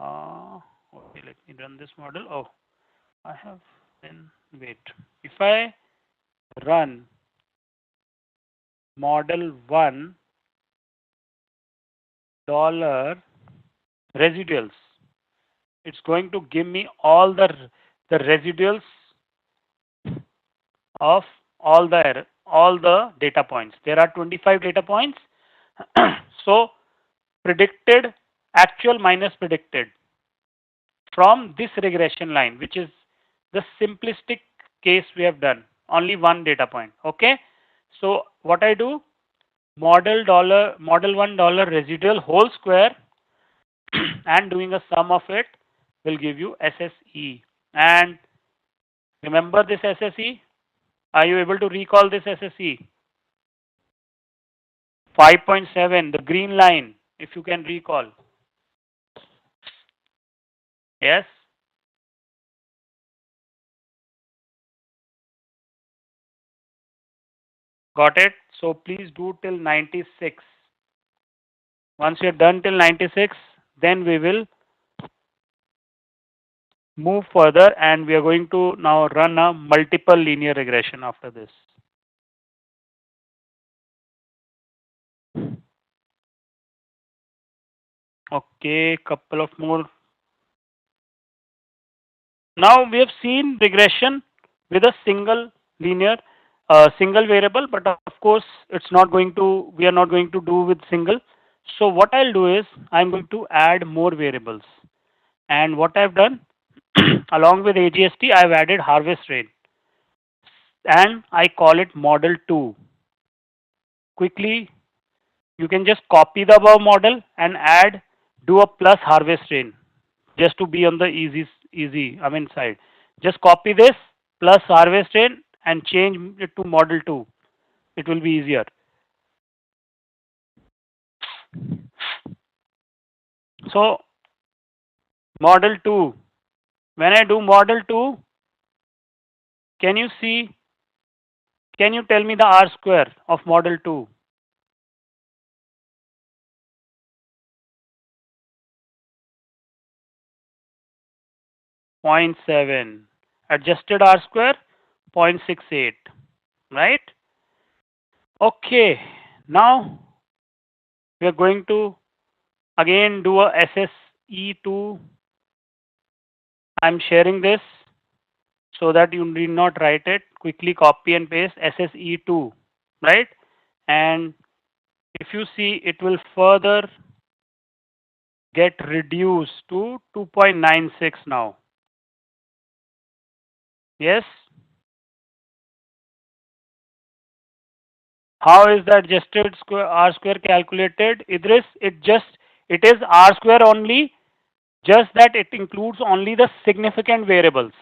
Okay, let me run this model. Oh, I have been, wait. If I run model 1 dollar residuals, it's going to give me all the residuals of all the data points. There are 25 data points. So predicted, actual minus predicted from this regression line, which is the simplistic case we have done, only one data point. Okay. So what I do, model 1 dollar residual whole square and doing a sum of it will give you SSE. And remember this SSE? Are you able to recall this SSE? 5.7, the green line, if you can recall. Yes? Got it? So please do till 96. Once you're done till 96, then we will move further, and we are going to now run a multiple linear regression after this. Okay, couple of more. Now we have seen regression with a single linear, single variable, but of course it's not going to, we are not going to do with single. So what I'll do is I'm going to add more variables. And what I've done, along with AGST, I've added harvest rate, and I call it model 2. Quickly, you can just copy the above model and add, do a plus harvest rate, just to be on the side. Just copy this plus harvest rate and change it to model 2. It will be easier. So model 2, when I do model 2, can you see, can you tell me the R square of model 2? 0.7. Adjusted R square, 0.68. Right? Okay. Now we are going to again do a SSE2. I'm sharing this so that you need not write it. Quickly copy and paste SSE2. Right? And if you see, it will further get reduced to 2.96 now. Yes? How is that adjusted square R square calculated? Idris, it is R square only, just that it includes only the significant variables.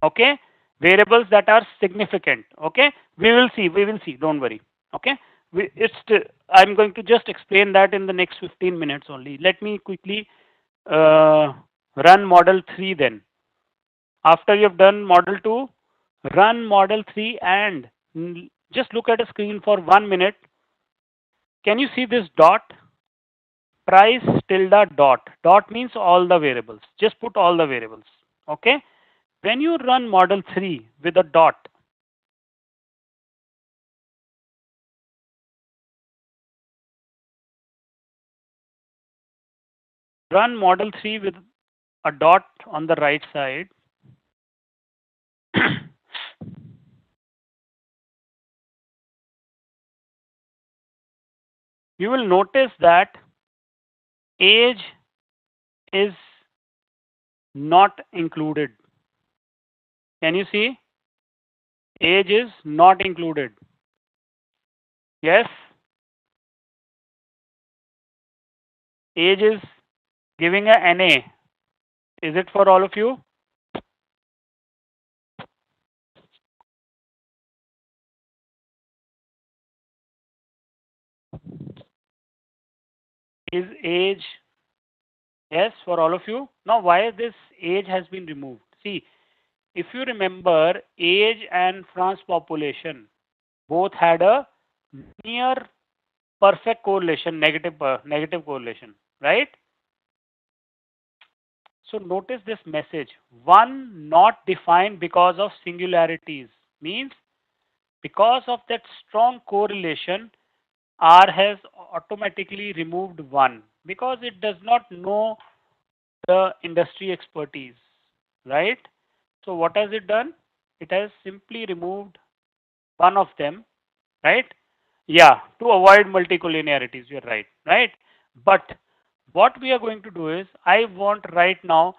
Okay? Variables that are significant. Okay? We will see, don't worry. Okay? I'm going to just explain that in the next 15 minutes only. Let me quickly run model 3 then. After you've done model 2, run model 3 and just look at a screen for 1 minute. Can you see this dot? Price tilde dot. Dot means all the variables. Just put all the variables. Okay? When you run model 3 with a dot, run model 3 with a dot on the right side. You will notice that age is not included. Can you see? Age is not included. Yes? Age is giving a NA. Is it for all of you? Is age, yes, for all of you? Now, why this age has been removed? See, if you remember, age and France population both had a near perfect correlation, negative correlation, right? So notice this message, one not defined because of singularities, means because of that strong correlation, R has automatically removed 1 because it does not know the industry expertise, right? So what has it done? It has simply removed one of them, right? Yeah, to avoid multicollinearities, you're right, right? But what we are going to do is, I would right now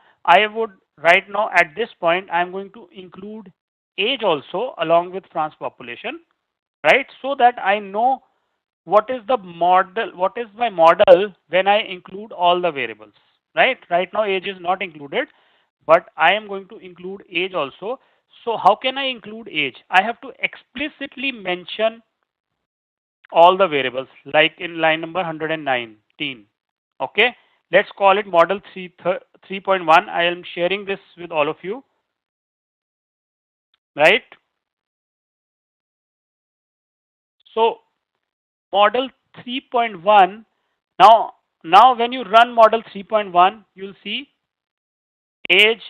at this point, I'm going to include age also along with France population, right? So that I know what is the model, what is my model when I include all the variables, right? Right now age is not included, but I am going to include age also. So how can I include age? I have to explicitly mention all the variables, like in line number 119. Okay, let's call it model 3.1. I am sharing this with all of you, right? So model 3.1, now when you run model 3.1, you'll see age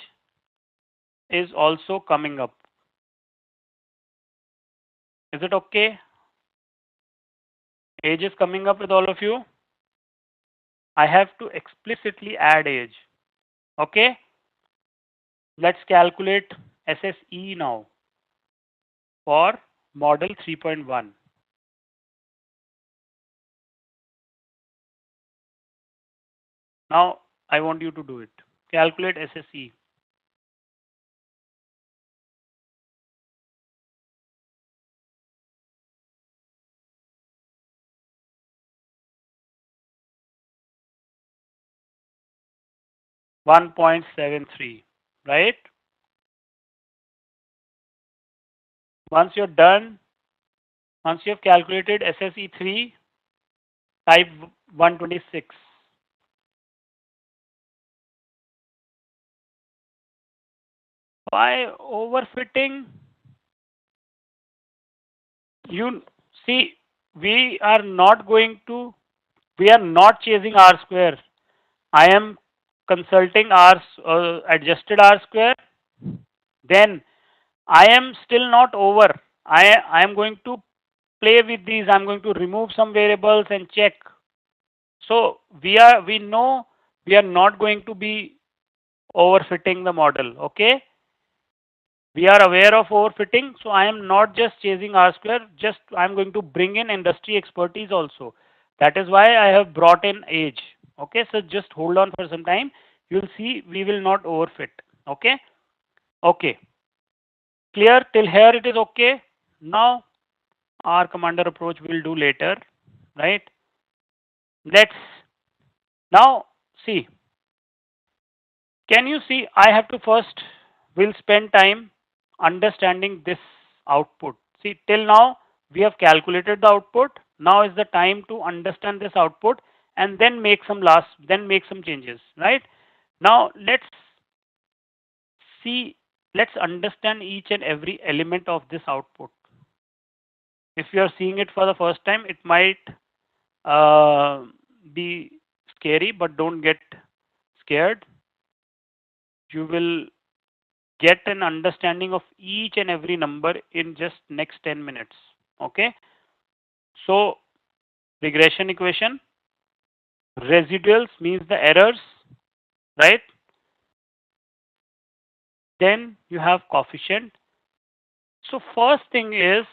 is also coming up. Is it okay? Age is coming up with all of you. I have to explicitly add age. Okay? Let's calculate SSE now for model 3.1. Now I want you to do it. Calculate SSE. $1.73, right? Once you're done, once you have calculated SSE3, type 126. Why overfitting? You see, we are not chasing R square. I am consulting R, adjusted R square. Then I am still not over. I am going to play with these. I'm going to remove some variables and check. So we know we are not going to be overfitting the model. Okay. We are aware of overfitting, so I am not just chasing R square, just I'm going to bring in industry expertise also. That is why I have brought in age. Okay, so just hold on for some time. You'll see we will not overfit. Okay, okay, clear till here it is okay. Now our commander approach we'll do later, right? Let's now see. Can you see? I have to first, we'll spend time understanding this output. See, till now we have calculated the output. Now is the time to understand this output and then make some changes, right? Now let's understand each and every element of this output. If you are seeing it for the first time, it might be scary, but don't get scared. You will get an understanding of each and every number in just next 10 minutes. Okay. So regression equation, residuals means the errors, right? Then you have coefficient. So first thing you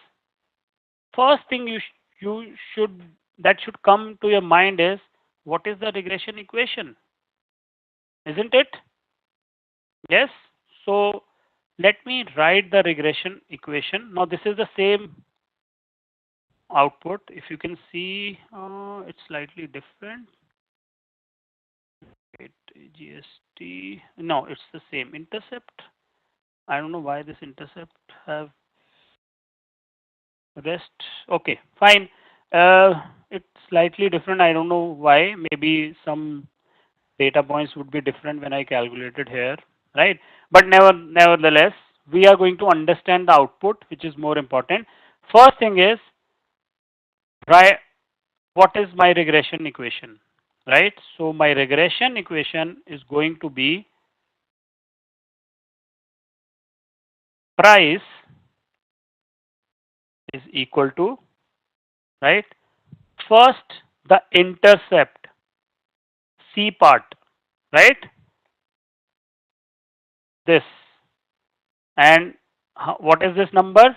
should that should come to your mind is, what is the regression equation? Isn't it? Yes. So let me write the regression equation. Now this is the same output. If you can see, it's slightly different. GST. No, it's the same. Intercept. I don't know why this intercept have rest. Okay, fine. It's slightly different. I don't know why. Maybe some data points would be different when I calculated here, right? But nevertheless, we are going to understand the output, which is more important. First thing is, right, what is my regression equation, right? So my regression equation is going to be price is equal to, right, first the intercept, C part, right, this, and what is this number?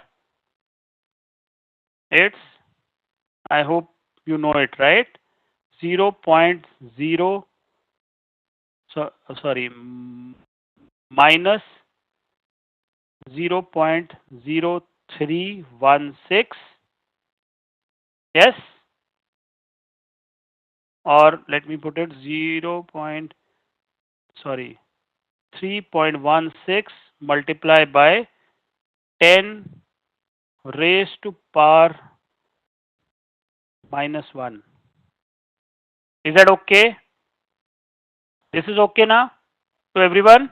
It's, I hope you know it, right? 0.0, sorry, minus 0.0316, yes, or let me put it 3.16 multiplied by 10 raised to power minus 1. Is that okay? This is okay now to everyone?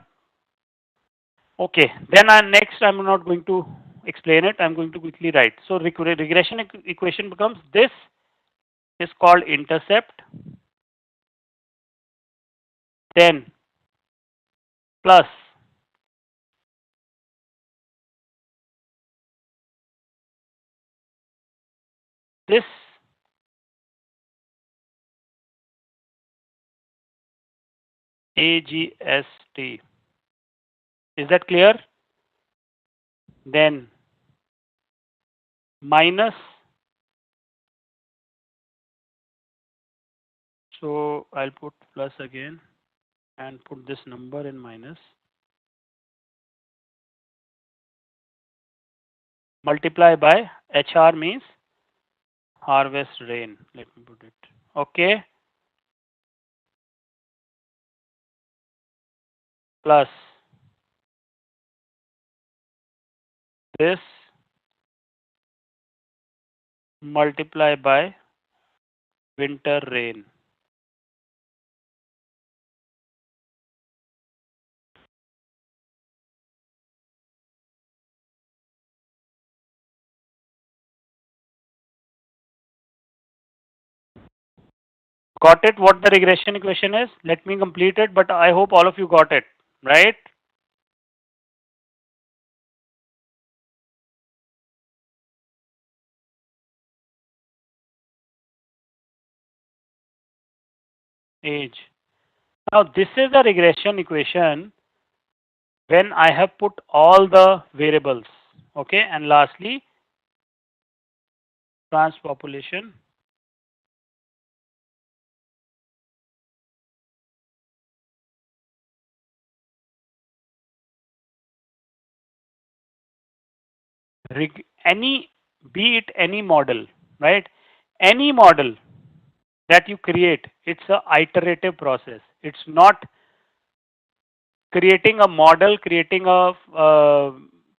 Okay, then next I'm not going to explain it. I'm going to quickly write. So regression equation becomes, this is called intercept. Then plus this AGST. Is that clear? Then minus, so I'll put plus again and put this number in minus, multiply by HR means harvest rain. Let me put it. Okay. Plus this multiply by winter rain. Got it? What the regression equation is? Let me complete it, but I hope all of you got it, right? Age. Now this is the regression equation when I have put all the variables. Okay, and lastly, France population. Any, be it any model, right? Any model that you create, it's a iterative process. It's not creating a model, creating a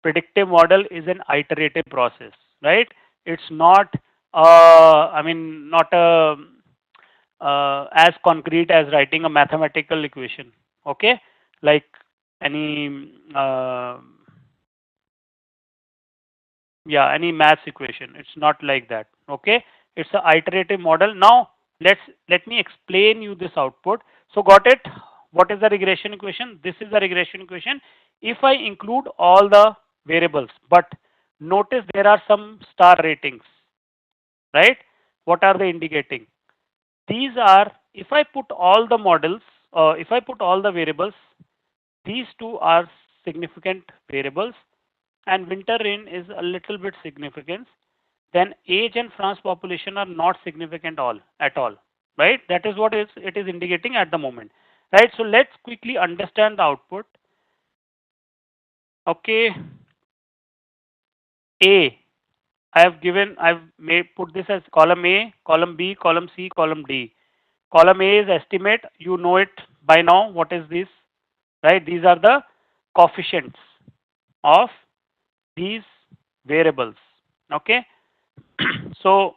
predictive model is an iterative process, right? It's not, I mean, not as concrete as writing a mathematical equation, okay? Like any, yeah, any maths equation. It's not like that, okay? It's an iterative model. Now, let me explain you this output. So got it? What is the regression equation? This is the regression equation. If I include all the variables, but notice there are some star ratings, right? What are they indicating? These are, if I put all the models, if I put all the variables, these two are significant variables, and winter rain is a little bit significant. Then age and France population are not significant at all, right? That is what it is indicating at the moment, right? So let's quickly understand the output. Okay, A, I've put this as column A, column B, column C, column D. Column A is estimate. You know it by now. What is this? Right? These are the coefficients of these variables. Okay. So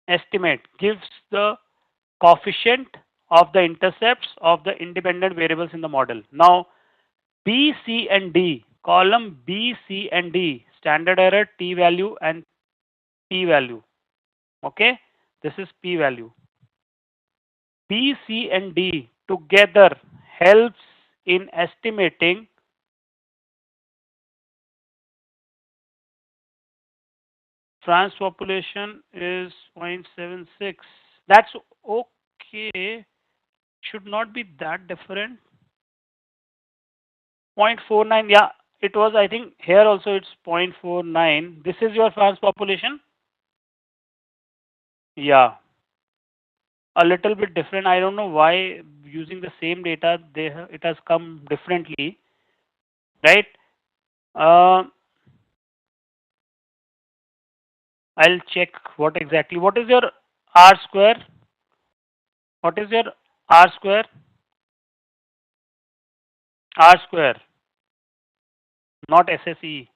estimate gives the coefficient of the intercepts of the independent variables in the model. Now B, C and D, column B, C and D, standard error, T value and P value. Okay, this is P value. B, C and D together helps in estimating France population is 0.76. That's okay. Should not be that different. 0.49. Yeah, it was. I think here also it's 0.49. This is your France population. Yeah, a little bit different. I don't know why using the same data it has come differently, right? I'll check what exactly. What is your R square? What is your R square? R square, not SSE.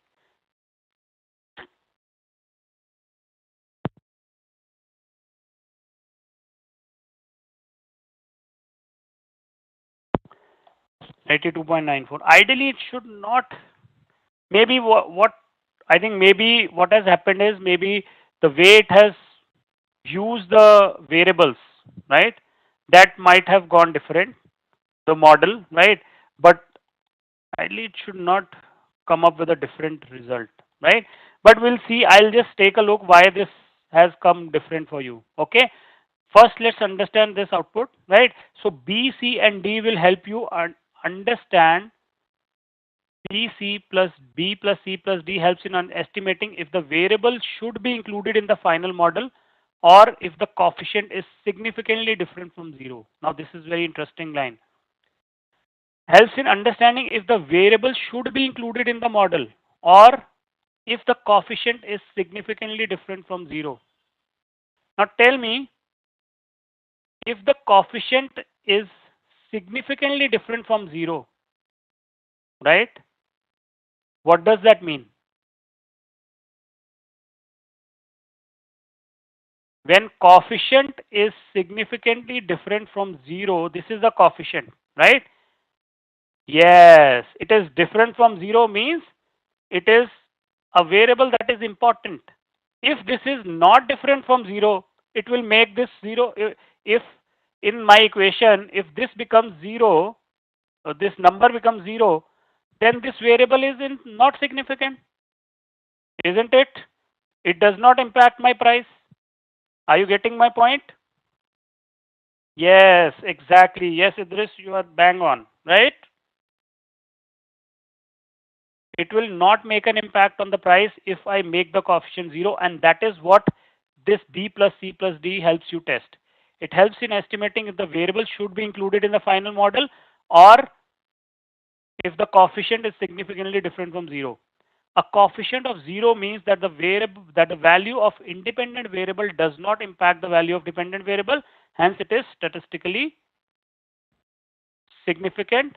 $82.94. Ideally, it should not. Maybe what I think maybe what has happened is maybe the way it has used the variables, right? That might have gone different. the model, right? But ideally it should not come up with a different result, right? But we'll see. I'll just take a look why this has come different for you. Okay. First, let's understand this output, right? So B, C, and D will help you understand. B, C plus B plus C plus D helps in estimating if the variable should be included in the final model or if the coefficient is significantly different from zero. Now, this is very interesting line. Helps in understanding if the variable should be included in the model or if the coefficient is significantly different from zero. Now, tell me, if the coefficient is significantly different from zero, right? What does that mean? When coefficient is significantly different from zero, this is the coefficient, right? Yes, it is different from zero means it is a variable that is important. If this is not different from zero, it will make this zero. If in my equation, if this becomes zero, or this number becomes zero, then this variable is not significant, isn't it? It does not impact my price. Are you getting my point? Yes, exactly. Yes, Idris, you are bang on, right? It will not make an impact on the price if I make the coefficient zero, and that is what this B plus C plus D helps you test. It helps in estimating if the variable should be included in the final model or if the coefficient is significantly different from zero. A coefficient of zero means that the value of independent variable does not impact the value of dependent variable. Hence, it is statistically significant,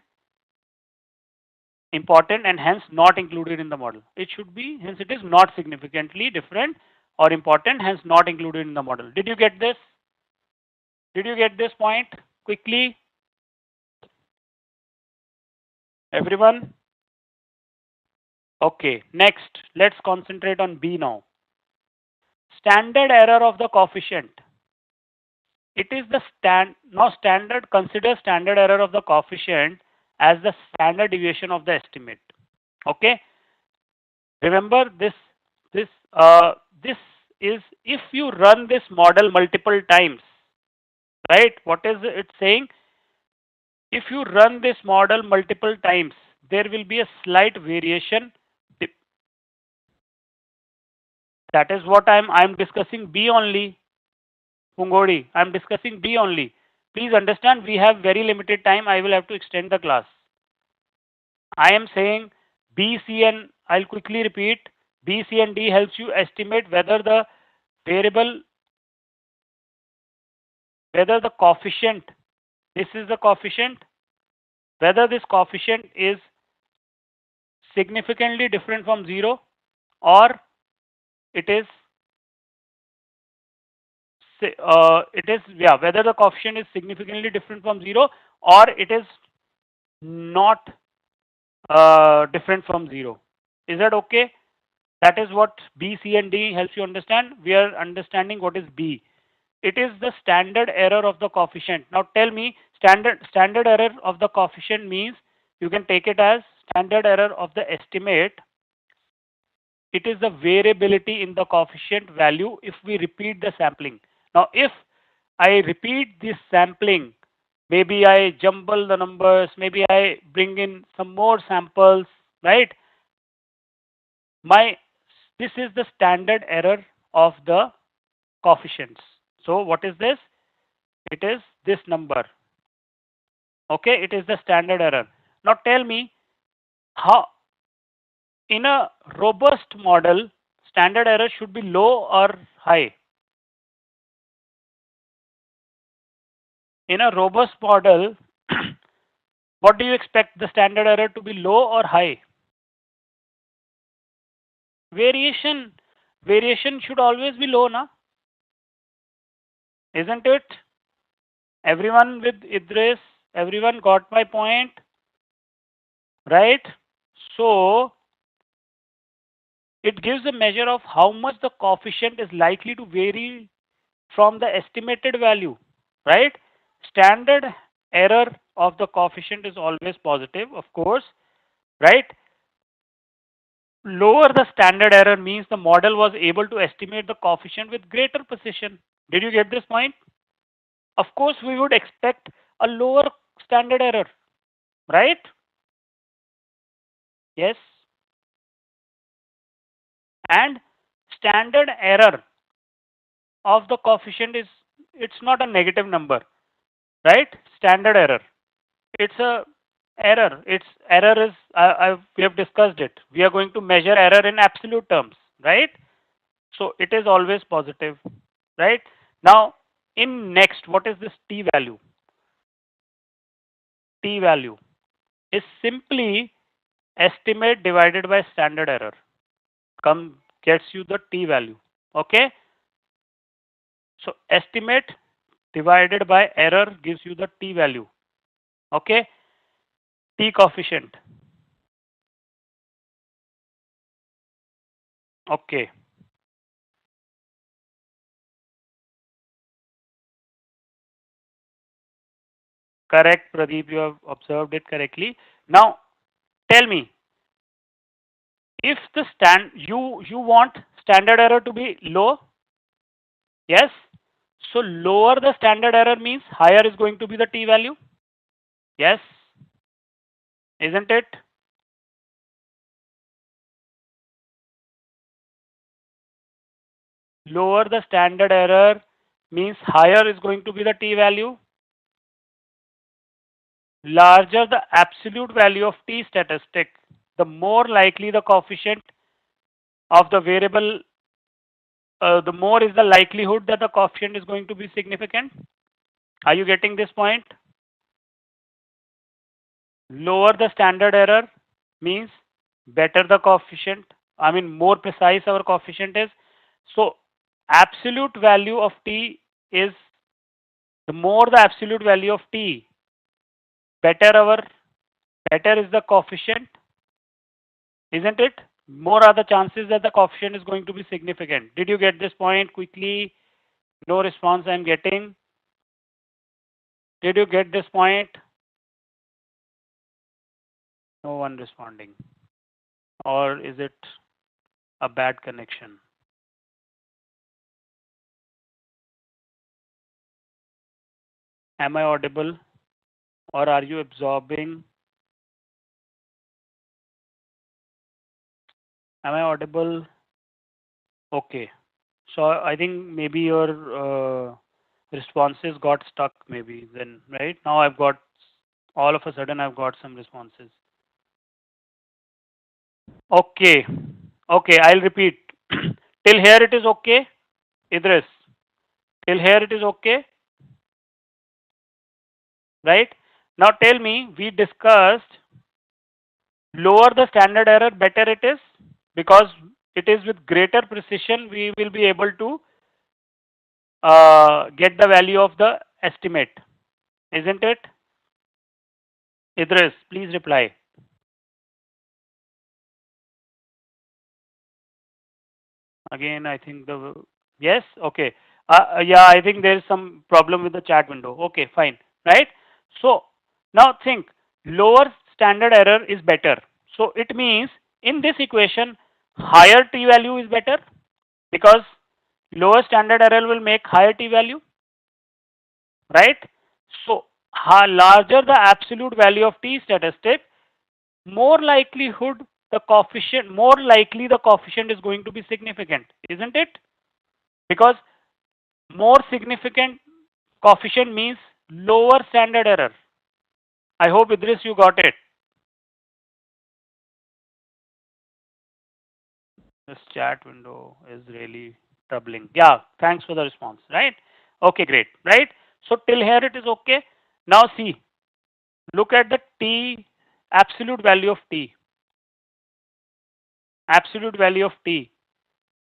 important, and hence not included in the model. It should be, hence it is not significantly different or important, hence not included in the model. Did you get this? Did you get this point quickly? Everyone? Okay, next, let's concentrate on B now. Standard error of the coefficient. It is the consider standard error of the coefficient as the standard deviation of the estimate. Okay. Remember this is if you run this model multiple times, right? What is it saying? If you run this model multiple times, there will be a slight variation. That is what I'm discussing B only. Pungodi, I'm discussing B only. Please understand, we have very limited time. I will have to extend the class. I am saying B, C, and I'll quickly repeat. B, C, and D helps you estimate whether the variable, whether the coefficient, this is the coefficient, whether this coefficient is significantly different from zero or it is whether the coefficient is significantly different from zero or it is not different from zero. Is that okay? That is what B, C, and D helps you understand. We are understanding what is B. It is the standard error of the coefficient. Now tell me, standard error of the coefficient means you can take it as standard error of the estimate. It is the variability in the coefficient value if we repeat the sampling. Now, if I repeat this sampling, maybe I jumble the numbers, maybe I bring in some more samples, right? This is the standard error of the coefficients. So what is this? It is this number. Okay, it is the standard error. Now tell me, how in a robust model, standard error should be low or high? In a robust model, what do you expect the standard error to be, low or high? Variation should always be low, na? Isn't it? Everyone with Idris, everyone got my point, right? So it gives a measure of how much the coefficient is likely to vary from the estimated value, right? Standard error of the coefficient is always positive, of course, right? Lower the standard error means the model was able to estimate the coefficient with greater precision. Did you get this point? Of course, we would expect a lower standard error, right? Yes. And standard error of the coefficient is, it's not a negative number, right? Standard error. It's a error. Its error is, we have discussed it. We are going to measure error in absolute terms, right? So it is always positive, right? Now, in next, what is this t value? T value is simply estimate divided by standard error. Gets you the t value. Okay. So estimate divided by error gives you the t value. Okay. T coefficient. Okay. Correct, Pradeep. You have observed it correctly. Now, tell me, if the you want standard error to be low, yes. So lower the standard error means higher is going to be the t value. Yes, isn't it? Lower the standard error means higher is going to be the t value. Larger the absolute value of t statistic, the more likely the coefficient of the variable, the more is the likelihood that the coefficient is going to be significant. Are you getting this point? Lower the standard error means better the coefficient. I mean, more precise our coefficient is. So absolute value of t is, the more the absolute value of t, better is the coefficient, isn't it? More are the chances that the coefficient is going to be significant. Did you get this point quickly? No response I am getting. Did you get this point? No one responding. Or is it a bad connection? Am I audible? Or are you absorbing? Am I audible? Okay. So I think maybe your responses got stuck maybe then, right? Now I've got, all of a sudden I've got some responses. Okay. Okay, I'll repeat. Till here it is okay, Idris? Till here it is okay? Right? Now tell me, we discussed lower the standard error, better it is, because it is with greater precision we will be able to get the value of the estimate, isn't it? Idris, please reply. Again, I think the, yes, okay. Yeah, I think there is some problem with the chat window. Okay, fine, right? So now think, lower standard error is better. So it means in this equation, higher t value is better because lower standard error will make higher t value, right? So larger the absolute value of t statistic, more likelihood the coefficient, more likely the coefficient is going to be significant, isn't it? Because more significant coefficient means lower standard error. I hope, Idris, you got it. This chat window is really troubling. Yeah, thanks for the response, right? Okay, great, right? So till here it is okay. Now see, look at the t, absolute value of t. Absolute value of t.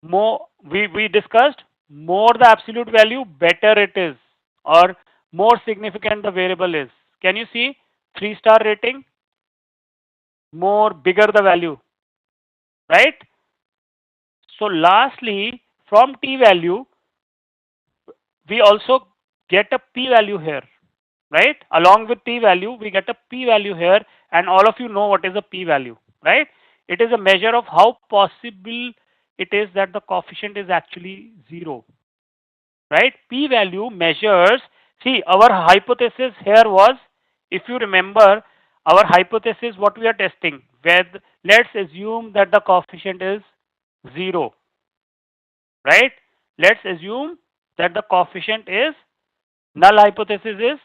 More, we discussed, more the absolute value, better it is, or more significant the variable is. Can you see 3-star rating? More, bigger the value, right? So lastly, from t value, we also get a p value here. right? Along with p-value, we get a p-value here, and all of you know what is a p-value, right? It is a measure of how possible it is that the coefficient is actually zero, right? P-value measures, see, our hypothesis here was, if you remember, our hypothesis, what we are testing, with, let's assume that the coefficient is zero, right? Let's assume that the coefficient is, null hypothesis is,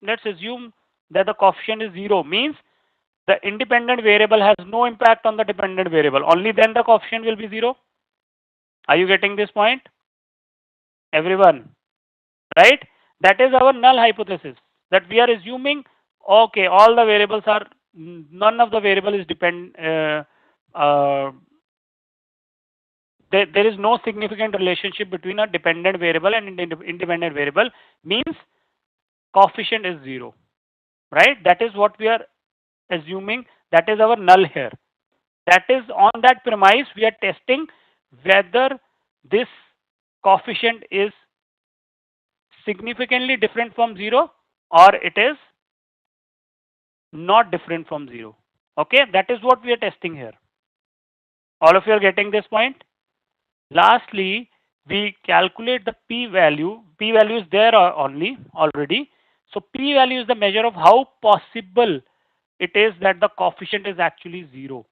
let's assume that the coefficient is zero, means the independent variable has no impact on the dependent variable. Only then the coefficient will be zero. Are you getting this point? Everyone, right? That is our null hypothesis. That we are assuming, okay, all the variables are, none of the variable is there is no significant relationship between a dependent variable and independent variable, means coefficient is zero, right? That is what we are assuming. That is our null here. That is, on that premise, we are testing whether this coefficient is significantly different from zero or it is not different from zero. Okay, that is what we are testing here. All of you are getting this point? Lastly, we calculate the p-value. P-value is there only already. So p-value is the measure of how possible it is that the coefficient is actually zero,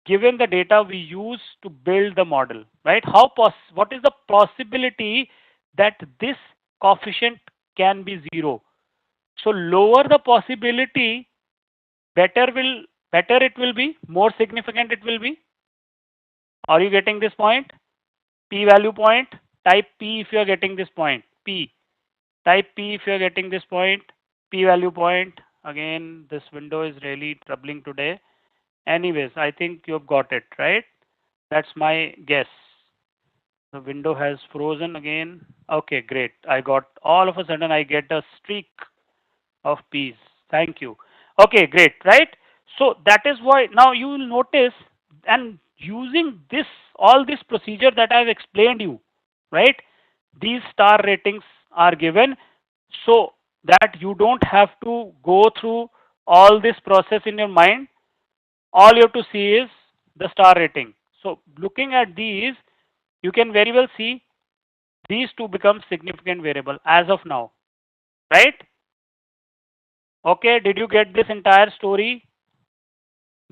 given the data we use to build the model, right? What is the possibility that this coefficient can be zero? So lower the possibility, better it will be, more significant it will be. Are you getting this point? P-value point, type P if you are getting this point. P. Type P if you are getting this point. P-value point. Again, this window is really troubling today. Anyways, I think you've got it, right? That's my guess. The window has frozen again. Okay, great. I got, all of a sudden I get a streak of P's. Thank you. Okay, great, right? So that is why now you will notice, and using this, all this procedure that I've explained you, right? These star ratings are given so that you don't have to go through all this process in your mind. All you have to see is the star rating. So looking at these, you can very well see these two become significant variable as of now, right? Okay, did you get this entire story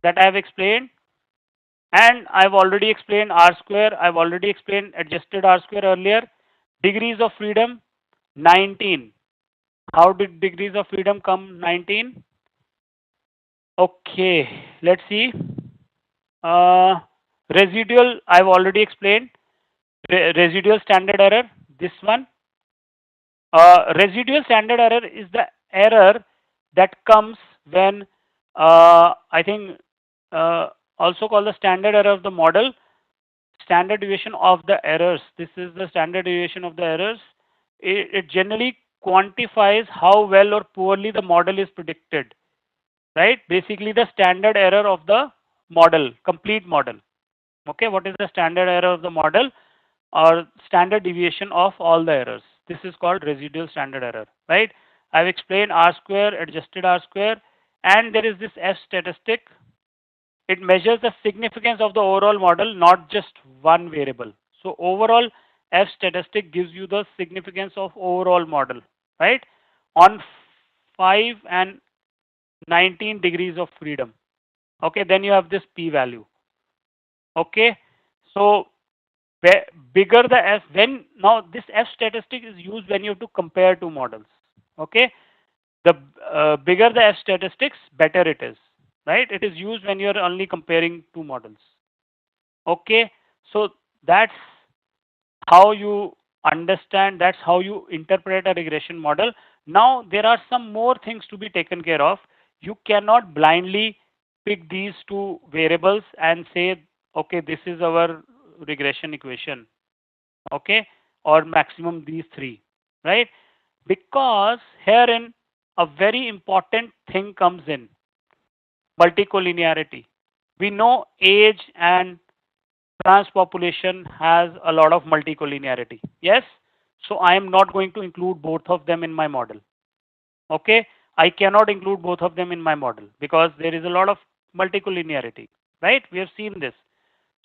that I have explained? And I've already explained R square. I've already explained adjusted R square earlier. Degrees of freedom, 19. How did degrees of freedom come 19? Okay, let's see. Residual, I've already explained. Residual standard error, this one. Residual standard error is the error that comes when, I think, also called the standard error of the model, standard deviation of the errors. This is the standard deviation of the errors. It generally quantifies how well or poorly the model is predicted, right? Basically, the standard error of the model, complete model. Okay, what is the standard error of the model, or standard deviation of all the errors? This is called residual standard error, right? I've explained R square, adjusted R square, and there is this F statistic. It measures the significance of the overall model, not just one variable. So overall, F statistic gives you the significance of overall model, right? On 5 and 19 degrees of freedom. Okay, then you have this p-value. Okay, so bigger the F, when now this F statistic is used when you have to compare two models. Okay, the bigger the F statistics, better it is, right? It is used when you are only comparing two models. Okay, so that's how you understand, that's how you interpret a regression model. Now there are some more things to be taken care of. You cannot blindly pick these two variables and say, okay, this is our regression equation, okay, or maximum these three, right? Because herein a very important thing comes in, multicollinearity. We know age and transpopulation has a lot of multicollinearity, yes? So I am not going to include both of them in my model, Okay, I cannot include both of them in my model because there is a lot of multicollinearity, right? We have seen this.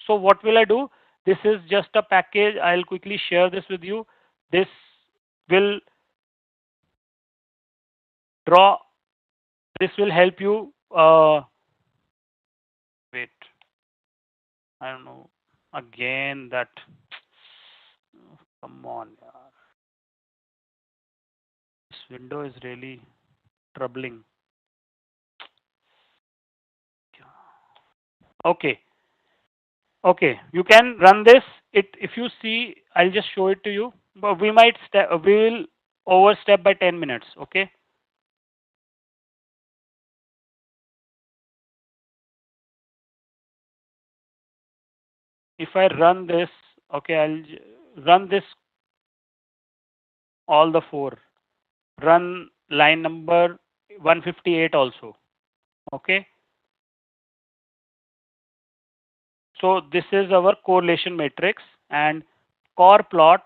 So what will I do? This is just a package. I'll quickly share this with you. This will draw, this will help you, wait, I don't know, again that, come on, yaar. This window is really troubling. Okay, okay, you can run this. If you see, I'll just show it to you. But we will overstep by 10 minutes. Okay. If I run this, okay, run this all the four. Run line number 158 also. Okay. So this is our correlation matrix, and core plot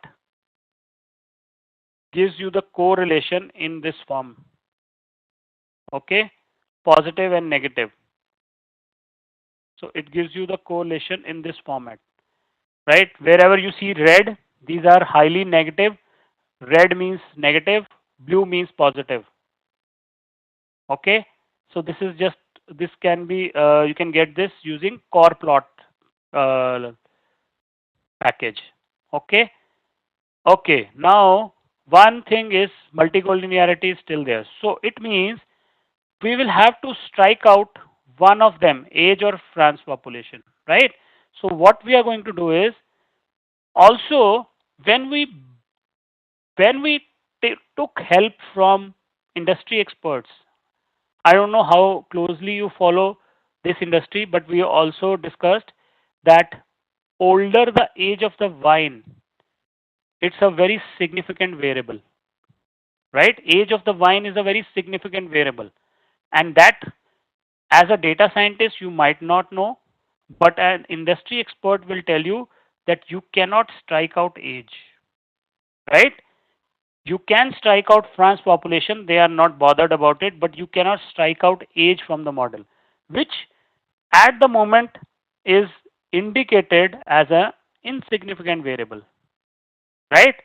gives you the correlation in this form. Okay, positive and negative. So it gives you the correlation in this format, right? Wherever you see red, these are highly negative. Red means negative, blue means positive. Okay, so this is just, this can be, you can get this using core plot uh, package. Okay. Okay, now one thing is multicollinearity is still there. So it means we will have to strike out one of them, age or France population, right? So what we are going to do is, also when we took help from industry experts, I don't know how closely you follow this industry, but we also discussed that older the age of the wine, it's a very significant variable, right? Age of the wine is a very significant variable, and that, as a data scientist, you might not know, but an industry expert will tell you that you cannot strike out age, right? You can strike out France population, they are not bothered about it, but you cannot strike out age from the model, which at the moment is indicated as a insignificant variable, right?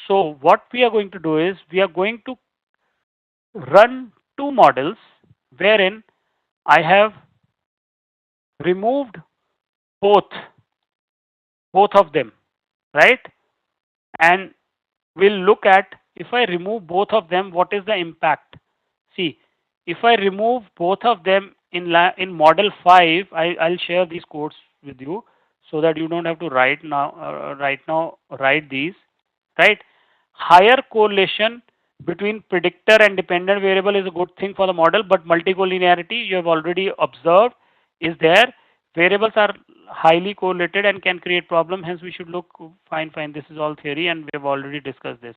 So what we are going to do is, we are going to run two models wherein I have removed both of them, right? And we'll look at, if I remove both of them, what is the impact. See, if I remove both of them in model 5, I'll share these codes with you so that you don't have to write these, right? Higher correlation between predictor and dependent variable is a good thing for the model, but multicollinearity, you have already observed, is there. Variables are highly correlated and can create problem. Hence, we should look fine. This is all theory, and we have already discussed this.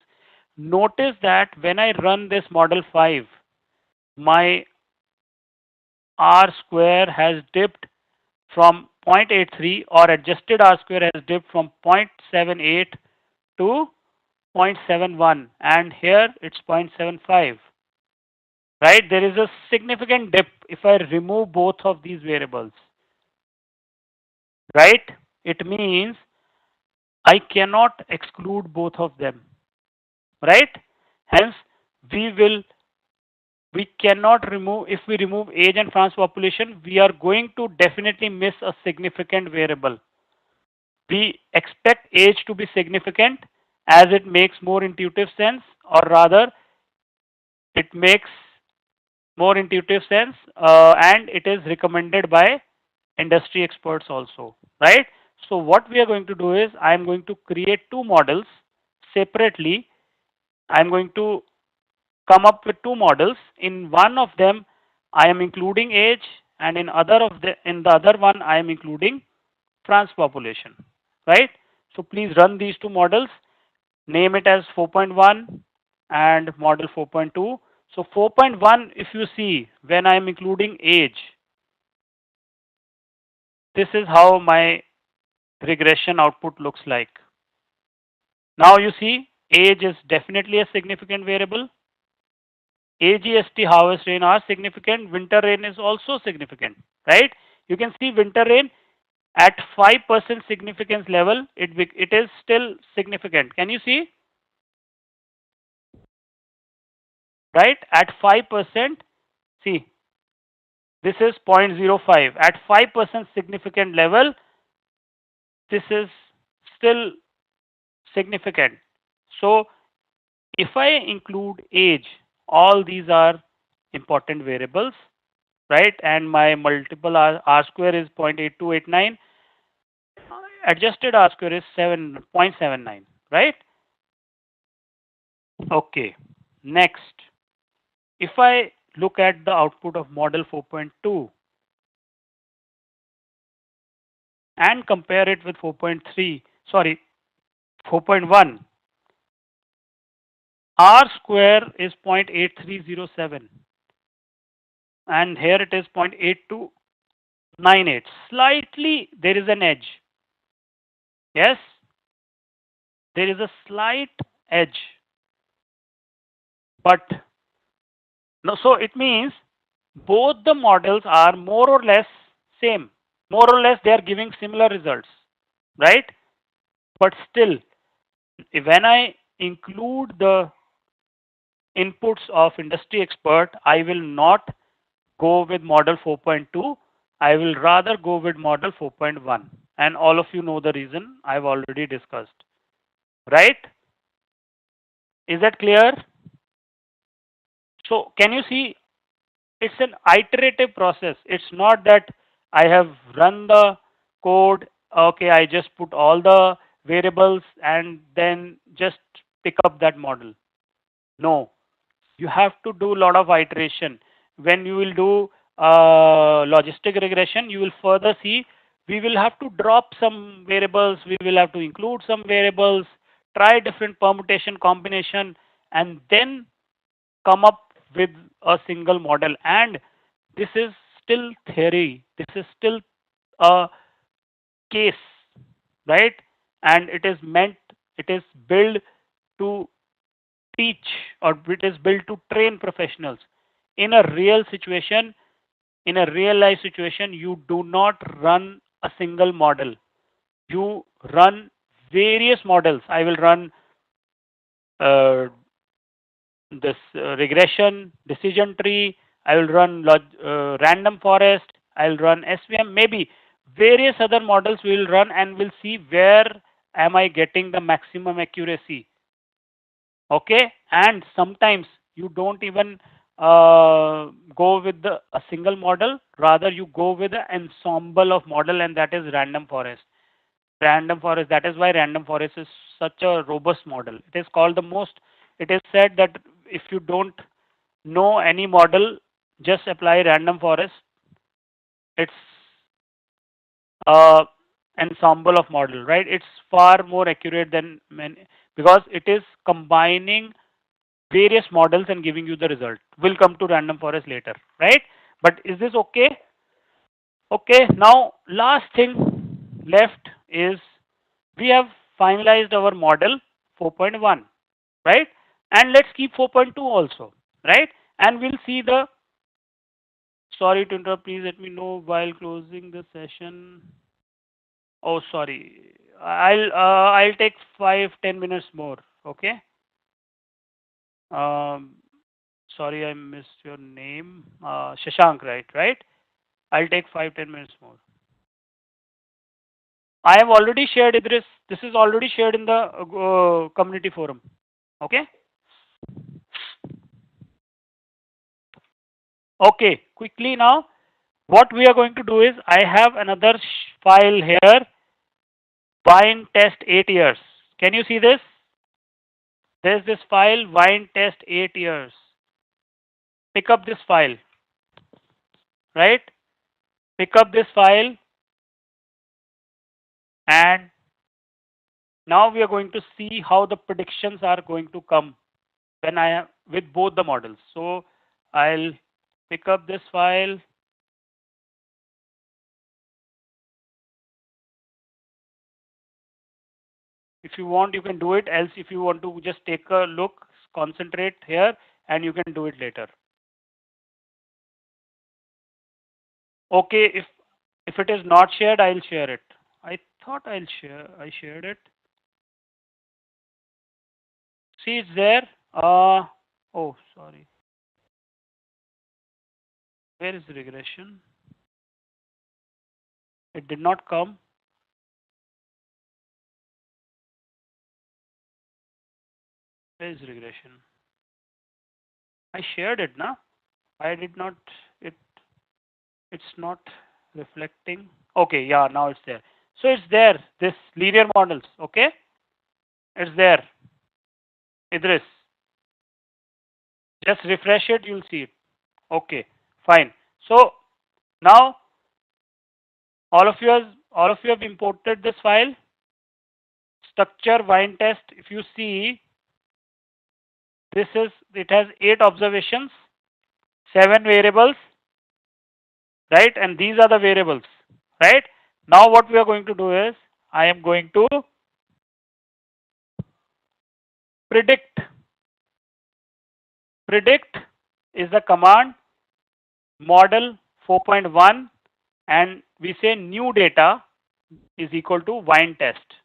Notice that when I run this model 5, my R square has dipped from 0.83, or adjusted R square has dipped from 0.78 to 0.71, and here it's 0.75. Right? There is a significant dip if I remove both of these variables. Right? It means I cannot exclude both of them. Right? Hence, we cannot remove, if we remove age and France population, we are going to definitely miss a significant variable. We expect age to be significant as it makes more intuitive sense, or rather, it makes more intuitive sense, and it is recommended by industry experts also, right? So what we are going to do is, I am going to create two models separately. I am going to come up with two models. In one of them, I am including age, and in the other one, I am including France population, right? So please run these two models, name it as 4.1 and model 4.2. So 4.1, if you see, when I am including age, this is how my regression output looks like. Now you see, age is definitely a significant variable. AGST harvest rain are significant. Winter rain is also significant, right? You can see winter rain at 5% significance level, it is still significant. Can you see? Right? At 5%, see, this is 0.05. At 5% significant level, this is still significant. So, if I include age, all these are important variables, right? And my multiple R square is 0.8289. Adjusted R square is 7.79, right? Okay. Next, if I look at the output of model 4.2 and compare it with 4.1, R square is 0.8307 and here it is 0.8298. Slightly there is an edge. Yes, there is a slight edge. But no, so it means both the models are more or less same. More or less they are giving similar results, right? But still, when I include the inputs of industry expert, I will not go with model 4.2. I will rather go with model 4.1. And all of you know the reason I've already discussed, right? Is that clear? So can you see it's an iterative process. It's not that I have run the code, okay, I just put all the variables and then just pick up that model. No, you have to do a lot of iteration. When you will do logistic regression, you will further see we will have to drop some variables, we will have to include some variables, try different permutation combination, and then come up with a single model. And this is still theory. This is still a case, right? And it is meant, it is built to teach or it is built to train professionals. In a real situation, in a real life situation, you do not run a single model. You run various models. I will run uh, this regression, decision tree, I will run random forest, I will run SVM, maybe various other models we will run and we'll see where am I getting the maximum accuracy. Okay, and sometimes you don't even go with a single model, rather you go with an ensemble of model, and that is random forest. Random forest, that is why random forest is such a robust model. It is called the most, it is said that if you don't know any model, just apply random forest. It's a ensemble of model, right? It's far more accurate than many, because it is combining various models and giving you the result. We'll come to random forest later, right? But is this okay? Okay, now last thing left is we have finalized our model 4.1, right? And let's keep 4.2 also, right? And we'll see the, sorry to interrupt, please let me know while closing the session. Oh, sorry. I'll take 5-10 minutes more, okay? Um, sorry, I missed your name. Shashank, right? I'll take 5-10 minutes more. I have already shared Idris. This is already shared in the community forum. Okay. Okay. Quickly now, what we are going to do is I have another file here. Wine test 8 years. Can you see this? There's this file wine test 8 years. Pick up this file. Right? Pick up this file, and now we are going to see how the predictions are going to come when I am with both the models. So I'll pick up this file. If you want, you can do it. Else, if you want to just take a look, concentrate here, and you can do it later. Okay, if it is not shared, I'll share it. I thought I shared it. See, it's there. Oh, sorry. Where is the regression? It did not come. Where is regression? I shared it, na? I did not. It it's not reflecting. Okay, yeah, now it's there. So it's there. This linear models. Okay, it's there. Idris, just refresh it. You'll see it. Okay, fine. So now all of you have imported this file. Structure wine test. If you see, it has 8 observations, 7 variables, right? And these are the variables, right? Now what we are going to do is I am going to predict. Predict is the command model 4.1 and we say new data is equal to wine test,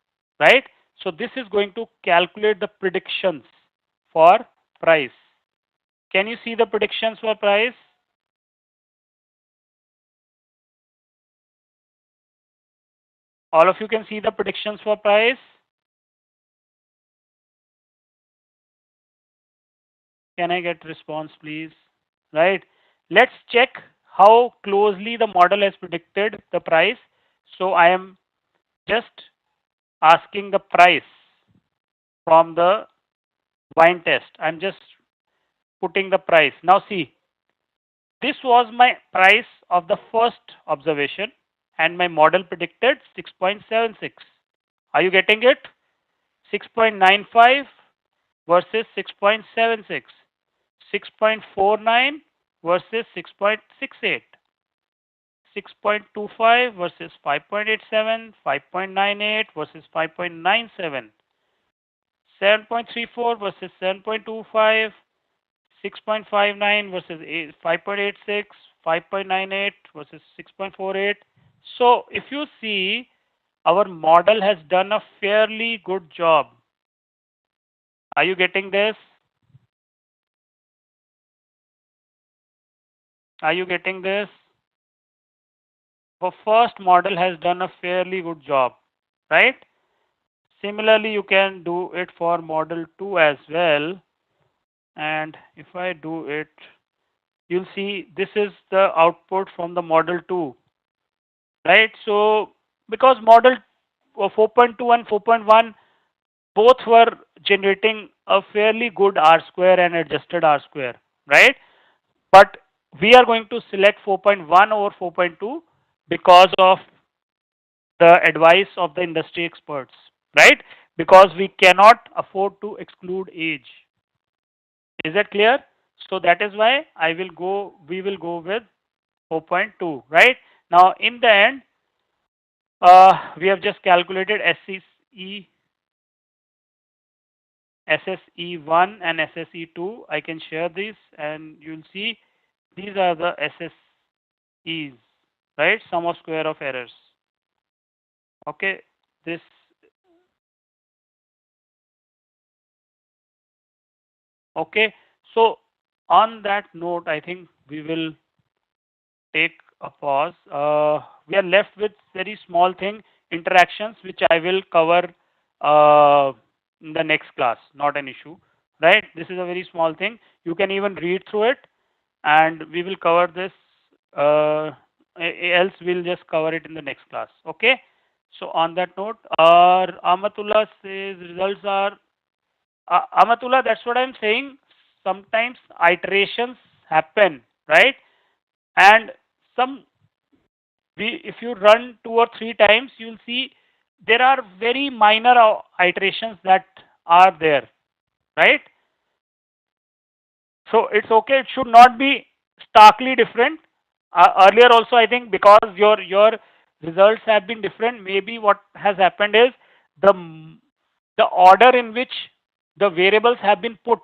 right? So this is going to calculate the predictions for price. Can you see the predictions for price? All of you can see the predictions for price? Can I get response, please? Right. Let's check how closely the model has predicted the price. So I am just asking the price from the wine test. I'm just putting the price. Now see, this was my price of the first observation and my model predicted 6.76. Are you getting it? 6.95 versus 6.76. 6.49 versus 6.68. 6.25 versus 5.87, 5.98 versus 5.97, 7.34 versus 7.25, 6.59 versus 5.86, 5.98 versus 6.48. So if you see, our model has done a fairly good job. Are you getting this? Are you getting this? The first model has done a fairly good job, right? Similarly, you can do it for model 2 as well. And if I do it, you'll see this is the output from the model 2, right? So because model 4.2 and 4.1 both were generating a fairly good R square and adjusted R square, right? But we are going to select 4.1 over 4.2 because of the advice of the industry experts, right? Because we cannot afford to exclude age. Is that clear? So that is why we will go with 4.2, right? Now in the end, we have just calculated SSE1 and SSE2. I can share these and you'll see these are the SSEs, right? Sum of square of errors. Okay, this. Okay, so on that note, I think we will take a pause. We are left with very small thing, interactions, which I will cover in the next class. Not an issue, right? This is a very small thing. You can even read through it, and we will cover this. Else, we'll just cover it in the next class. Okay. So on that note, Amatullah says results are. Amatullah, that's what I'm saying. Sometimes iterations happen, right? And if you run 2 or 3 times, you'll see there are very minor iterations that are there, right? So it's okay. It should not be starkly different. Earlier also, I think because your results have been different, maybe what has happened is the order in which the variables have been put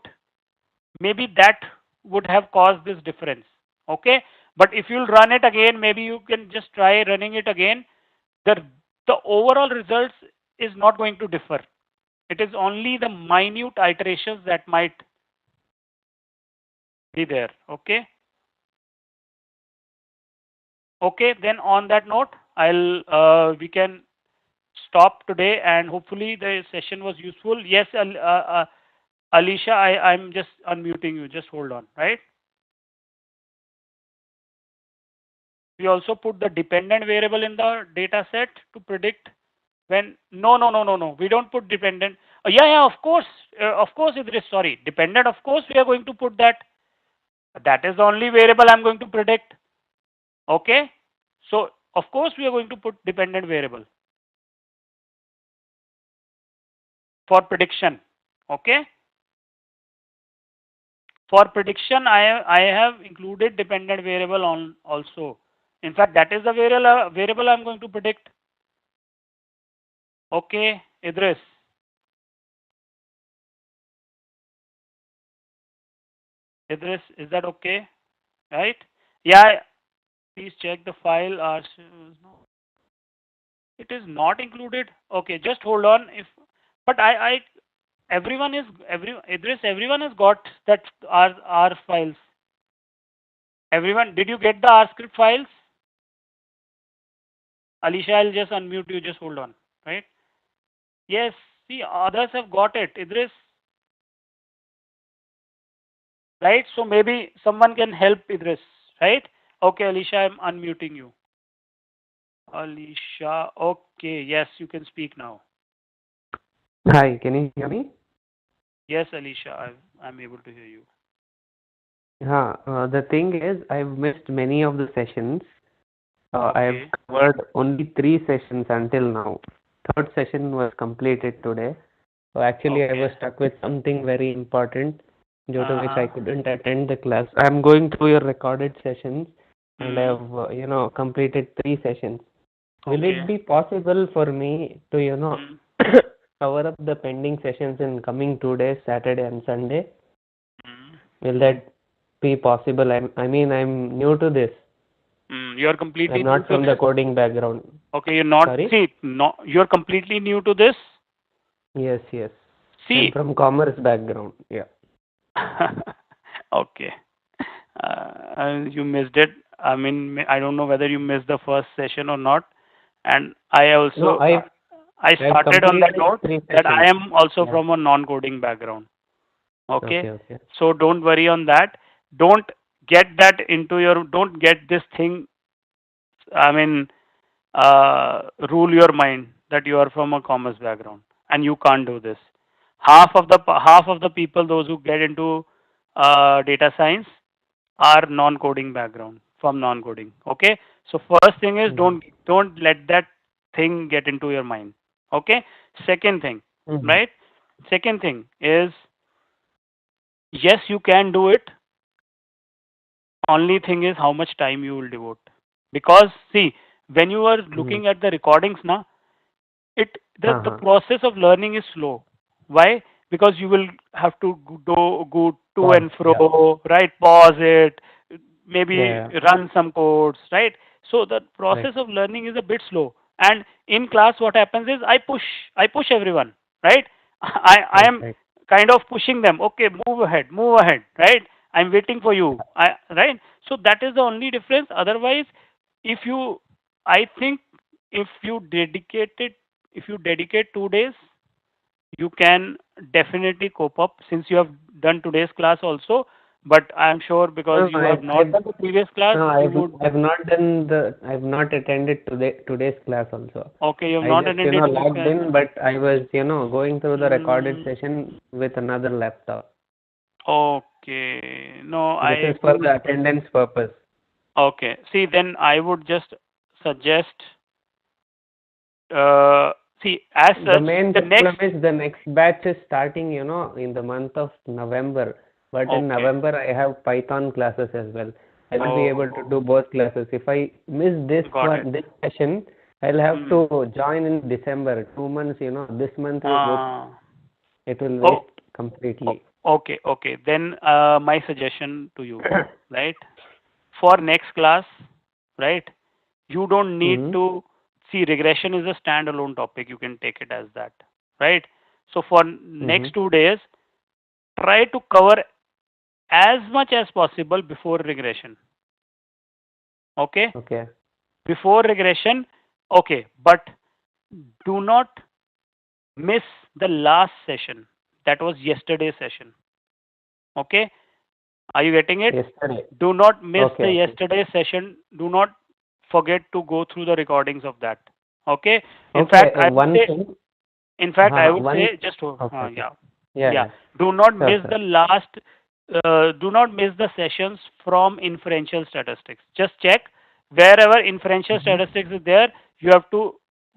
maybe that would have caused this difference. Okay, but if you'll run it again, maybe you can just try running it again. The overall results is not going to differ. It is only the minute iterations that might be there. Okay. Okay, then on that note, we can stop today, and hopefully the session was useful. Yes, Alicia, I'm just unmuting you. Just hold on, right? We also put the dependent variable in the data set to predict when. No. We don't put dependent. Yeah, of course. Of course, it is, sorry. Dependent, of course, we are going to put that. That is the only variable I'm going to predict. Okay. So, of course, we are going to put dependent variable for prediction. Okay. For prediction, I have included dependent variable on also. In fact, that is the variable I'm going to predict. Okay, Idris. Idris, is that okay? Right? Yeah. Please check the file. No, it is not included. Okay, just hold on. But Idris, everyone has got that R files. Everyone, did you get the R script files? Alicia, I'll just unmute you. Just hold on. Right? Yes. See, others have got it. Idris. Right? So maybe someone can help Idris. Right? Okay, Alicia, I'm unmuting you. Alicia. Okay. Yes, you can speak now. Hi, can you hear me? Yes, Alicia, I'm able to hear you. The thing is, I've missed many of the sessions. Okay. I've covered only 3 sessions until now. Third session was completed today. So actually, I was stuck with something very important, due to which I couldn't attend the class. I'm going through your recorded sessions, and I've completed 3 sessions. Will it be possible for me to cover up the pending sessions in coming 2 days, Saturday and Sunday? Will that be possible? I mean, I'm new to this. You're completely I'm not from the coding background. Okay, you're not. Sorry? See, no, you're completely new to this. Yes. See, I'm from commerce background. Yeah. okay. You missed it. I mean, I don't know whether you missed the first session or not. And I also, I started on that note that I am also from a non-coding background. Okay. So don't worry on that. Don't get this thing. I mean, rule your mind that you are from a commerce background and you can't do this. Half of the people, those who get into data science, are non-coding background, from non-coding. Okay. So first thing is don't let that thing get into your mind. Okay. Second thing, right? Second thing is, yes, you can do it. Only thing is how much time you will devote. Because see, when you are looking at the recordings now, the process of learning is slow. Why? Because you will have to go to and fro, right? Pause it, maybe run some codes, right? So the process of learning is a bit slow. And in class, what happens is I push everyone, right? I am kind of pushing them. Okay, move ahead, right? I'm waiting for you, right? So that is the only difference. Otherwise, I think if you dedicate 2 days, you can definitely cope up, since you have done today's class also. But I'm sure because you have not done the previous class. No, I've not attended today's class also. Okay, you have not attended. I just logged in, but I was going through the recorded session with another laptop. Okay, no, this is for the attendance purpose. Okay, see, then I would just suggest. See, as such, the main problem is the next batch is starting, in the month of November. But in November, I have Python classes as well. I will be able to do both classes. If I miss this session, I'll have to join in December. 2 months, this month it will waste completely. Okay. Then my suggestion to you, right? For next class, right? You don't need to see regression is a standalone topic. You can take it as that, right? So for next 2 days, try to cover as much as possible before regression. Okay? Okay. Before regression, okay, but do not miss the last session. That was yesterday's session. Okay? Are you getting it? Yesterday. Do not miss Okay, the okay. yesterday's session. Do not forget to go through the recordings of that. Okay? In Okay, fact, I would one say, thing. I would One. say just Okay. yeah. Yeah. Do not Sure, miss sure. the last. Do not miss the sessions from inferential statistics. Just check wherever inferential statistics is there. You have to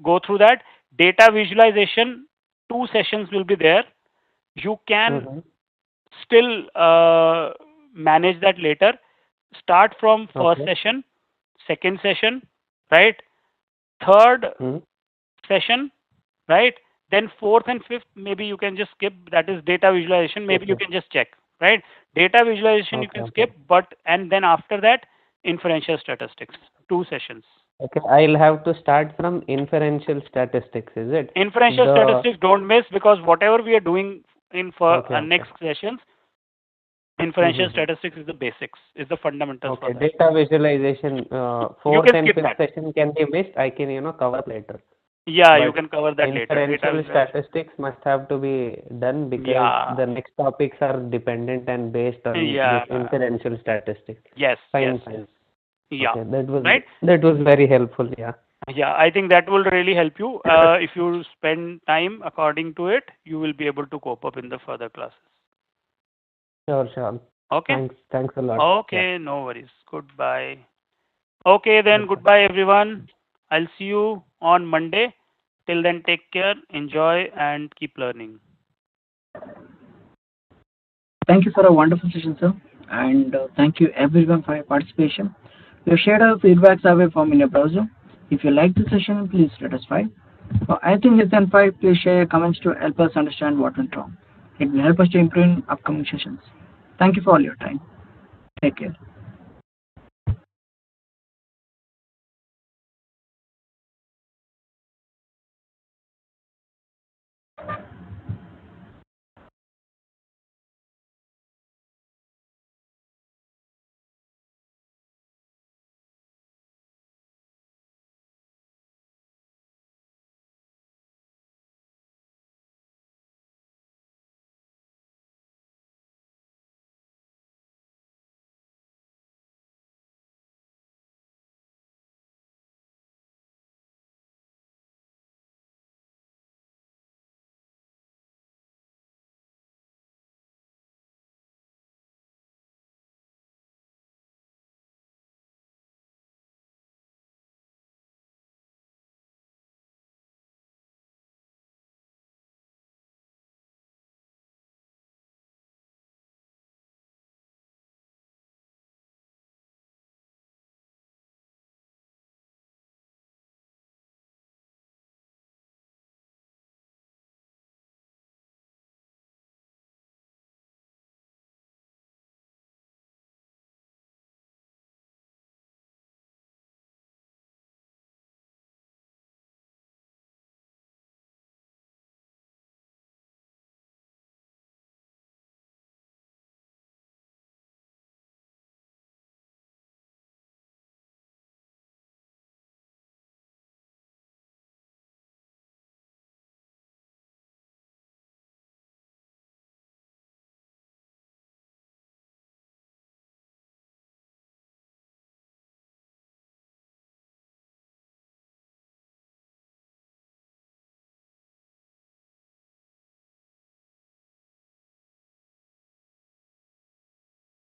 go through that. Data visualization, 2 sessions will be there. You can still manage that later. Start from first Okay. session, second session, right? Third session, right? Then fourth and fifth, maybe you can just skip. That is data visualization. Maybe you Okay. can just check, right? Data visualization you Okay, can okay. skip, and then after that, inferential statistics, 2 sessions. Okay, I'll have to start from inferential statistics, is it? Inferential statistics don't miss, because whatever we are doing in for Okay, okay. next sessions, inferential statistics is the basics, is the fundamentals for Okay, that. data visualization, You fourth can and skip fifth that. session can be missed. I can, cover later. Yeah, you But can cover that later. Data inferential visualization. statistics must have to be done because Yeah. the next topics are dependent and based on Yeah. this inferential statistics. Yes. Fine, Yes. fine. Yeah. Okay, Right. that was very helpful. Yeah. Yeah, I think that will really help you. If you spend time according to it, you will be able to cope up in the further classes. Sure, sure. Okay. Thanks a lot. Okay, no worries. Goodbye. Okay, then goodbye everyone. I'll see you on Monday. Till then, take care, enjoy, and keep learning. Thank you for a wonderful session, sir. And thank you everyone for your participation. You have shared our feedback survey form in your browser. If you like the session, please let us 5. For anything less than 5, please share your comments to help us understand what went wrong. It will help us to improve in upcoming sessions. Thank you for all your time. Take care.